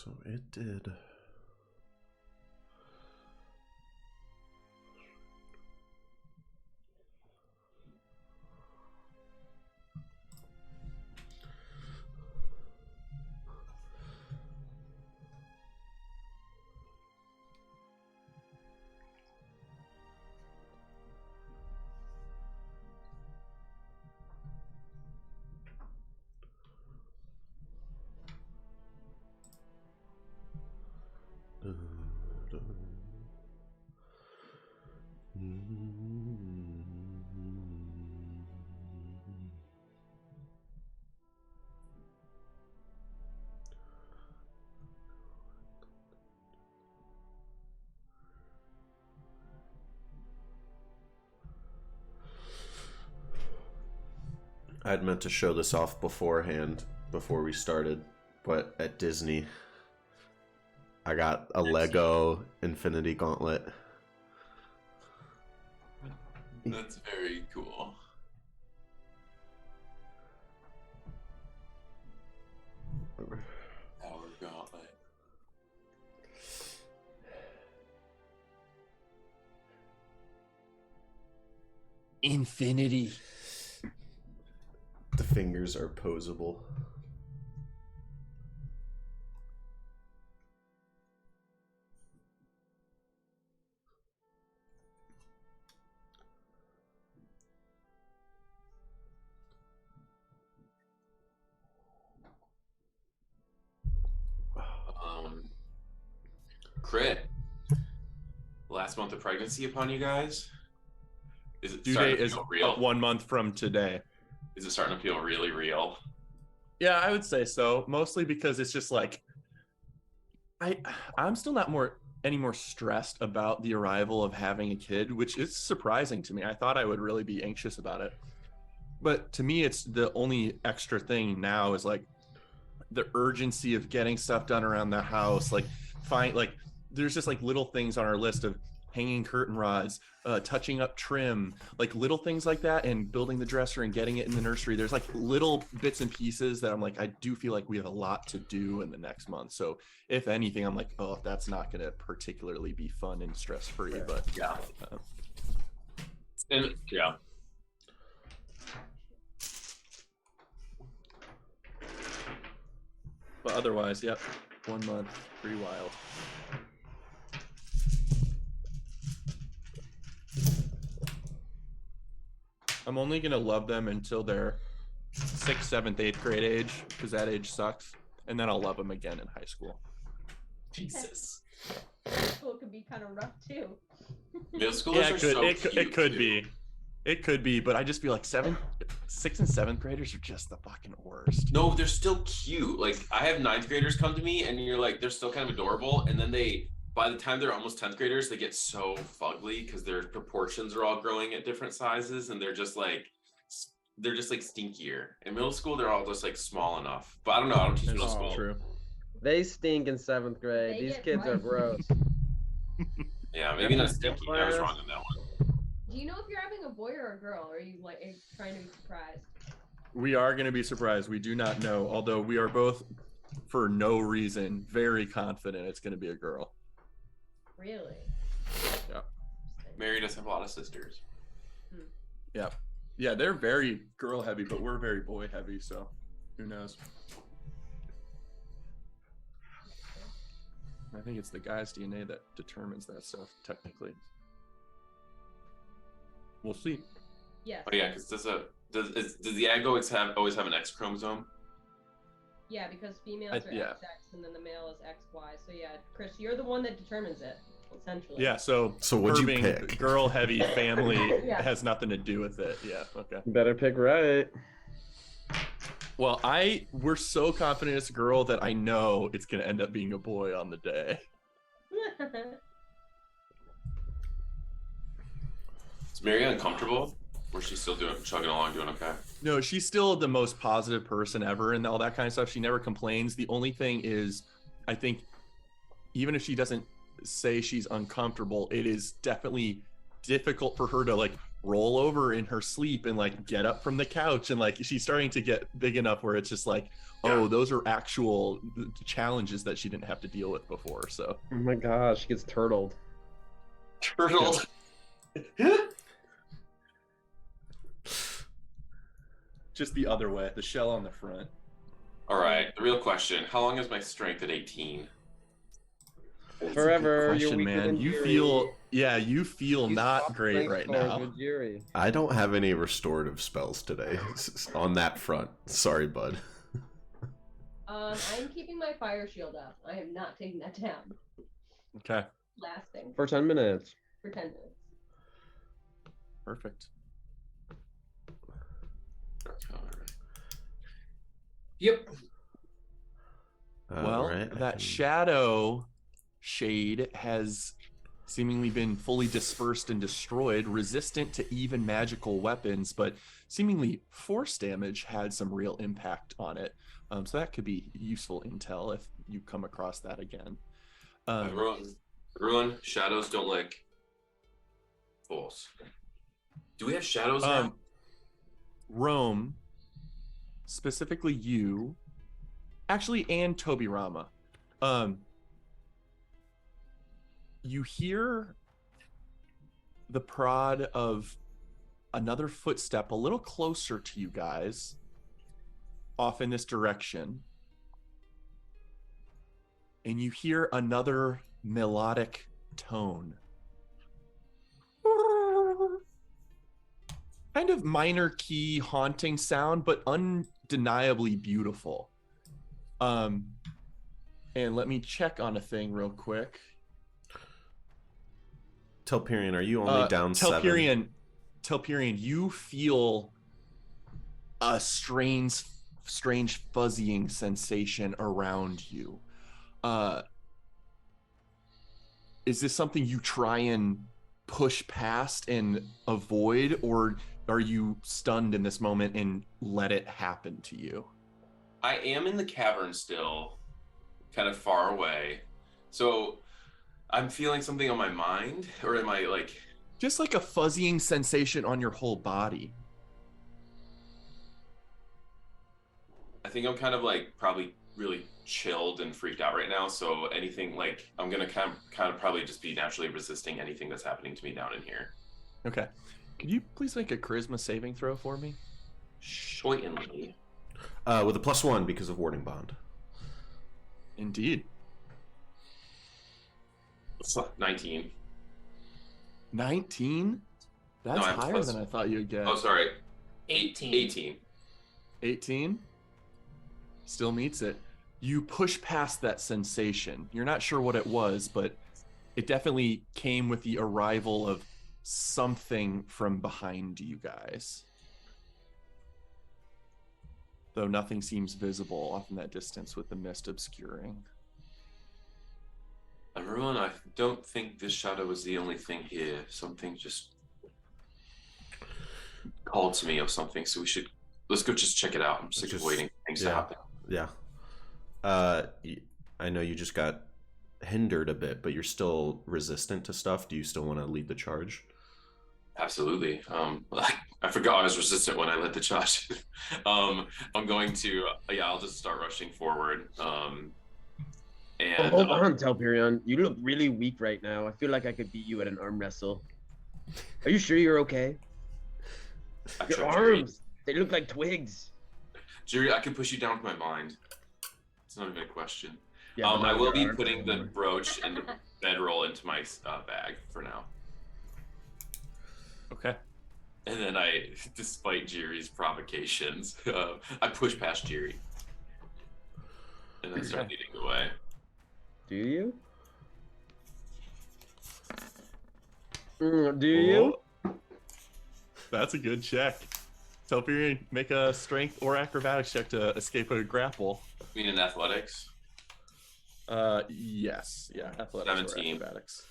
So it did. I'd meant to show this off beforehand, before we started, but at Disney, I got a Lego Infinity Gauntlet. That's very cool. Power Gauntlet. Infinity. The fingers are posable. Crit. Last month of pregnancy upon you guys. Is it Due starting date to is feel real? 1 month from today. Is it starting to feel really real? Yeah, I would say so. Mostly because it's just like I'm still not any more stressed about the arrival of having a kid, which is surprising to me. I thought I would really be anxious about it. But to me, it's the only extra thing now is like the urgency of getting stuff done around the house. Like there's just like little things on our list of hanging curtain rods, touching up trim, like little things like that, and building the dresser and getting it in the nursery. There's like little bits and pieces that I'm like, I do feel like we have a lot to do in the next month. So if anything, I'm like, oh, that's not going to particularly be fun and stress free. Right. But yeah. And yeah. But otherwise, yep, 1 month, pretty wild. I'm only gonna love them until they're 6th, 7th, 8th grade age, because that age sucks, and then I'll love them again in high school. Jesus. Middle school could be kind of rough too. Middle schoolers are so cute. It could be. It could be, but I just feel like 6th and 7th graders are just the fucking worst. No, they're still cute. Like I have 9th graders come to me, and you're like, they're still kind of adorable, and then by the time they're almost 10th graders, they get so fugly because their proportions are all growing at different sizes, and they're just like stinkier. In middle school, they're all just like small enough. But I don't know. I don't teach middle school. True. They stink in 7th grade. These kids are gross. Yeah, maybe not stinky. I was wrong on that one. Do you know if you're having a boy or a girl? Or are you like trying to be surprised? We are going to be surprised. We do not know, although we are both, for no reason, very confident it's going to be a girl. Really? Yeah. Mary does have a lot of sisters. Yeah. Yeah, they're very girl heavy, but we're very boy heavy, so who knows? I think it's the guy's DNA that determines that stuff, technically. We'll see. Yes. Oh yeah, because does the egg always have an X chromosome? Yeah, because females are XX and then the male is XY. So yeah, Chris, you're the one that determines it, essentially. Yeah, so what'd you pick? Girl heavy family has nothing to do with it. Yeah, okay. Better pick right. Well, we're so confident it's a girl that I know it's gonna end up being a boy on the day. Is Mary uncomfortable? Or is she still chugging along, doing okay? No, she's still the most positive person ever and all that kind of stuff. She never complains. The only thing is, I think, even if she doesn't say she's uncomfortable, it is definitely difficult for her to like roll over in her sleep and like get up from the couch, and like she's starting to get big enough where it's just like, oh, those are actual challenges that she didn't have to deal with before. So Oh my gosh, she gets turtled. Turtle. just the other way, the shell on the front. All right, the real question: how long is my strength at 18? That's Forever. a good You're question, weaker man. than You Jiri. feel, you feel You not swapped great strength right scores now. with Jiri. I don't have any restorative spells today on that front. Sorry, bud. I'm keeping my fire shield up. I am not taking that down. Okay, Lasting For 10 minutes. for 10 minutes. perfect. Yep. Well, Right, that shadow shade has seemingly been fully dispersed and destroyed, resistant to even magical weapons, but seemingly force damage had some real impact on it. So that could be useful intel if you come across that again. Everyone, shadows don't like force. Do we have shadows now? Rome, specifically you, actually, and Toby Rama. You hear the prod of another footstep a little closer to you guys, off in this direction. And you hear another melodic tone. Kind of minor key haunting sound, but undeniably beautiful. And let me check on a thing real quick. Telperion, are you only down 7? Telperion, you feel a strange fuzzying sensation around you. Is this something you try and push past and avoid, or are you stunned in this moment and let it happen to you? I am in the cavern still, kind of far away. So I'm feeling something on my mind, or am I like... Just like a fuzzying sensation on your whole body. I think I'm kind of like probably really chilled and freaked out right now. So anything like, I'm going to kind of probably just be naturally resisting anything that's happening to me down in here. Okay. Could you please make a charisma saving throw for me? Certainly. With a +1 because of warding bond. Indeed. 19. 19? That's higher than I thought you'd get. Oh, sorry. 18. 18. 18? Still meets it. You push past that sensation. You're not sure what it was, but it definitely came with the arrival of something from behind you guys. Though nothing seems visible off in that distance with the mist obscuring. Everyone, I don't think this shadow is the only thing here. Something just called to me or something, so let's go just check it out. I'm sick of waiting for things to happen. Yeah. I know you just got hindered a bit, but you're still resistant to stuff. Do you still want to lead the charge? Absolutely. I forgot I was resistant when I led the charge. I'm going to, I'll just start rushing forward. And hold on, Telperion. You look really weak right now. I feel like I could beat you at an arm wrestle. Are you sure you're okay? Your arms, they look like twigs. Jiri, I can push you down with my mind. It's not even a question. Yeah, I will be putting the brooch and the bedroll into my bag for now. Okay. And then despite Jiri's provocations, I push past Jiri. And then start leading the way. Do you? Do you? That's a good check. Telperion, make a strength or acrobatics check to escape a grapple. You mean in athletics? Yes. Yeah, athletics 17. or acrobatics.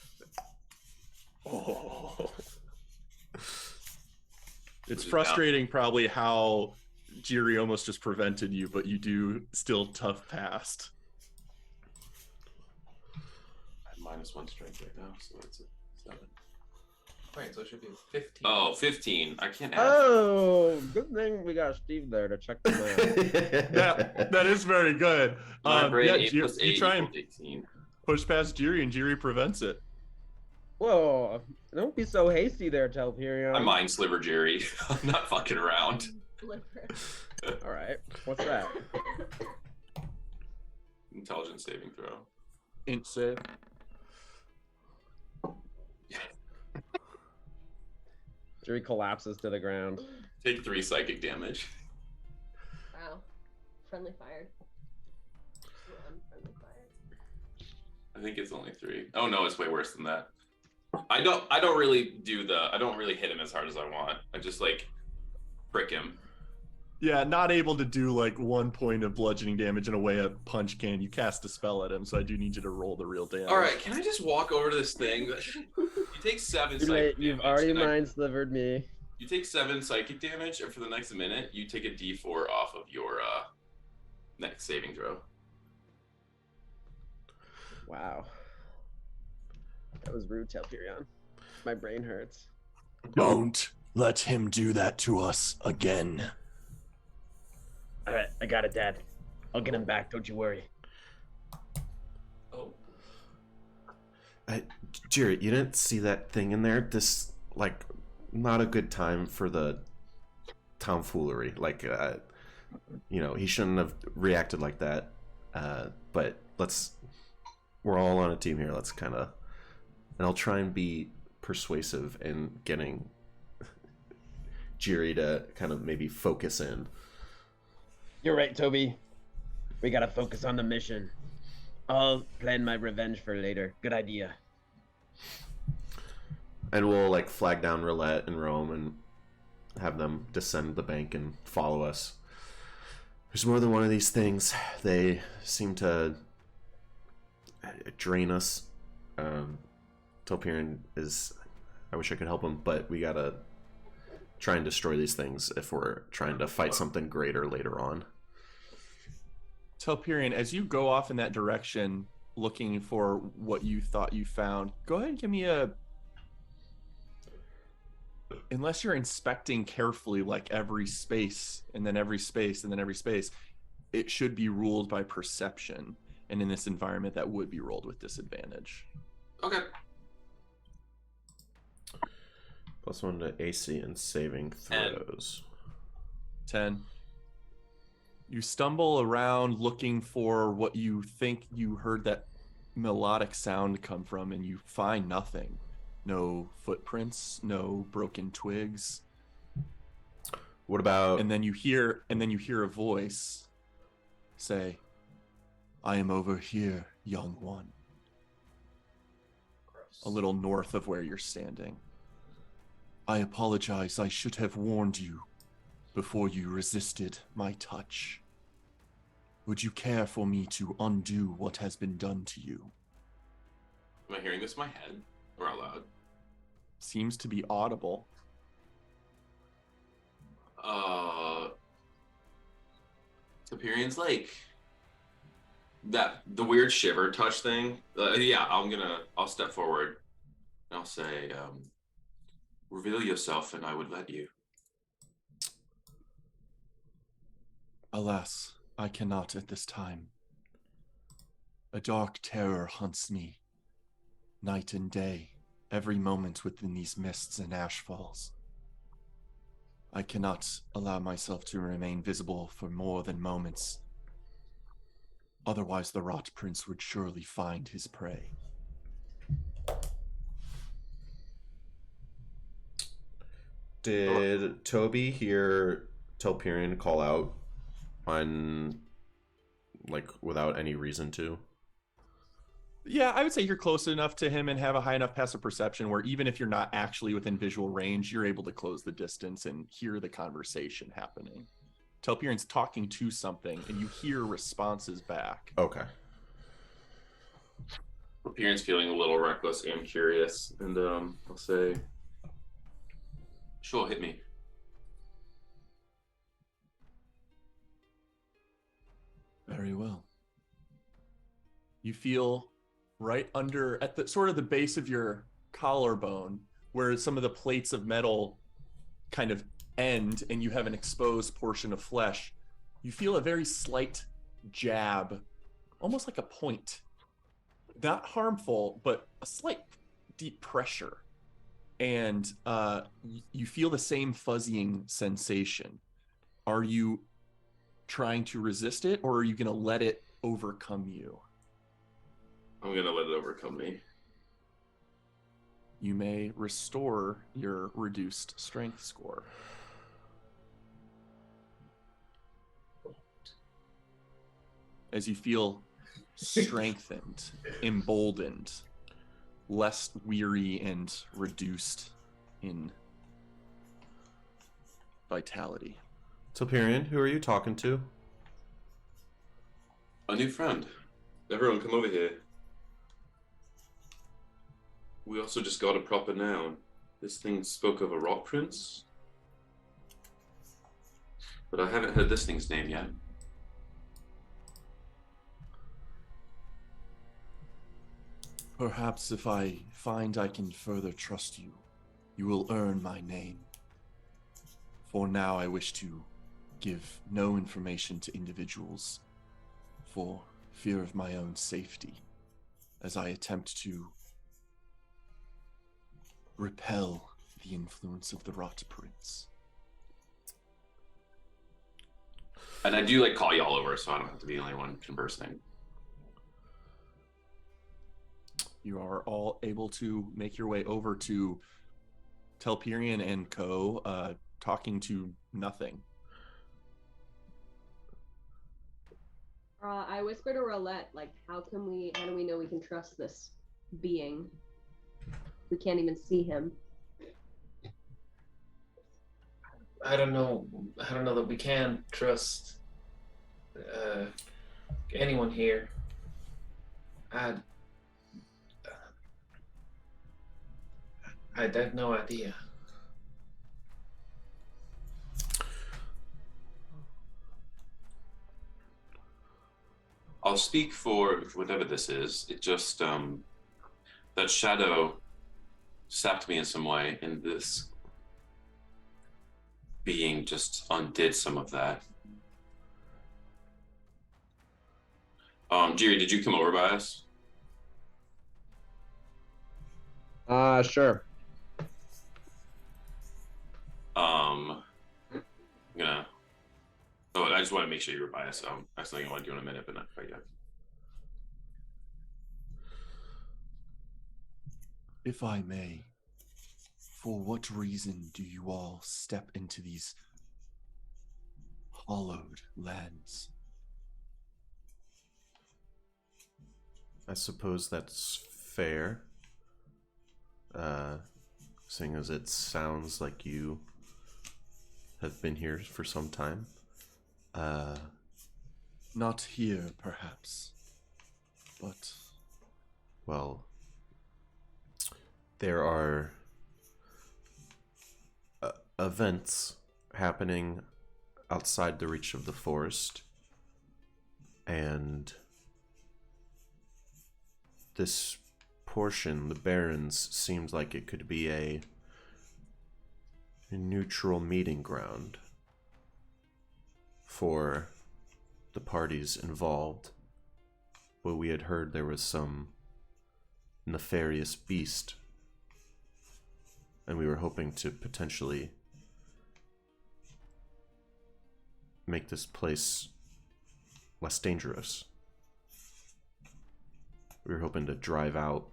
Oh. It's frustrating probably how Jiri almost just prevented you, but you do still tough past. I have -1 strength right now, so that's a 7. Right, so it should be 15. Oh, 15. I can't add. Oh, good thing we got Steve there to check the math. That is very good. My brain, Yeah, 8 plus 8 you try and equals 18. push past Jiri, and Jiri prevents it. Whoa, don't be so hasty there, Telperion. I mind sliver Jerry. I'm not fucking around. All right, what's that? Intelligence saving throw. Int save. Jiri collapses to the ground. Take 3 psychic damage. Wow. Friendly fire. Unfriendly fire. I think it's only 3. Oh no, it's way worse than that. I don't really hit him as hard as I want. I just like prick him. Yeah, not able to do like 1 point of bludgeoning damage in a way a punch can. You cast a spell at him, so I do need you to roll the real damage. All right, can I just walk over to this thing? You take 7 Too psychic late, damage. you've already and mind slivered me. You take 7 psychic damage, and for the next minute, you take a D4 off of your next saving throw. Wow. That was rude, Telperion. My brain hurts. Don't let him do that to us again. All right, I got it, Dad. I'll get him back. Don't you worry. Oh. Jared, you didn't see that thing in there? This, like, not a good time for the tomfoolery. Like, he shouldn't have reacted like that. But we're all on a team here. Let's kind of, and I'll try and be persuasive in getting Jiri to kind of maybe focus in. You're right, Toby. We gotta focus on the mission. I'll plan my revenge for later. Good idea. And we'll like flag down Roulette and Rome and have them descend the bank and follow us. There's more than one of these things. They seem to drain us. Telperion is... I wish I could help him, but we gotta try and destroy these things if we're trying to fight something greater later on. Telperion, as you go off in that direction, looking for what you thought you found, go ahead and give me a... Unless you're inspecting carefully, like every space, and then every space, and then every space, it should be ruled by perception. And in this environment, that would be rolled with disadvantage. Okay. +1 to AC and saving throws. 10. You stumble around looking for what you think you heard that melodic sound come from, and you find nothing. No footprints, no broken twigs. What about... And then you hear a voice say, "I am over here, young one." Gross. A little north of where you're standing. "I apologize. I should have warned you before you resisted my touch. Would you care for me to undo what has been done to you?" Am I hearing this in my head or out loud? Seems to be audible. Superion's like the weird shiver touch thing. Yeah, I'll step forward and I'll say, reveal yourself and I would let you. "Alas, I cannot at this time. A dark terror hunts me, night and day, every moment within these mists and ash falls. I cannot allow myself to remain visible for more than moments. Otherwise the Rot Prince would surely find his prey." Did Toby hear Telperion call out on, like, without any reason to? Yeah, I would say you're close enough to him and have a high enough passive perception where even if you're not actually within visual range, you're able to close the distance and hear the conversation happening. Telperion's talking to something and you hear responses back. Okay. Appearance feeling a little reckless and curious, and I'll say, "Sure, hit me." Very well. You feel right under, at the sort of the base of your collarbone, where some of the plates of metal kind of end and you have an exposed portion of flesh, you feel a very slight jab, almost like a point. Not harmful, but a slight deep pressure. And you feel the same fuzzying sensation. Are you trying to resist it, or are you going to let it overcome you? I'm going to let it overcome me. You may restore your reduced strength score. As you feel strengthened, emboldened, less weary and reduced in vitality. Telperion, who are you talking to? A new friend. Everyone come over here. We also just got a proper noun. This thing spoke of a rock prince. But I haven't heard this thing's name yet. Perhaps if I find I can further trust you, you will earn my name. For now, I wish to give no information to individuals for fear of my own safety, as I attempt to repel the influence of the Rot Prince. And I do call y'all over, so I don't have to be the only one conversing. You are all able to make your way over to Telperion and co, talking to nothing. I whispered to Roulette, how do we know we can trust this being? We can't even see him. I don't know that we can trust anyone here. I have no idea. I'll speak for whatever this is. It just, that shadow sapped me in some way, and this being just undid some of that. Jiri, did you come over by us? Sure. I just want to make sure you were by us. I was thinking I want to do in a minute, but not quite yet. If I may, for what reason do you all step into these hollowed lands? I suppose that's fair. Seeing as it sounds like you have been here for some time. Not here, perhaps, but... Well, there are events happening outside the reach of the forest, and this portion, the Barrens, seems like it could be a neutral meeting ground for the parties involved. But we had heard there was some nefarious beast, and we were hoping to potentially make this place less dangerous. We were hoping to drive out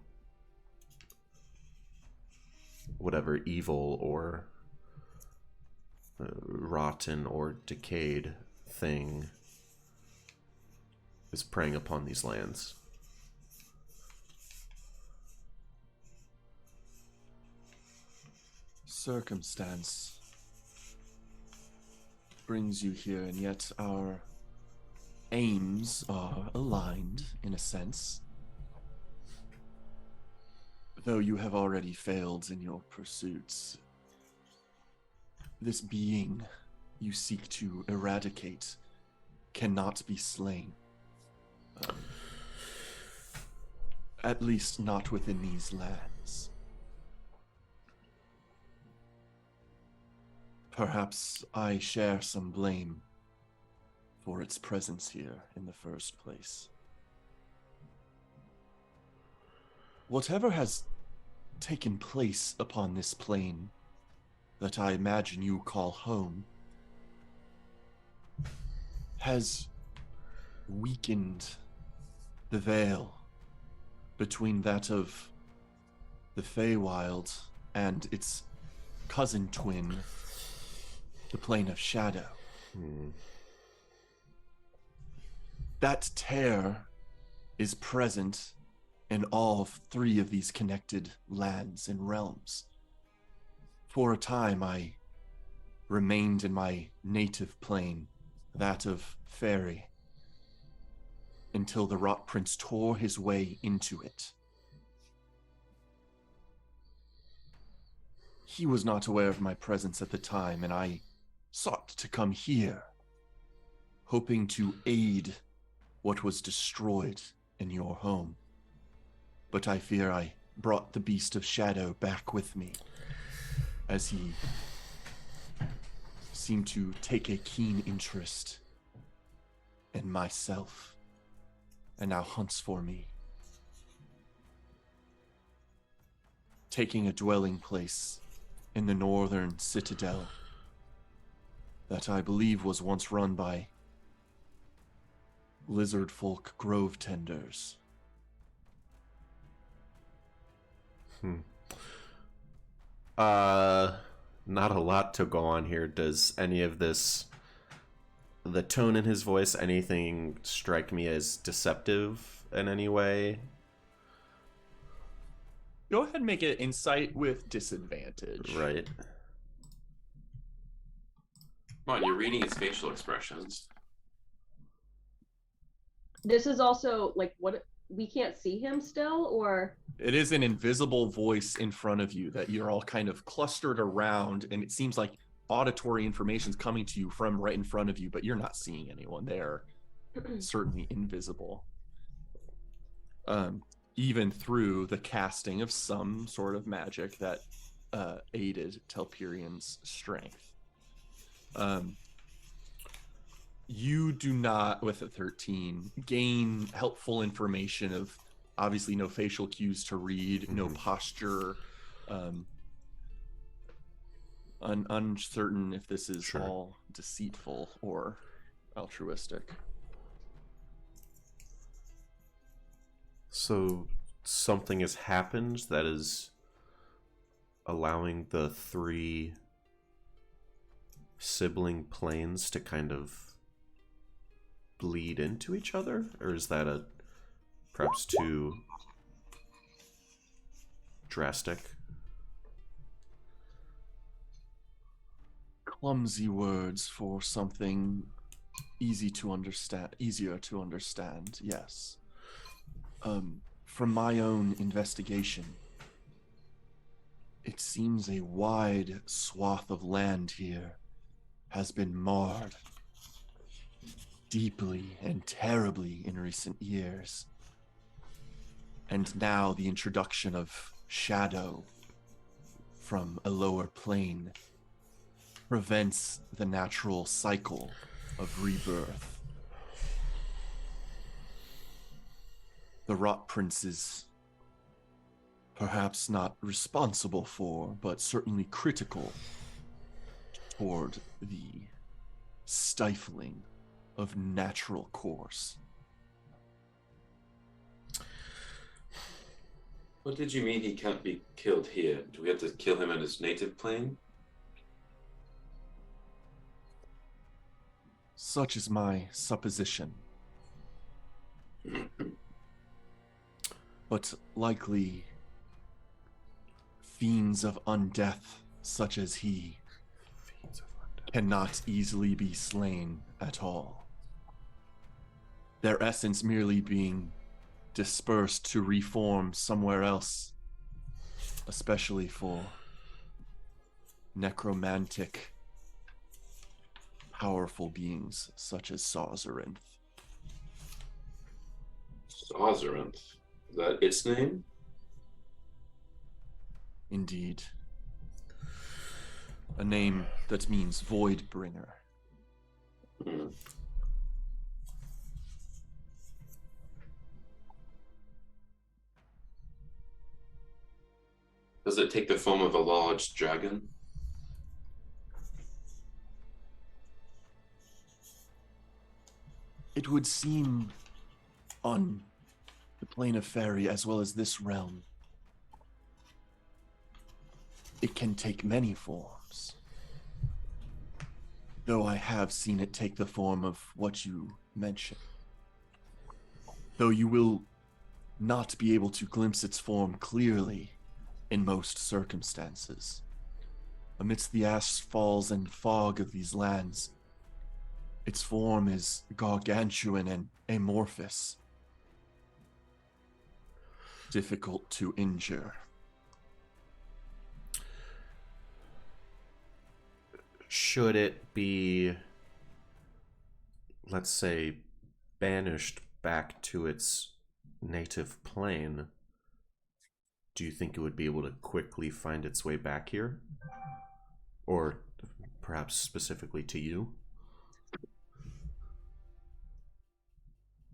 whatever evil or rotten or decayed thing is preying upon these lands. Circumstance brings you here, and yet our aims are aligned in a sense. Though you have already failed in your pursuits, this being you seek to eradicate cannot be slain. At least not within these lands. Perhaps I share some blame for its presence here in the first place. Whatever has taken place upon this plane that I imagine you call home has weakened the veil between that of the Feywild and its cousin twin, the Plane of Shadow. That tear is present in all three of these connected lands and realms. For a time, I remained in my native plane, that of Fairy, until the Rot Prince tore his way into it. He was not aware of my presence at the time, and I sought to come here, hoping to aid what was destroyed in your home. But I fear I brought the Beast of Shadow back with me, as he seemed to take a keen interest in myself, and now hunts for me, taking a dwelling place in the northern citadel that I believe was once run by lizard folk grove tenders. Not a lot to go on here. Does any of this, the tone in his voice, anything strike me as deceptive in any way? Go ahead and make an insight with disadvantage. Right. Come on, you're reading his facial expressions. This is also like what we can't see him still, or It is an invisible voice in front of you that you're all kind of clustered around, and it seems like auditory information is coming to you from right in front of you, but you're not seeing anyone. They're certainly invisible. Even through the casting of some sort of magic that aided Telperian's strength. You do not, with a 13, gain helpful information of obviously no facial cues to read, no posture, uncertain if this is all deceitful or altruistic. So something has happened that is allowing the three sibling planes to kind of bleed into each other? Or is that a perhaps too drastic? Clumsy words for something easier to understand, yes. From my own investigation, it seems a wide swath of land here has been marred deeply and terribly in recent years. And now the introduction of shadow from a lower plane prevents the natural cycle of rebirth. The Rot Prince is perhaps not responsible for, but certainly critical toward the stifling of natural course. What did you mean he can't be killed here? Do we have to kill him on his native plane? Such is my supposition. But likely, fiends of undeath such as he cannot easily be slain at all. Their essence merely being dispersed to reform somewhere else, especially for necromantic, powerful beings such as Sawzerinth. Sawzerinth? Is that its name? Indeed. A name that means void bringer. Hmm. Does it take the form of a large dragon? It would seem on the plane of fairy as well as this realm, it can take many forms. Though I have seen it take the form of what you mentioned. Though you will not be able to glimpse its form clearly in most circumstances. Amidst the ash falls and fog of these lands, its form is gargantuan and amorphous. Difficult to injure. Should it be, let's say, banished back to its native plane, do you think it would be able to quickly find its way back here? Or perhaps specifically to you?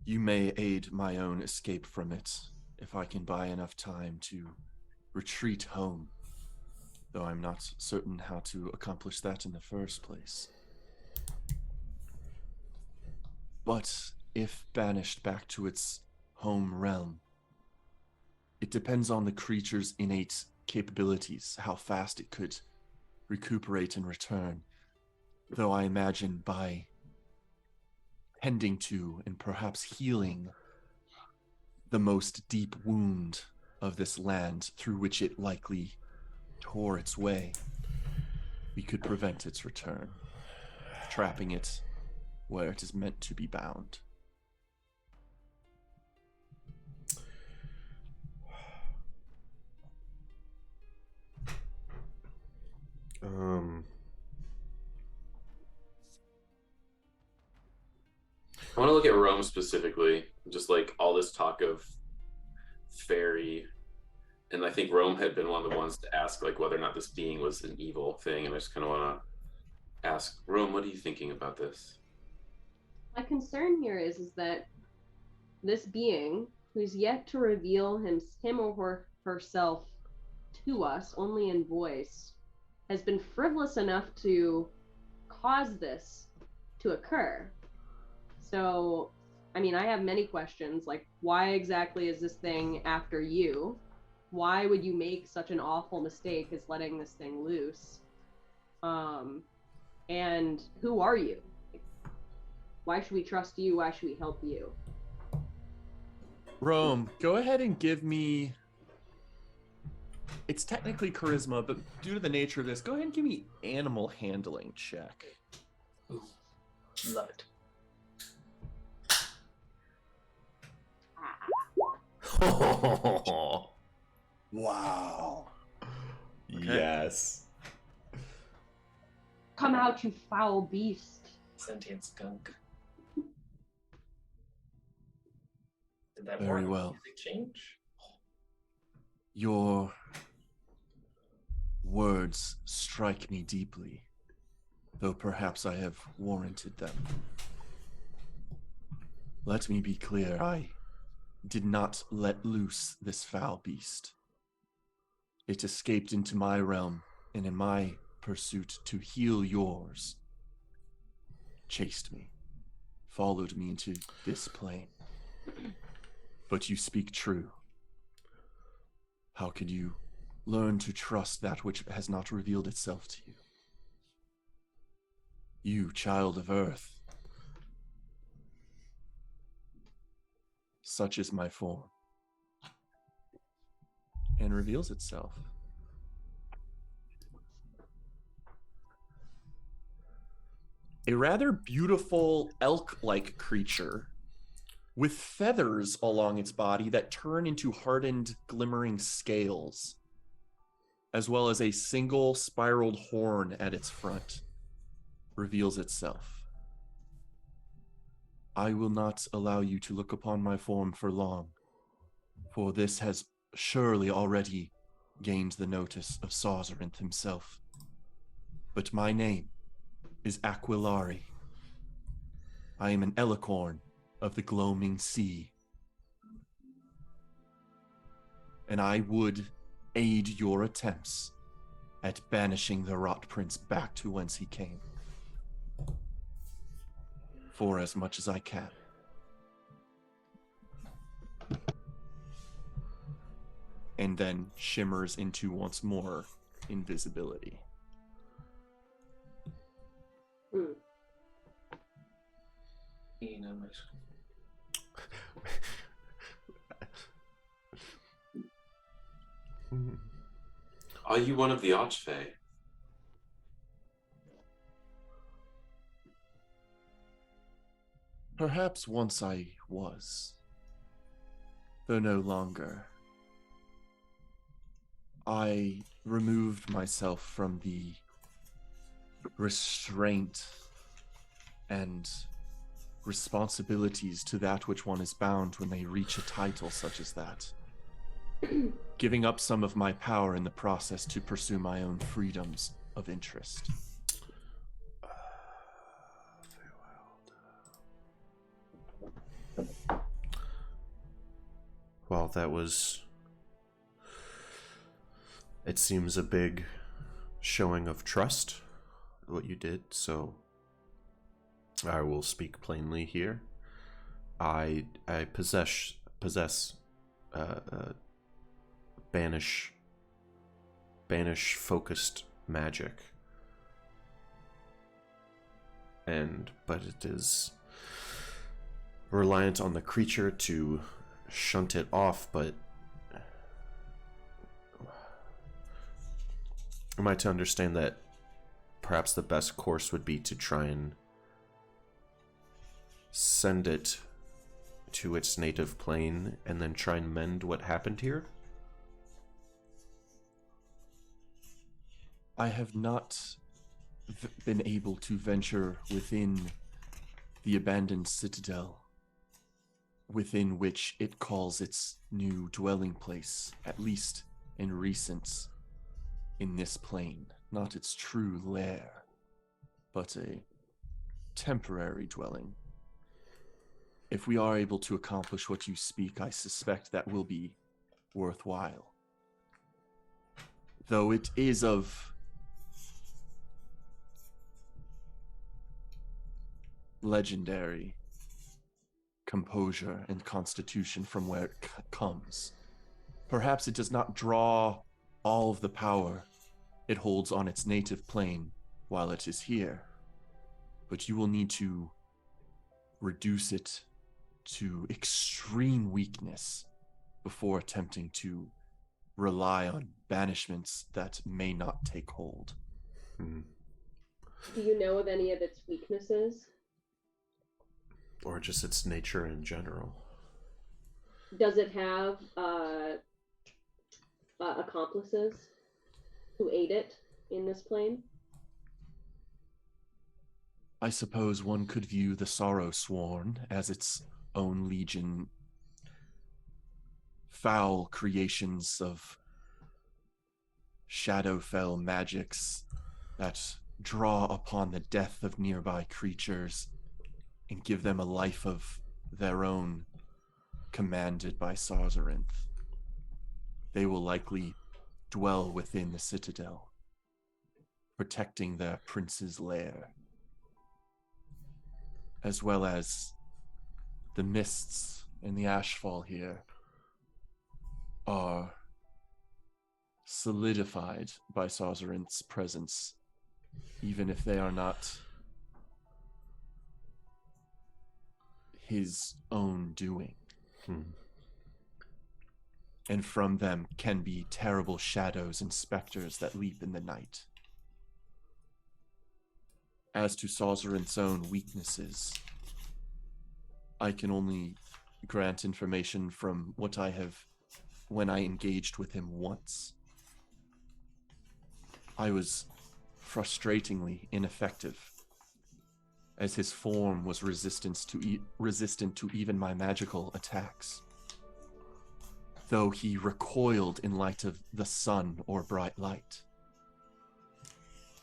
You may aid my own escape from it if I can buy enough time to retreat home, though I'm not certain how to accomplish that in the first place. But if banished back to its home realm, it depends on the creature's innate capabilities, how fast it could recuperate and return, though I imagine by tending to and perhaps healing the most deep wound of this land through which it likely tore its way, we could prevent its return, trapping it where it is meant to be bound. I want to look at Rome specifically, just like all this talk of fairy, and I think Rome had been one of the ones to ask like whether or not this being was an evil thing, and I just kind of want to ask Rome, what are you thinking about this? My concern here is that this being, who's yet to reveal him or herself to us only in voice, has been frivolous enough to cause this to occur. So, I mean, I have many questions, like, why exactly is this thing after you? Why would you make such an awful mistake as letting this thing loose? And who are you? Why should we trust you? Why should we help you? Rome, go ahead and give me... It's technically charisma, but due to the nature of this, go ahead and give me animal handling check. Ooh, love it. Wow. Okay. Yes. Come out, you foul beast. Sentient skunk. Did that Very warrant well. music change? Your words strike me deeply, though perhaps I have warranted them. Let me be clear, I did not let loose this foul beast. It escaped into my realm, and in my pursuit to heal yours, chased me, followed me into this plane. But you speak true. How could you learn to trust that which has not revealed itself to you? You, child of Earth. Such is my form. And reveals itself. A rather beautiful elk-like creature with feathers along its body that turn into hardened, glimmering scales, as well as a single spiraled horn at its front, reveals itself. I will not allow you to look upon my form for long, for this has surely already gained the notice of Sazerath himself. but my name is Aquilari. I am an Elicorn of the Gloaming Sea. And I would aid your attempts at banishing the Rot Prince back to whence he came. For as much as I can. And then shimmers into once more invisibility. Are you one of the Archfey? Perhaps once I was, though no longer. I removed myself from the restraint and responsibilities to that which one is bound when they reach a title such as that. Giving up some of my power in the process to pursue my own freedoms of interest. Well, that was... It seems a big showing of trust, what you did, so I will speak plainly here. I possess banish focused magic, but it is reliant on the creature to shunt it off. But am I to understand that perhaps the best course would be to try and send it to its native plane and then try and mend what happened here? I have not been able to venture within the abandoned citadel, within which it calls its new dwelling place, at least in recent, in this plane. Not its true lair, but a temporary dwelling. If we are able to accomplish what you speak, I suspect that will be worthwhile. Though it is of legendary composure and constitution from where it comes. Perhaps it does not draw all of the power it holds on its native plane while it is here, but you will need to reduce it to extreme weakness before attempting to rely on banishments that may not take hold. Do you know of any of its weaknesses? Or just its nature in general? Does it have accomplices who aid it in this plane? I suppose one could view the Sorrow Sworn as its own legion, foul creations of Shadowfell magics that draw upon the death of nearby creatures and give them a life of their own, commanded by Sarzarinth. They will likely dwell within the citadel, protecting their prince's lair, as well as the mists and the ashfall here are solidified by Sarzarinth's presence, even if they are not his own doing. And from them can be terrible shadows and specters that leap in the night. As to Sarzarinth's own weaknesses, I can only grant information from what I have when I engaged with him once. I was frustratingly ineffective, as his form was resistant to even my magical attacks. Though he recoiled in light of the sun or bright light.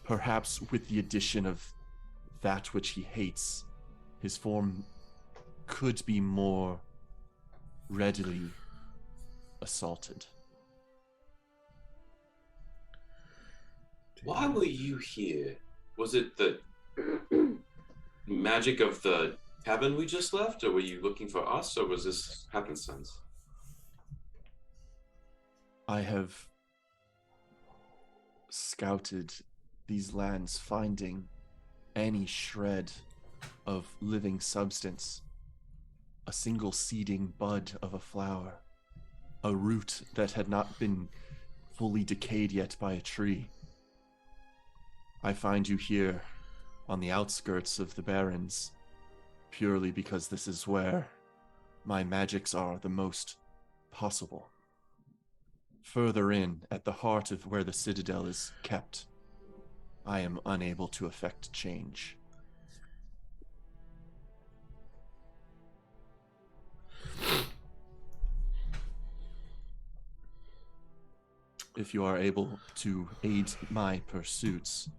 perhaps with the addition of that which he hates, his form could be more readily assaulted. Why were you here? Was it the magic of the cabin we just left, or were you looking for us, or was this happenstance? I have scouted these lands, finding any shred of living substance, a single seeding bud of a flower, a root that had not been fully decayed yet by a tree. I find you here on the outskirts of the Barrens purely because this is where my magics are the most possible. Further in, at the heart of where the Citadel is kept, I am unable to effect change. If you are able to aid my pursuits,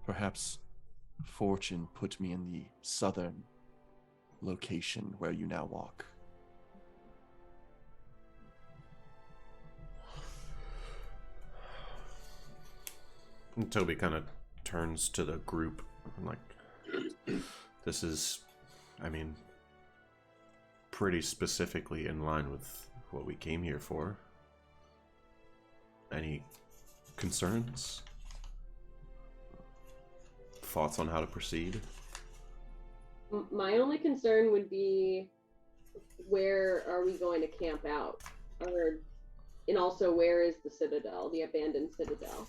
perhaps fortune put me in the southern location where you now walk. And Toby kind of turns to the group and like, this is, I mean, pretty specifically in line with what we came here for. Any concerns? Thoughts on how to proceed? My only concern would be, where are we going to camp out? And also, where is the Citadel, the abandoned Citadel?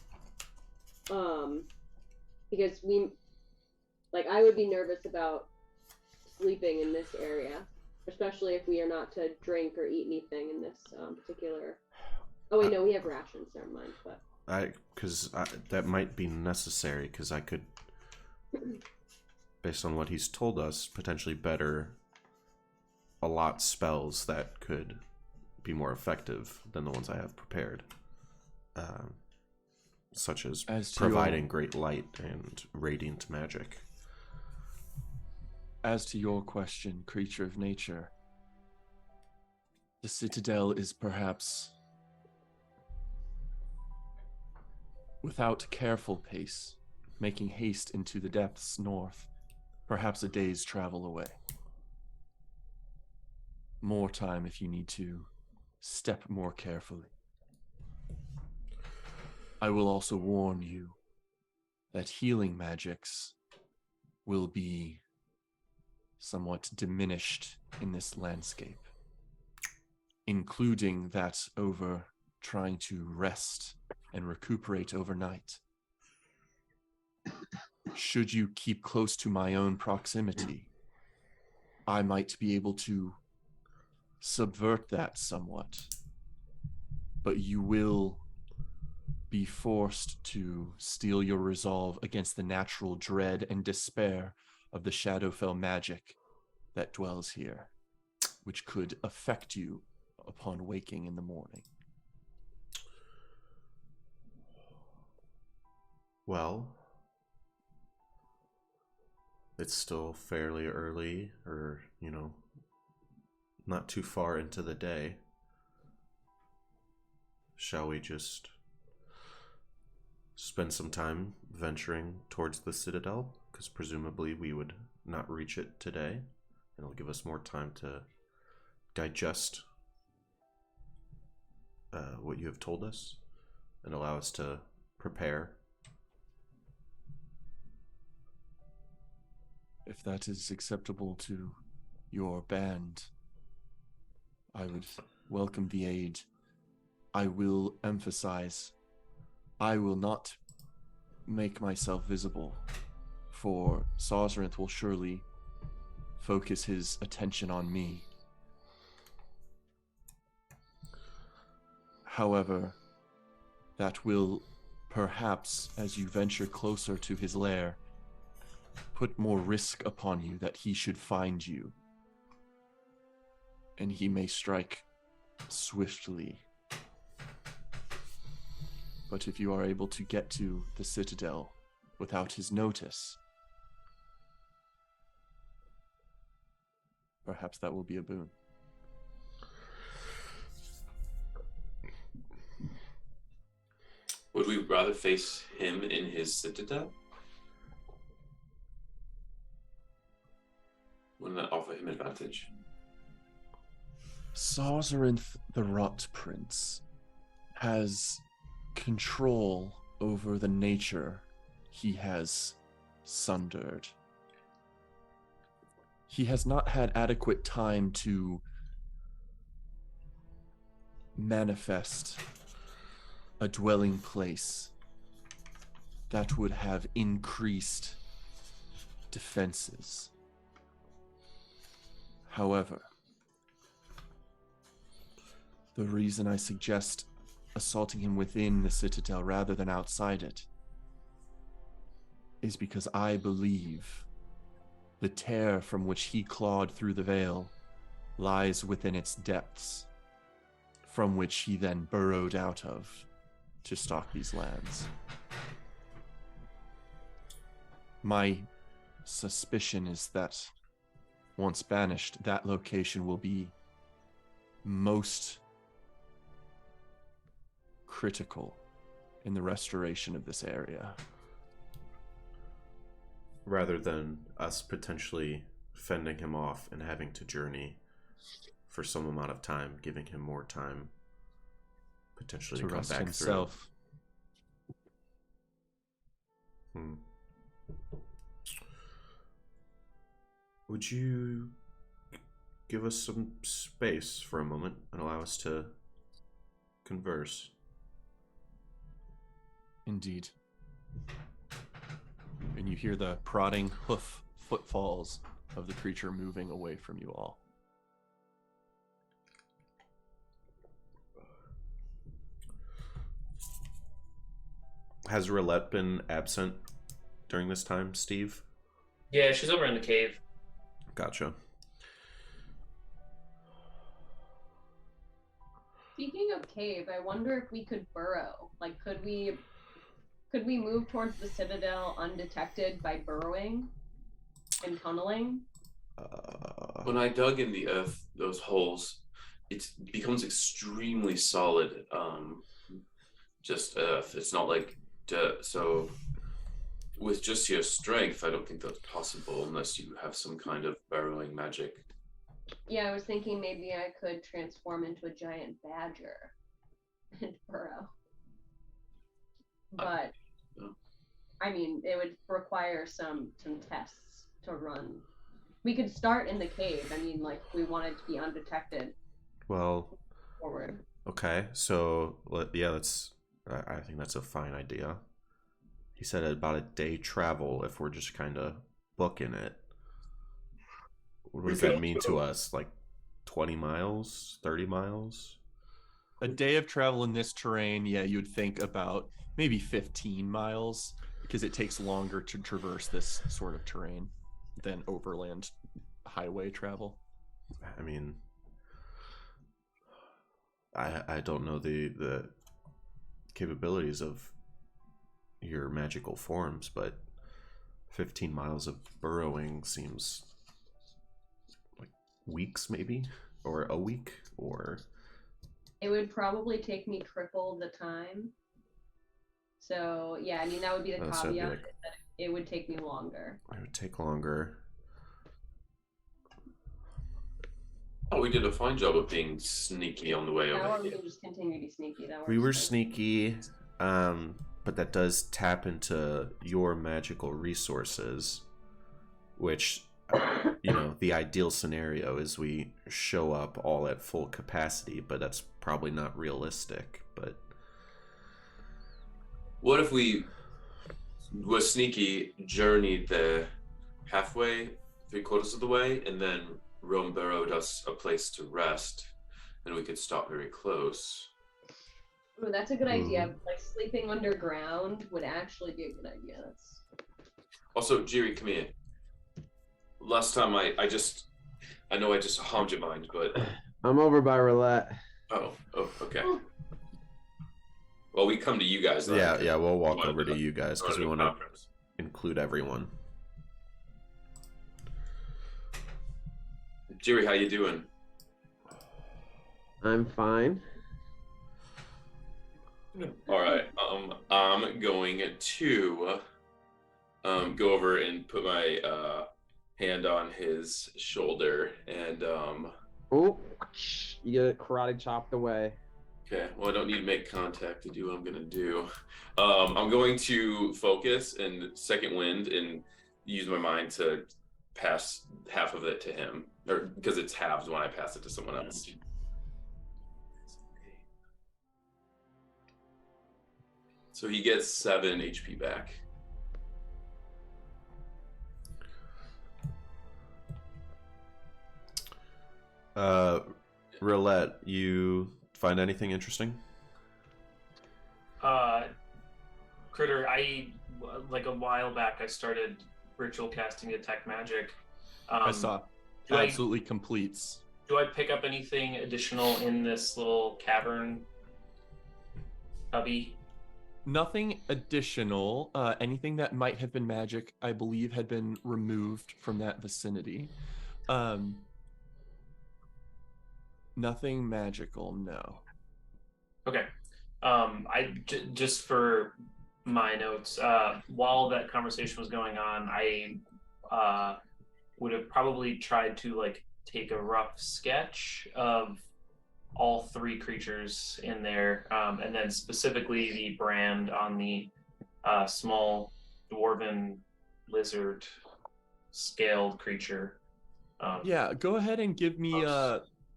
Because I would be nervous about sleeping in this area, especially if we are not to drink or eat anything in this particular. Oh wait, no, we have rations. Never mind. But that might be necessary, because I could, based on what he's told us, potentially better allot spells that could be more effective than the ones I have prepared. Such as providing great light and radiant magic. As to your question, creature of nature, the Citadel is perhaps, without careful pace, making haste into the depths north, perhaps a day's travel away. More time if you need to step more carefully. I will also warn you that healing magics will be somewhat diminished in this landscape, including that over trying to rest and recuperate overnight. Should you keep close to my own proximity, I might be able to subvert that somewhat, but you will be forced to steel your resolve against the natural dread and despair of the Shadowfell magic that dwells here, which could affect you upon waking in the morning. Well, it's still fairly early, or, not too far into the day. Shall we just spend some time venturing towards the Citadel? Because presumably we would not reach it today, and it'll give us more time to digest what you have told us and allow us to prepare. If that is acceptable to your band, I would welcome the aid. I will emphasize, I will not make myself visible, for Sazerath will surely focus his attention on me. However, that will perhaps, as you venture closer to his lair, put more risk upon you that he should find you. And he may strike swiftly. But if you are able to get to the Citadel without his notice. Perhaps that will be a boon. Would we rather face him in his citadel? Wouldn't that offer him advantage? Sarzarinth the Rot Prince has control over the nature he has sundered. He has not had adequate time to manifest a dwelling place that would have increased defenses. However, the reason I suggest assaulting him within the citadel rather than outside it is because I believe the tear from which he clawed through the veil lies within its depths, from which he then burrowed out of to stalk these lands. My suspicion is that once banished, that location will be most critical in the restoration of this area. Rather than us potentially fending him off and having to journey for some amount of time, giving him more time potentially to come rest back himself. through. Would you give us some space for a moment and allow us to converse? Indeed. And you hear the prodding footfalls of the creature moving away from you all. Has Roulette been absent during this time, Steve? Yeah, she's over in the cave. Gotcha. Speaking of cave, I wonder if we could burrow. Like, could we move towards the citadel undetected by burrowing and tunneling? When I dug in the earth, those holes, it becomes extremely solid. Just earth. It's not like dirt. So with just your strength, I don't think that's possible unless you have some kind of burrowing magic. Yeah, I was thinking maybe I could transform into a giant badger and burrow. But I mean, it would require some tests to run. We could start in the cave. I mean, like, we wanted to be undetected. Well, Forward. okay, so let's. I think that's a fine idea. He said about a day travel if we're just kind of booking it. What does that mean to us? Like 20 miles, 30 miles? A day of travel in this terrain, yeah, you'd think about maybe 15 miles, because it takes longer to traverse this sort of terrain than overland highway travel. I mean, I don't know the capabilities of your magical forms, but 15 miles of burrowing seems like weeks maybe, or a week, or... It would probably take me triple the time. So, yeah, I mean, that would be the caveat, that it would take me longer. It would take longer. Oh, we did a fine job of being sneaky on the way over Or we here. can just continue to be sneaky. That We were works. sneaky, but that does tap into your magical resources, which, you know, the ideal scenario is we show up all at full capacity, but that's probably not realistic. But What if we were sneaky, journeyed there halfway, 3/4 of the way, and then Rome burrowed us a place to rest, and we could stop very close? Ooh, that's a good idea. Like, sleeping underground would actually be a good idea. That's... Also, Jiri, come here. Last time I know I just harmed your mind, but... I'm over by Roulette. Oh, okay. Well, we come to you guys then. yeah, we'll walk over to you guys because we want to include everyone. Jerry, how you doing? I'm fine. All right. I'm going to go over and put my hand on his shoulder and Oh, you get it karate chopped away. Okay, well, I don't need to make contact to do what I'm gonna do. I'm going to focus and second wind and use my mind to pass half of it to him, or because it's halves when I pass it to someone else. So he gets 7 HP back. Roulette, you find anything interesting? Critter, like a while back, I started ritual casting detect magic. I saw. Absolutely completes. Do I pick up anything additional in this little cavern cubby? Nothing additional. Anything that might have been magic, I believe, had been removed from that vicinity. Nothing magical, no. Okay. Just for my notes, while that conversation was going on, I would have probably tried to like take a rough sketch of all 3 creatures in there, and then specifically the brand on the small dwarven lizard scaled creature. Yeah, go ahead and give me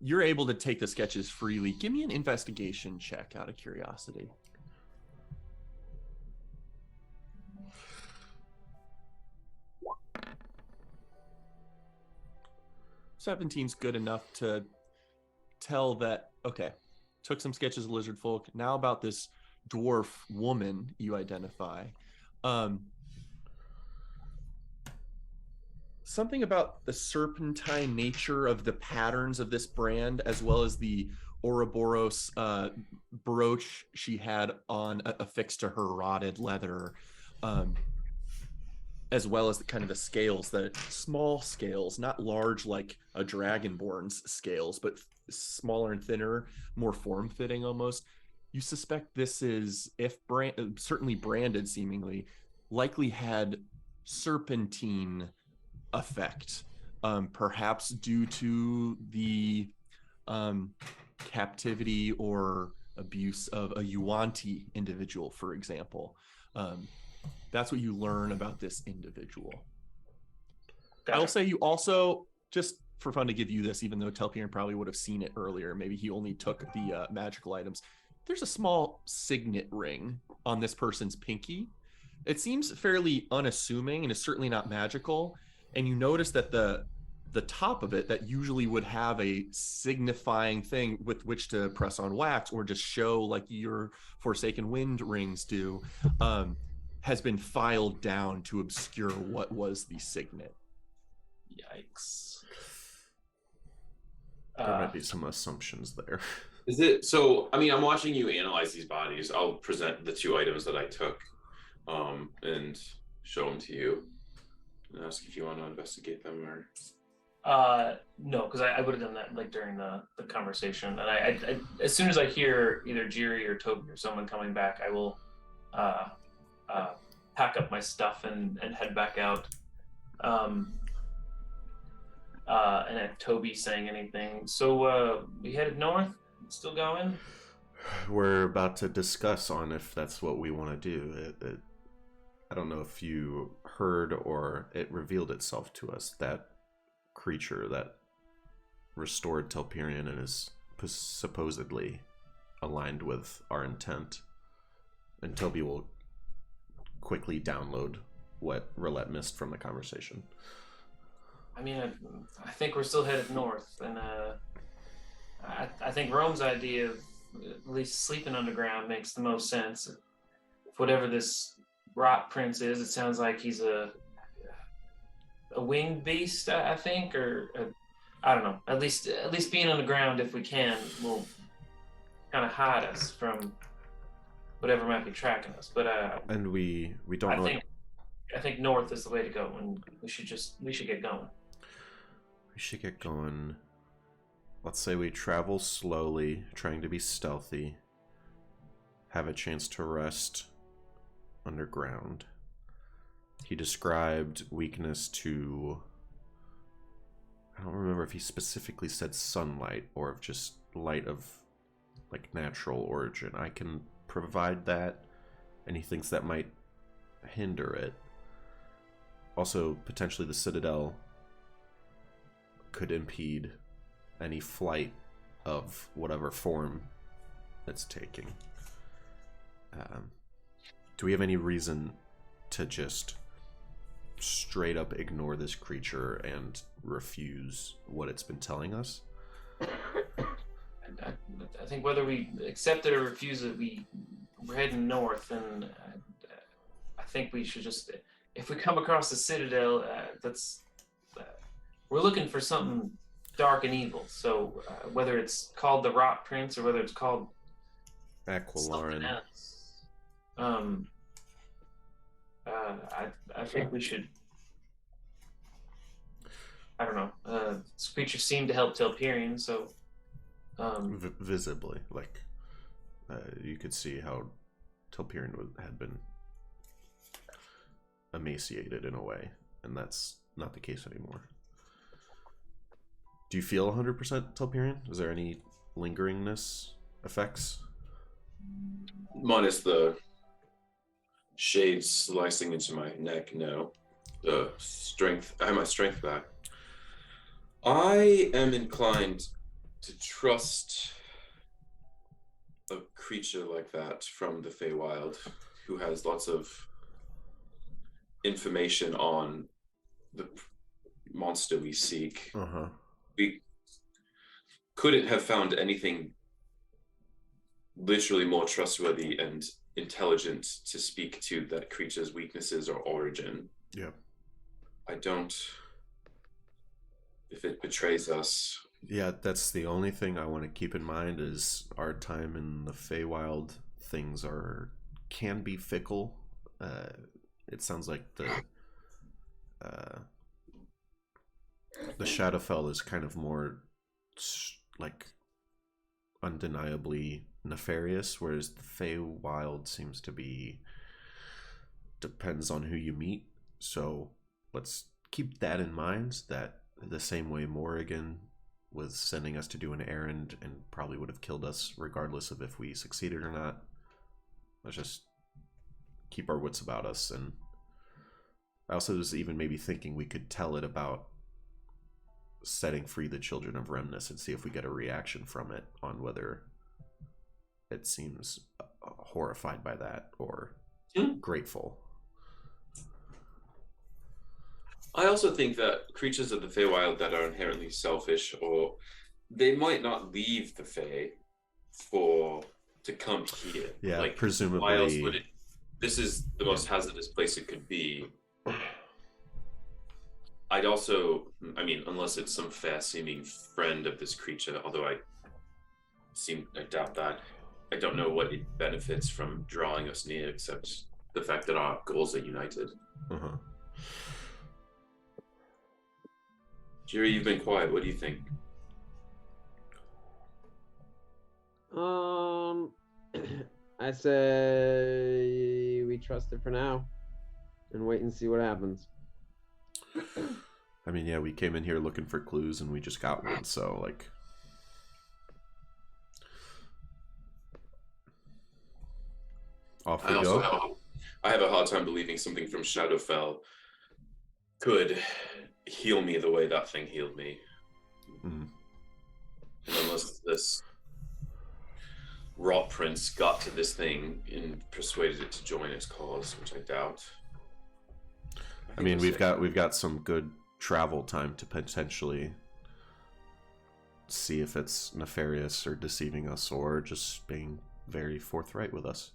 you're able to take the sketches freely. Give me an investigation check out of curiosity. 17's good enough to tell that, okay, took some sketches of lizard folk. Now about this dwarf woman you identify. Something about the serpentine nature of the patterns of this brand, as well as the Ouroboros brooch she had on affixed to her rotted leather, as well as the kind of the scales, the small scales, not large like a dragonborn's scales, but smaller and thinner, more form-fitting almost. You suspect this is, if certainly branded seemingly, likely had serpentine effect, perhaps due to the captivity or abuse of a Yuan-Ti individual, for example. That's what you learn about this individual. Gotcha. I will say you also, just for fun to give you this, even though Telpian probably would have seen it earlier, maybe he only took the magical items. There's a small signet ring on this person's pinky. It seems fairly unassuming and is certainly not magical. And you notice that the top of it, that usually would have a signifying thing with which to press on wax or just show like your Forsaken Wind rings do, has been filed down to obscure what was the signet. Yikes. There might be some assumptions there. Is it so? I mean, I'm watching you analyze these bodies. I'll present the 2 items that I took, and show them to you, and ask if you want to investigate them or. No, because I would have done that like during the conversation, and I as soon as I hear either Jiri or Toby or someone coming back, I will pack up my stuff and head back out. And if Toby's saying anything, so we headed north. Still going? We're about to discuss on if that's what we want to do. I don't know if you heard or it revealed itself to us, that creature that restored Telperion and is supposedly aligned with our intent. And Toby will quickly download what Roulette missed from the conversation. I mean, I think we're still headed north, and I think Rome's idea of at least sleeping underground makes the most sense. Whatever this rot prince is, it sounds like he's a winged beast, I think, or I don't know. At least being on the ground, if we can, will kind of hide us from whatever might be tracking us. But and we don't know. I think north is the way to go, and we should get going. We should get going. Let's say we travel slowly, trying to be stealthy. Have a chance to rest underground. He described weakness to... I don't remember if he specifically said sunlight or if just light of like natural origin. I can provide that, and he thinks that might hinder it. Also, potentially the Citadel could impede any flight of whatever form it's taking. Do we have any reason to just straight up ignore this creature and refuse what it's been telling us? I think whether we accept it or refuse it, we're heading north, and I think we should just, if we come across the Citadel, we're looking for something dark and evil. So whether it's called the Rot Prince or whether it's called something else, I think we should. I don't know. This creature seemed to help Telperion, so. Visibly, like you could see how Telperion had been emaciated in a way, and that's not the case anymore. Do you feel 100% Telperion? Is there any lingeringness effects? Minus the shades slicing into my neck, no. The strength, I have my strength back. I am inclined to trust a creature like that from the Feywild who has lots of information on the monster we seek. We couldn't have found anything literally more trustworthy and intelligent to speak to that creature's weaknesses or origin. Yeah. I don't... If it betrays us... Yeah, that's the only thing I want to keep in mind is our time in the Feywild. Things can be fickle. It sounds like the Shadowfell is kind of more like undeniably nefarious, whereas the Feywild seems to be depends on who you meet. So let's keep that in mind, that the same way Morrigan was sending us to do an errand and probably would have killed us regardless of if we succeeded or not. Let's just keep our wits about us. And I also was even maybe thinking we could tell it about setting free the children of Remnus and see if we get a reaction from it on whether it seems horrified by that or grateful. I also think that creatures of the Feywild that are inherently selfish, or they might not leave the Fey to come here. Yeah, like, presumably. Why else would it? This is the most hazardous place it could be. I'd also, I mean, unless it's some fair-seeming friend of this creature, although I doubt that. I don't know what it benefits from drawing us near, except the fact that our goals are united. Jerry, you've been quiet. What do you think? I say we trust it for now and wait and see what happens. I mean, yeah, we came in here looking for clues and we just got one, so like off we go. I have a hard time believing something from Shadowfell could heal me the way that thing healed me. And unless this Rot Prince got to this thing and persuaded it to join its cause, which I doubt. I mean, we've got some good travel time to potentially see if it's nefarious or deceiving us or just being very forthright with us.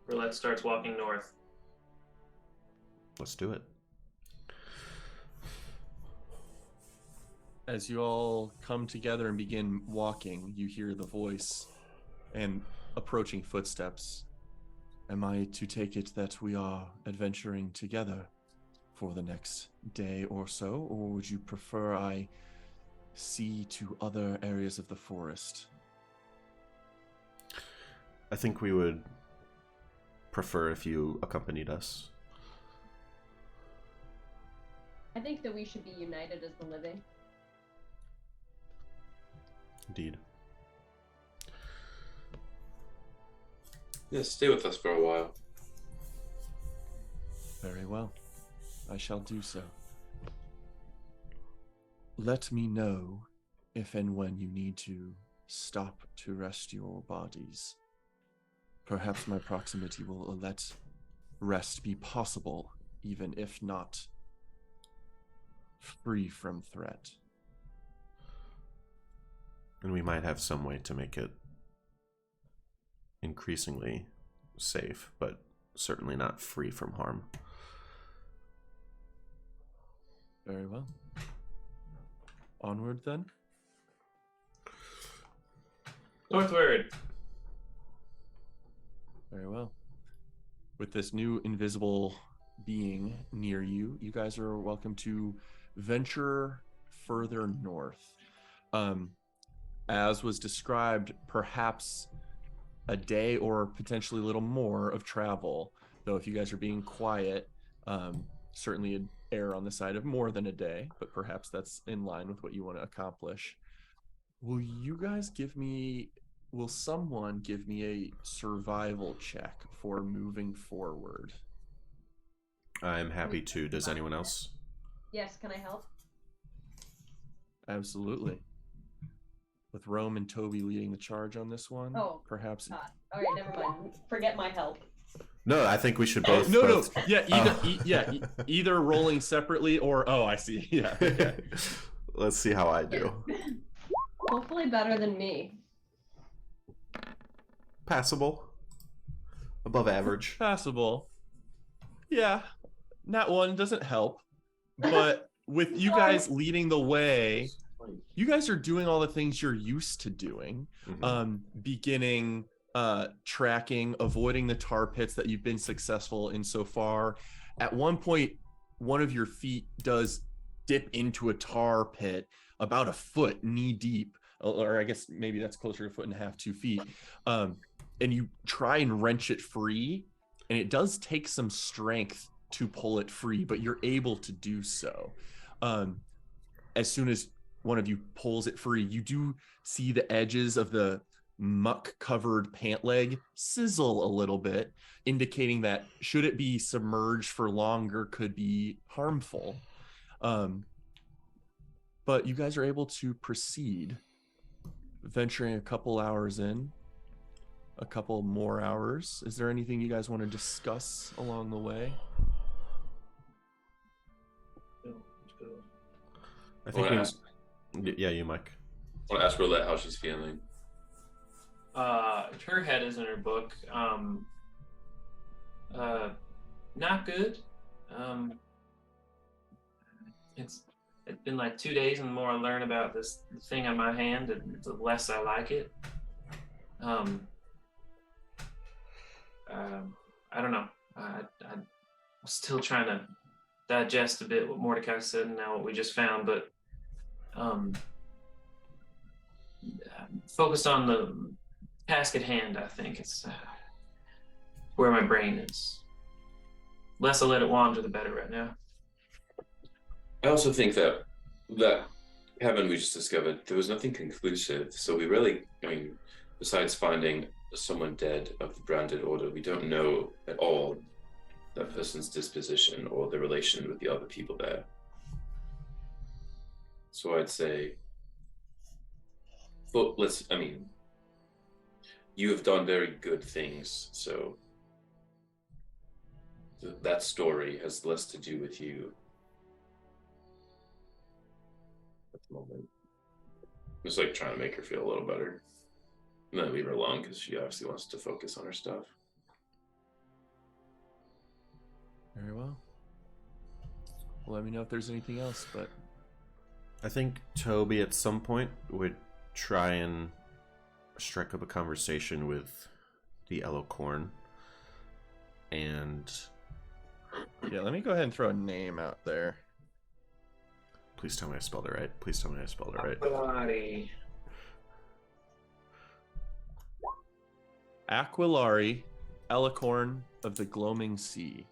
Roulette starts walking north. Let's do it. As you all come together and begin walking, you hear the voice and approaching footsteps. Am I to take it that we are adventuring together for the next day or so, or would you prefer I see to other areas of the forest? I think we would prefer if you accompanied us. I think that we should be united as the living. Indeed. Yeah, stay with us for a while. Very well. I shall do so. Let me know if and when you need to stop to rest your bodies. Perhaps my proximity will let rest be possible, even if not free from threat. And we might have some way to make it increasingly safe, but certainly not free from harm. Very well. Onward then? Northward. Very well. With this new invisible being near you, you guys are welcome to venture further north. As was described, perhaps a day or potentially a little more of travel. Though if you guys are being quiet, certainly err on the side of more than a day, but perhaps that's in line with what you want to accomplish. Will someone give me a survival check for moving forward? I'm happy to. Does anyone else? Yes, can I help? Absolutely. With Rome and Toby leading the charge on this one, perhaps. All right, never mind. Forget my help. No, I think we should both. No. Yeah, either rolling separately or I see. Yeah. Okay. Let's see how I do. Hopefully better than me. Passable. Above average. Passable. Yeah. Nat 1 doesn't help, but with you guys leading the way, you guys are doing all the things you're used to doing. Beginning tracking, avoiding the tar pits that you've been successful in so far. At one point, one of your feet does dip into a tar pit about a foot knee deep, or I guess maybe that's closer to a foot and a half, 2 feet. And you try and wrench it free, and it does take some strength to pull it free, but you're able to do so. As soon as one of you pulls it free, you do see the edges of the muck-covered pant leg sizzle a little bit, indicating that should it be submerged for longer could be harmful. But you guys are able to proceed, venturing a couple hours in, a couple more hours. Is there anything you guys want to discuss along the way? I think yeah, you, Mike. I want to ask Roulette how she's feeling. Her head is in her book. Not good. It's been like 2 days, and the more I learn about this thing on my hand, the less I like it. I don't know. I'm still trying to digest a bit what Mordecai said and now what we just found, but focused on the task at hand. I think it's where my brain is. Less I let it wander, the better right now. I also think that cabin we just discovered, there was nothing conclusive. So we really, besides finding someone dead of the branded order, we don't know at all that person's disposition or the relation with the other people there. So I'd say, you have done very good things, so that story has less to do with you at the moment. Just trying to make her feel a little better. And then leave her alone because she obviously wants to focus on her stuff. Very well. Well, let me know if there's anything else, but I think Toby at some point would try and strike up a conversation with the Elocorn. and Yeah, let me go ahead and throw a name out there. please tell me I spelled it right. Please tell me I spelled it right. Bloody. Aquilari, Alicorn of the Gloaming Sea.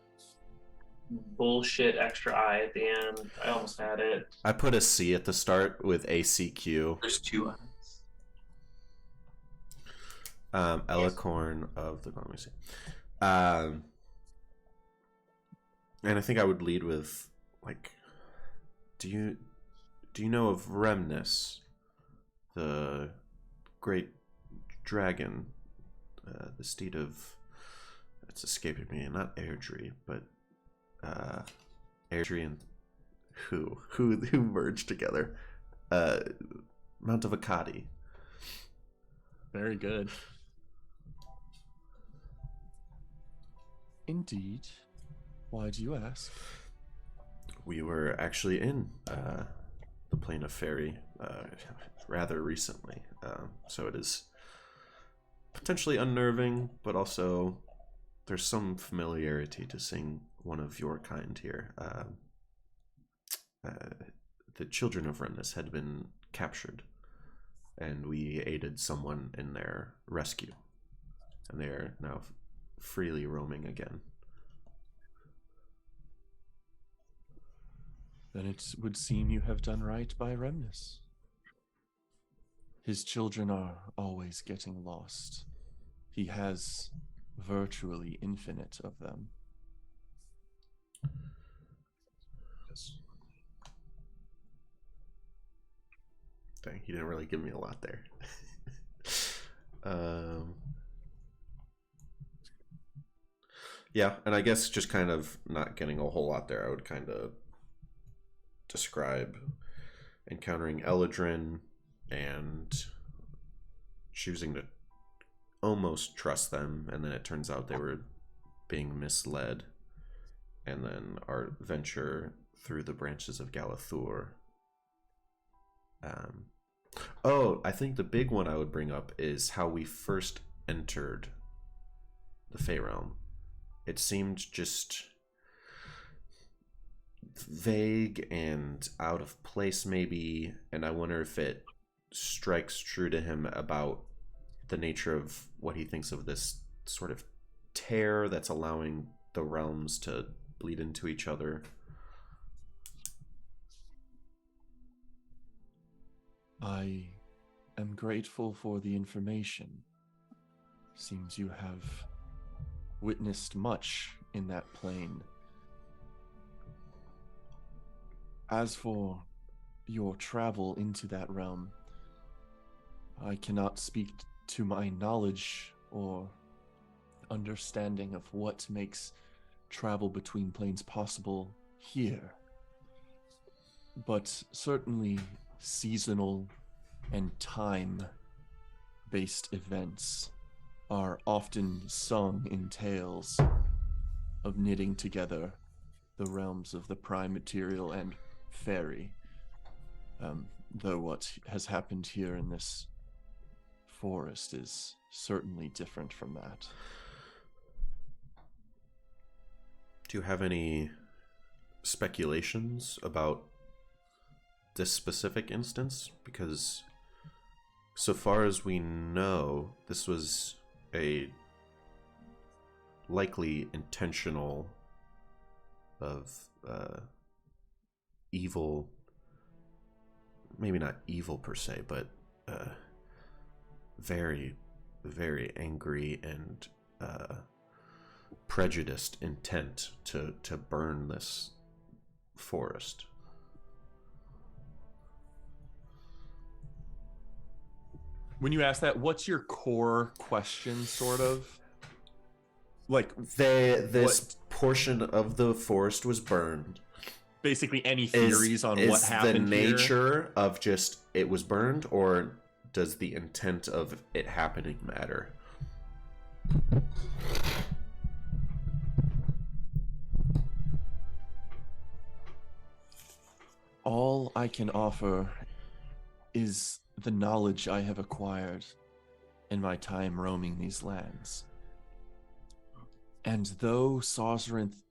Bullshit extra I at the end. I almost had it. I put a C at the start with ACQ. There's 2 I's. Alicorn of the Gloaming Sea. And I think I would lead with, like, do you know of Remnus, the great dragon, the steed of, it's escaping me, not Airdrie, but Airdrie and who merged together? Mount of Akkadi. Very good. Indeed. Why do you ask? We were actually in the Plain of Fairy rather recently, so it is potentially unnerving, but also there's some familiarity to seeing one of your kind here. The children of Remnus had been captured, and we aided someone in their rescue, and they are now freely roaming again. Then it would seem you have done right by Remnus. His children are always getting lost. He has virtually infinite of them. Yes. Dang, he didn't really give me a lot there. Yeah, and I guess just kind of not getting a whole lot there, I would kind of describe encountering Eladrin and choosing to almost trust them, and then it turns out they were being misled, and then our venture through the branches of Galathur. I think the big one I would bring up is how we first entered the Fey Realm. It seemed just vague and out of place maybe, and I wonder if it strikes true to him about the nature of what he thinks of this sort of tear that's allowing the realms to bleed into each other. I am grateful for the information. Seems you have witnessed much in that plane. As for your travel into that realm, I cannot speak to my knowledge or understanding of what makes travel between planes possible here. But certainly seasonal and time-based events are often sung in tales of knitting together the realms of the prime material and fairy. Though what has happened here in this forest is certainly different from that. Do you have any speculations about this specific instance? Because so far as we know, this was a likely intentional of evil, maybe not evil per se, but very, very angry and prejudiced intent to burn this forest. When you ask that, what's your core question, sort of? Like, this portion of the forest was burned. Basically, any theories on what happened the here? nature of just it was burned, or does the intent of it happening matter? All I can offer is the knowledge I have acquired in my time roaming these lands. And though Sazerath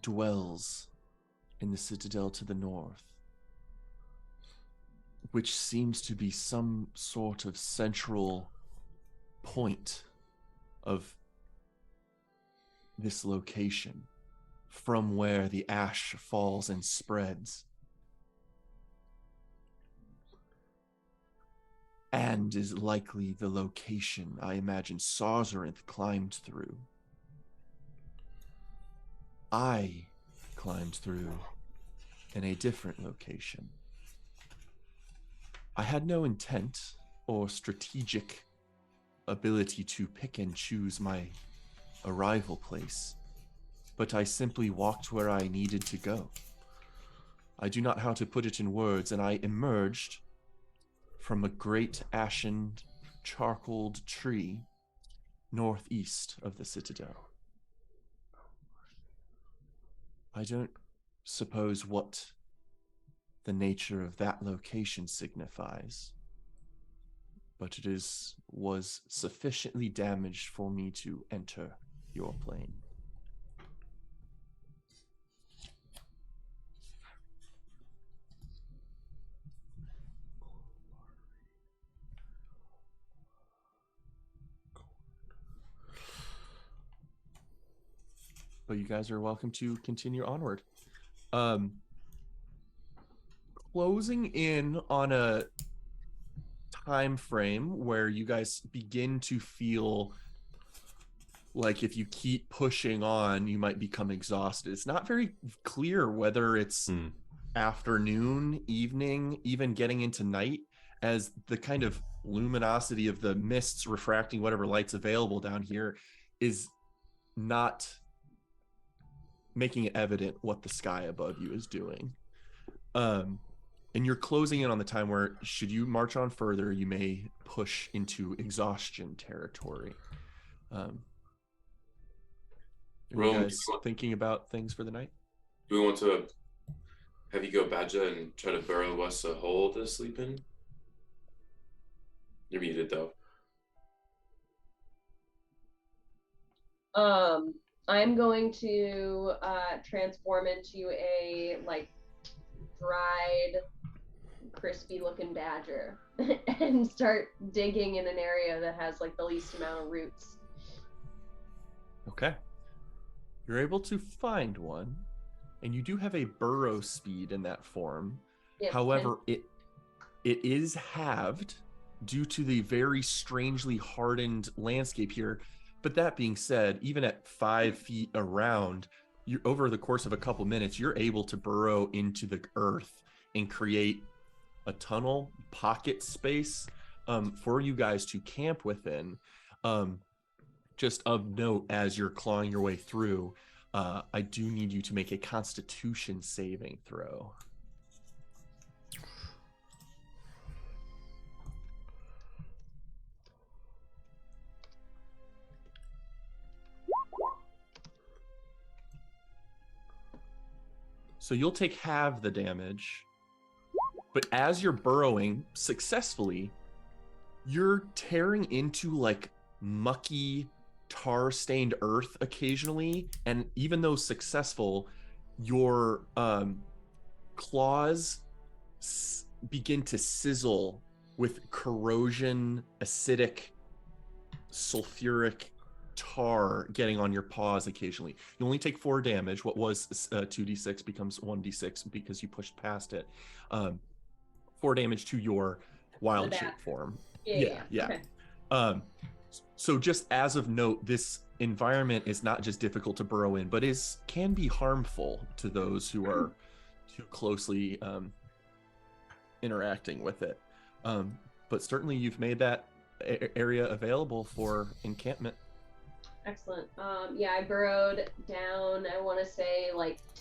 dwells in the citadel to the north, which seems to be some sort of central point of this location, from where the ash falls and spreads, and is likely the location I imagine Sazerath climbed through. I climbed through in a different location. I had no intent or strategic ability to pick and choose my arrival place, but I simply walked where I needed to go. I do not know how to put it in words, and I emerged from a great ashen, charcoaled tree northeast of the citadel. I don't suppose what the nature of that location signifies, but it was sufficiently damaged for me to enter your plane. But you guys are welcome to continue onward. Closing in on a time frame where you guys begin to feel like if you keep pushing on, you might become exhausted. It's not very clear whether it's afternoon, evening, even getting into night, as the kind of luminosity of the mists refracting whatever light's available down here is not making it evident what the sky above you is doing. And you're closing in on the time where, should you march on further, you may push into exhaustion territory. Are you guys thinking about things for the night? Do we want to have you go Badger and try to burrow us a hole to sleep in? You're muted, though. I'm going to transform into a dried, crispy looking badger and start digging in an area that has the least amount of roots. Okay. You're able to find one, and you do have a burrow speed in that form. Yeah, however, it is halved due to the very strangely hardened landscape here. But that being said, even at 5 feet around, over the course of a couple minutes, you're able to burrow into the earth and create a tunnel pocket space for you guys to camp within. Just of note, as you're clawing your way through, I do need you to make a Constitution saving throw. So you'll take half the damage, but as you're burrowing successfully, you're tearing into mucky, tar-stained earth occasionally, and even though successful, your claws begin to sizzle with corrosion, acidic, sulfuric tar getting on your paws occasionally. You only take 4 damage. What was 2d6 becomes 1d6 because you pushed past it. 4 damage to your wild shape form. Yeah. Okay. So just as of note, this environment is not just difficult to burrow in, but can be harmful to those who are too closely interacting with it. But certainly you've made that area available for encampment. Excellent. I burrowed down, I want to say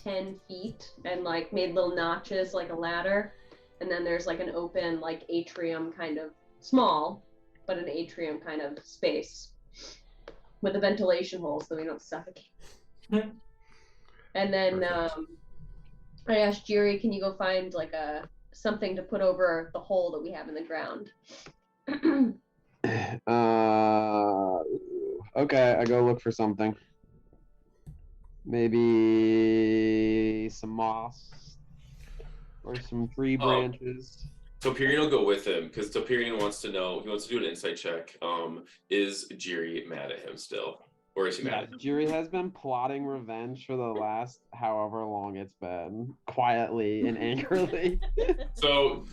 10 feet and made little notches like a ladder. And then there's an open atrium, kind of small, but an atrium kind of space with a ventilation hole so we don't suffocate. And then I asked Jiri, can you go find something to put over the hole that we have in the ground? Okay, I go look for something. Maybe some moss or some tree branches. Topirian will go with him because Topirian wants to know. He wants to do an insight check. Is Jiri mad at him still, or is he mad at him? Jiri has been plotting revenge for the last however long it's been, quietly and angrily. So,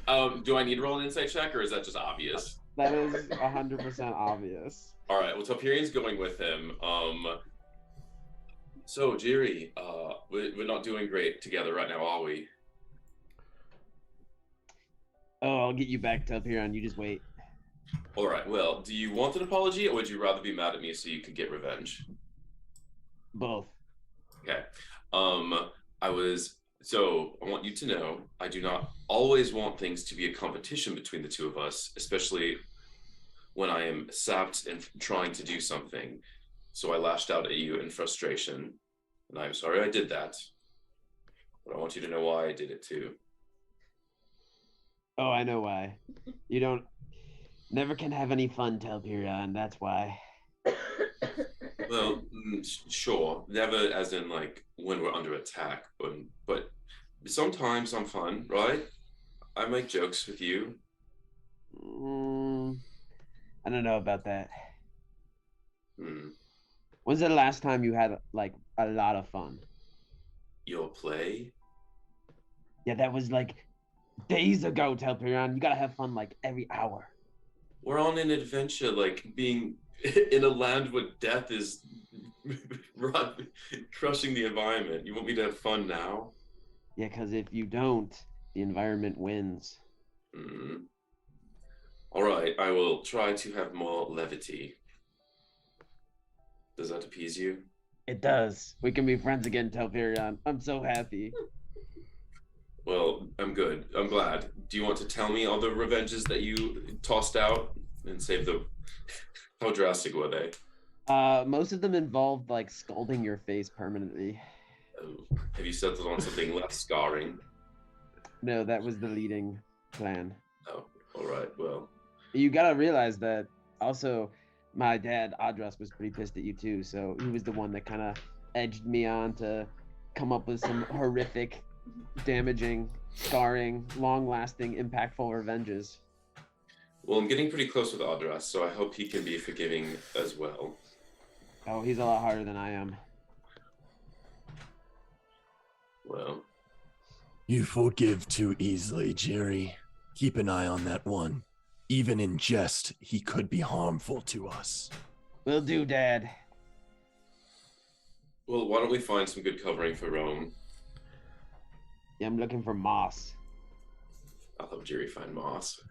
do I need to roll an insight check, or is that just obvious? That is 100% obvious. All right. Well, Topirian's going with him. So Jiri, we're not doing great together right now, are we? Oh, I'll get you back up here, and you just wait. All right. Well, do you want an apology, or would you rather be mad at me so you could get revenge? Both. Okay. I want you to know I do not always want things to be a competition between the two of us, especially when I am sapped and trying to do something. So I lashed out at you in frustration, and I'm sorry I did that. But I want you to know why I did it too. Oh, I know why. You never can have any fun, Telperion, that's why. Well, sure. Never as in like when we're under attack, but sometimes I'm fun, right? I make jokes with you. I don't know about that. When's the last time you had like a lot of fun? Your play? Yeah, that was like days ago, Telperion. You gotta have fun like every hour. We're on an adventure, like being in a land where death is crushing the environment. You want me to have fun now? Yeah, because if you don't, the environment wins. All right, I will try to have more levity. Does that appease you? It does. We can be friends again, Telperion. I'm so happy. Well, I'm good. I'm glad. Do you want to tell me all the revenges that you tossed out and save the... How drastic were they? Most of them involved like scalding your face permanently. Oh, have you settled on something less scarring? No, that was the leading plan. Oh, all right. Well, you gotta realize that also my dad Adras was pretty pissed at you too, so he was the one that kind of edged me on to come up with some horrific, damaging, scarring, long-lasting, impactful revenges. Well, I'm getting pretty close with Adras, so I hope he can be forgiving as well. Oh, he's a lot harder than I am. Well, you forgive too easily, Jiri. Keep an eye on that one. Even in jest, he could be harmful to us. Will do, Dad. Well, why don't we find some good covering for Rome? Yeah, I'm looking for moss. I'll help Jiri find moss.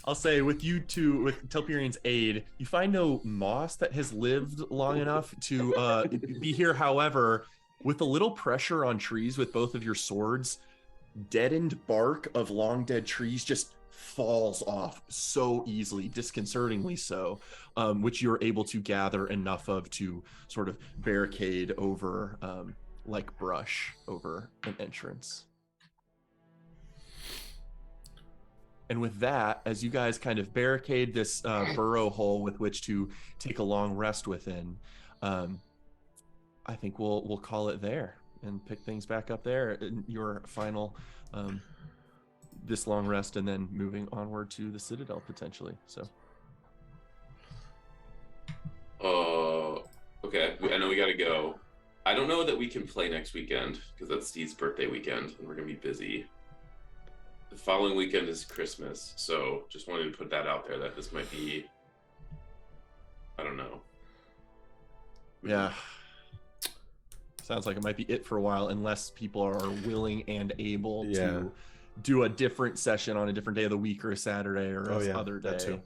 I'll say with you two, with Telperian's aid, you find no moss that has lived long enough to be here. However, with a little pressure on trees with both of your swords, deadened bark of long dead trees just falls off so easily, disconcertingly so, which you're able to gather enough of to sort of barricade over like brush over an entrance. And with that, as you guys kind of barricade this burrow hole with which to take a long rest within, I think we'll call it there and pick things back up there in your final this long rest, and then moving onward to the Citadel potentially. So. Okay. I know we gotta go. I don't know that we can play next weekend because that's Steve's birthday weekend, and we're gonna be busy. The following weekend is Christmas, so just wanted to put that out there that this might be, I don't know. Yeah. Sounds like it might be it for a while, unless people are willing and able to do a different session on a different day of the week or a Saturday or other day. That too.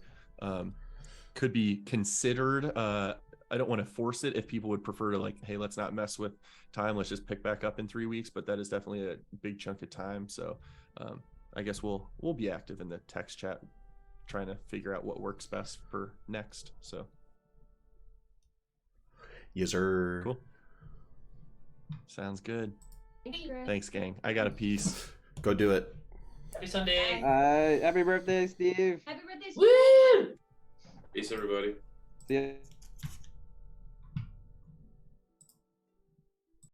Could be considered. I don't want to force it if people would prefer to like, hey, let's not mess with time. Let's just pick back up in 3 weeks. But that is definitely a big chunk of time. So I guess we'll be active in the text chat, trying to figure out what works best for next. So. Yes, sir. Cool. Sounds good. Thanks, gang. I got a piece. Go do it. Happy Sunday. Happy birthday, Steve. Happy birthday, Steve. Woo! Peace, everybody. See ya.